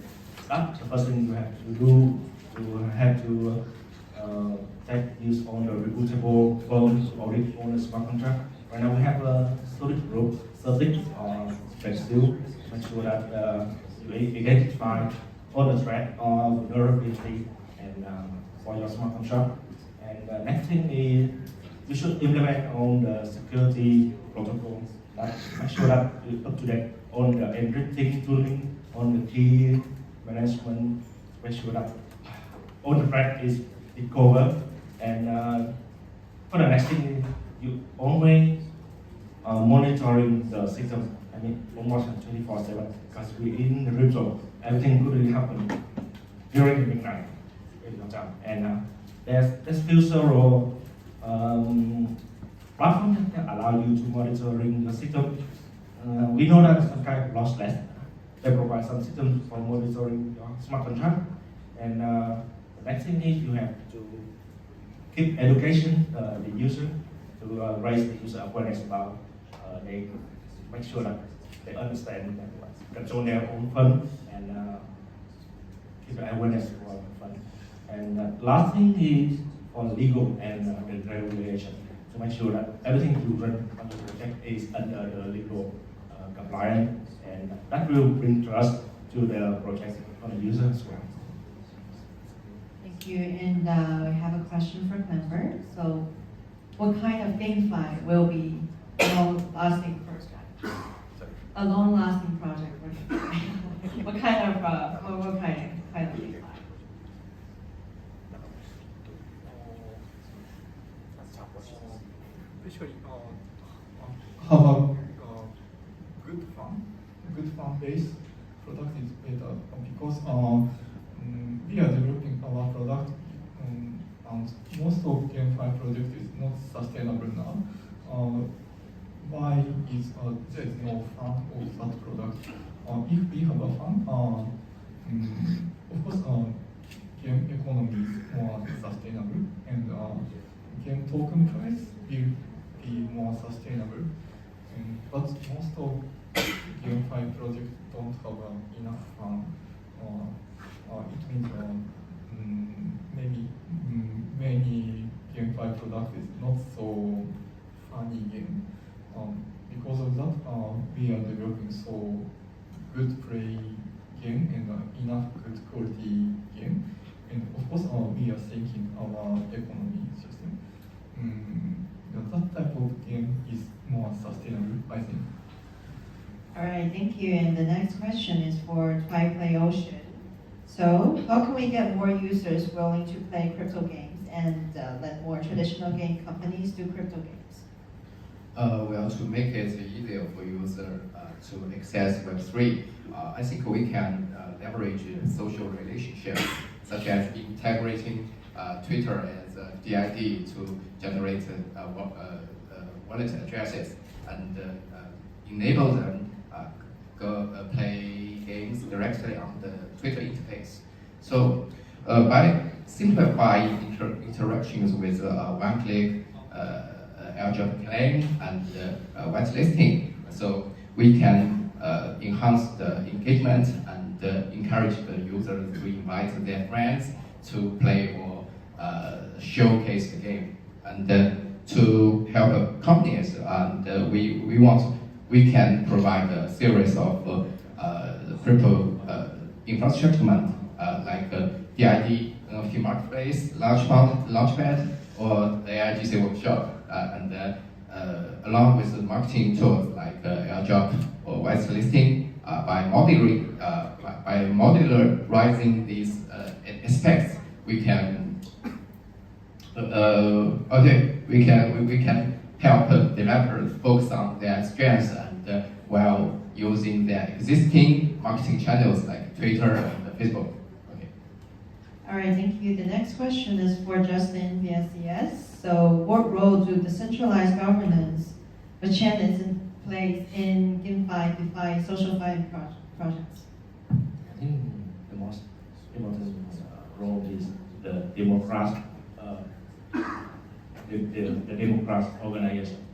that's the first thing you have to do. You have to take use on the reputable firms to audit on the smart contract. Right now we have a solid group, Certic or Flexible, to make sure that you identify on the threat or vulnerability and for your smart contract. And next thing is you should implement on the security protocol that make sure that you're up to date on the encrypting tooling, on the key management, make sure that all the threat is covered. And for the next thing, you always monitoring the system. I mean, almost 24/7 because we in the real zone. Everything could really happen during the midnight in your job. And there's still several platforms that allow you to monitoring the system. We know that some kind of lossless. They provide some systems for monitoring your smart contract. And the next thing is you have to keep education the user to raise the user awareness about they make sure that they understand that control their own fund and keep the awareness for the fund. And last thing is for legal and the regulation to make sure that everything you run on the project is under the legal compliance, and that will bring trust to the project on the user as well. Thank you. And we have a question from member. So, what kind of GameFi will be a long-lasting project? A long-lasting project. What kind of GameFi? Basically, how about good fund-based product is better because we are developing our product and most of GameFi project is not sustainable now. Why is there is no fund of that product? If we have a fund, of course, game economy is more sustainable and game token price will be more sustainable. But most of GameFi projects don't have enough fund. It means maybe many GameFi product is not so funny game. Because of that, we are developing so good play game and enough good quality game. And of course, we are thinking our economy system. That type of game is more sustainable, I think. All right, thank you. And the next question is for TriPlayOcean. So, how can we get more users willing to play crypto games and let more traditional game companies do crypto games? Well, to make it easier for user to access Web3, I think we can leverage social relationships, such as integrating Twitter as a DID to generate wallet addresses and enable them play games directly on the Twitter interface. So by simplifying interactions with one-click airdrop claim and whitelisting, so we can enhance the engagement and encourage the users to invite their friends to play or showcase the game. And to help companies, and we can provide a series of crypto infrastructure like DID, NFT Marketplace, Launchpad, or the AIGC Workshop, and along with the marketing tools like airdrop or whitelisting, by modularizing these aspects, we can we can help developers focus on their strengths and while using their existing marketing channels like Twitter and Facebook. Okay. All right, thank you. The next question is for Justin, VSCS. So, what role do decentralized governance, which is in place in GameFi, DeFi, SocialFi projects? I think the most important role is the democratic organization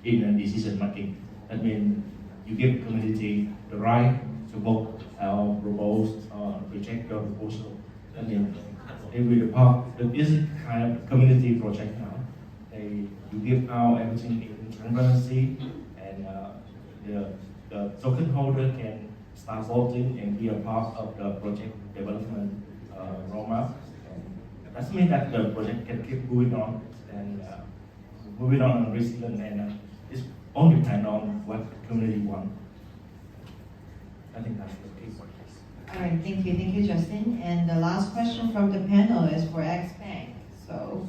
in decision making. That means you give community the right to vote or propose or reject your proposal. That means the basic kind of community project now. You give out everything in transparency, and the token holder can start voting and be a part of the project development roadmap. And that means that the project can keep moving on and moving on and resilient, and it's only depend on what the community want. I think that's the key point. All right, thank you, Justin. And the last question from the panel is for XBank. So,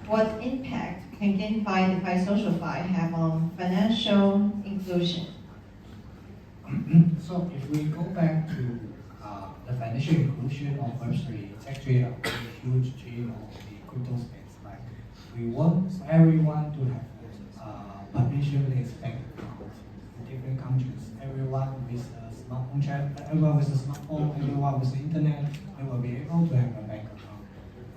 what impact can GameFi, DeFi, SocialFi have on financial inclusion? So if we go back to the financial inclusion of Web3, it's actually a very huge dream of the crypto space. Like we want everyone to have permissionless bank accounts in different countries. Everyone with a smartphone everyone with a smartphone, everyone with the internet, they will be able to have a bank account.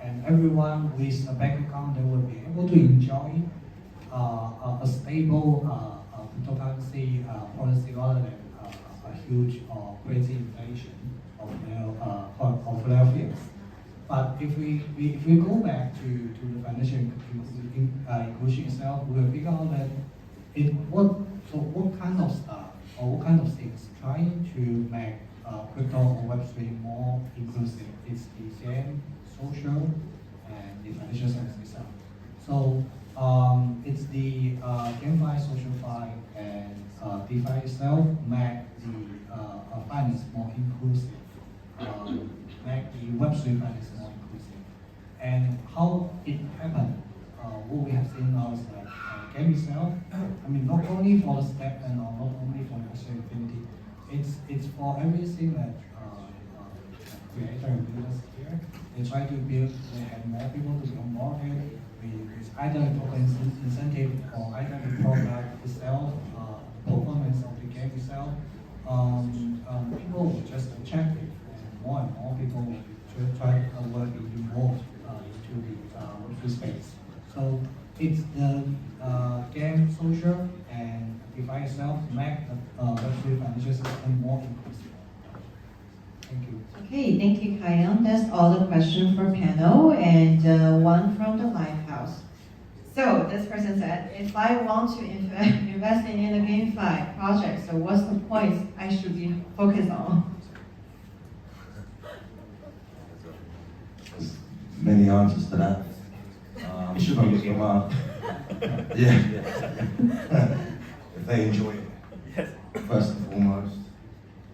And everyone with a bank account, they will be able to enjoy a stable cryptocurrency policy rather than a huge or crazy inflation of their fields. But if we go back to the financial inclusion itself, we will figure out that what kind of stuff or what kind of things trying to make crypto or Web3 more inclusive. It's the game, social, and the financial service itself. So it's the GameFi, SocialFi, and DeFi itself make the finance more inclusive, make the Web3 finance more inclusive. And how it happened, what we have seen now is like game itself. I mean, not only for the step and not only for the Infinity, it's for everything that creator and builders here. They try to build, they have more people to be onboarded with either token incentive or either the product itself, performance of the game itself. People will just check it, and more people will try to work involved into the Web3 space. So it's the game, social, and DeFi itself make the Web3 financial system more inclusive. Thank you. Okay, thank you, Kayam. That's all the questions for panel, and one from the Lighthouse. So this person said, if I want to invest in a GameFi project, so what's the points I should be focused on? There's many answers to that. Focus them up. Yeah. If they enjoy it, first and foremost.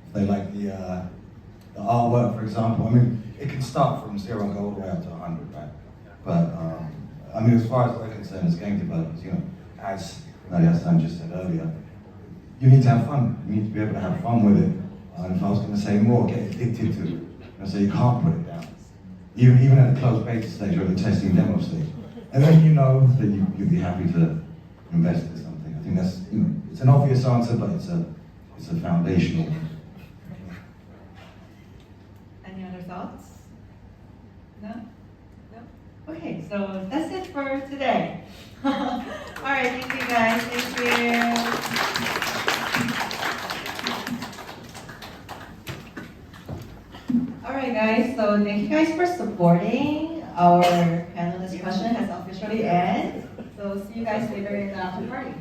If they like the artwork, for example. I mean, it can start from 0 and go all the way up to 100, right? But I mean, as far as we're concerned as game developers, you know, as Nadia Hassan just said earlier, you need to have fun. You need to be able to have fun with it. And if I was going to say more, get addicted to it. And so you can't put it down. Even at the closed beta stage or the testing demo stage. And then you know that you'd be happy to invest in something. I think that's, you know, it's an obvious answer, but it's a foundational one. Any other thoughts? No? No? Okay, so that's it for today. All right, thank you guys. Thank you. All right, guys. So thank you guys for supporting. Our panel discussion has officially ended. So see you guys later in the after party.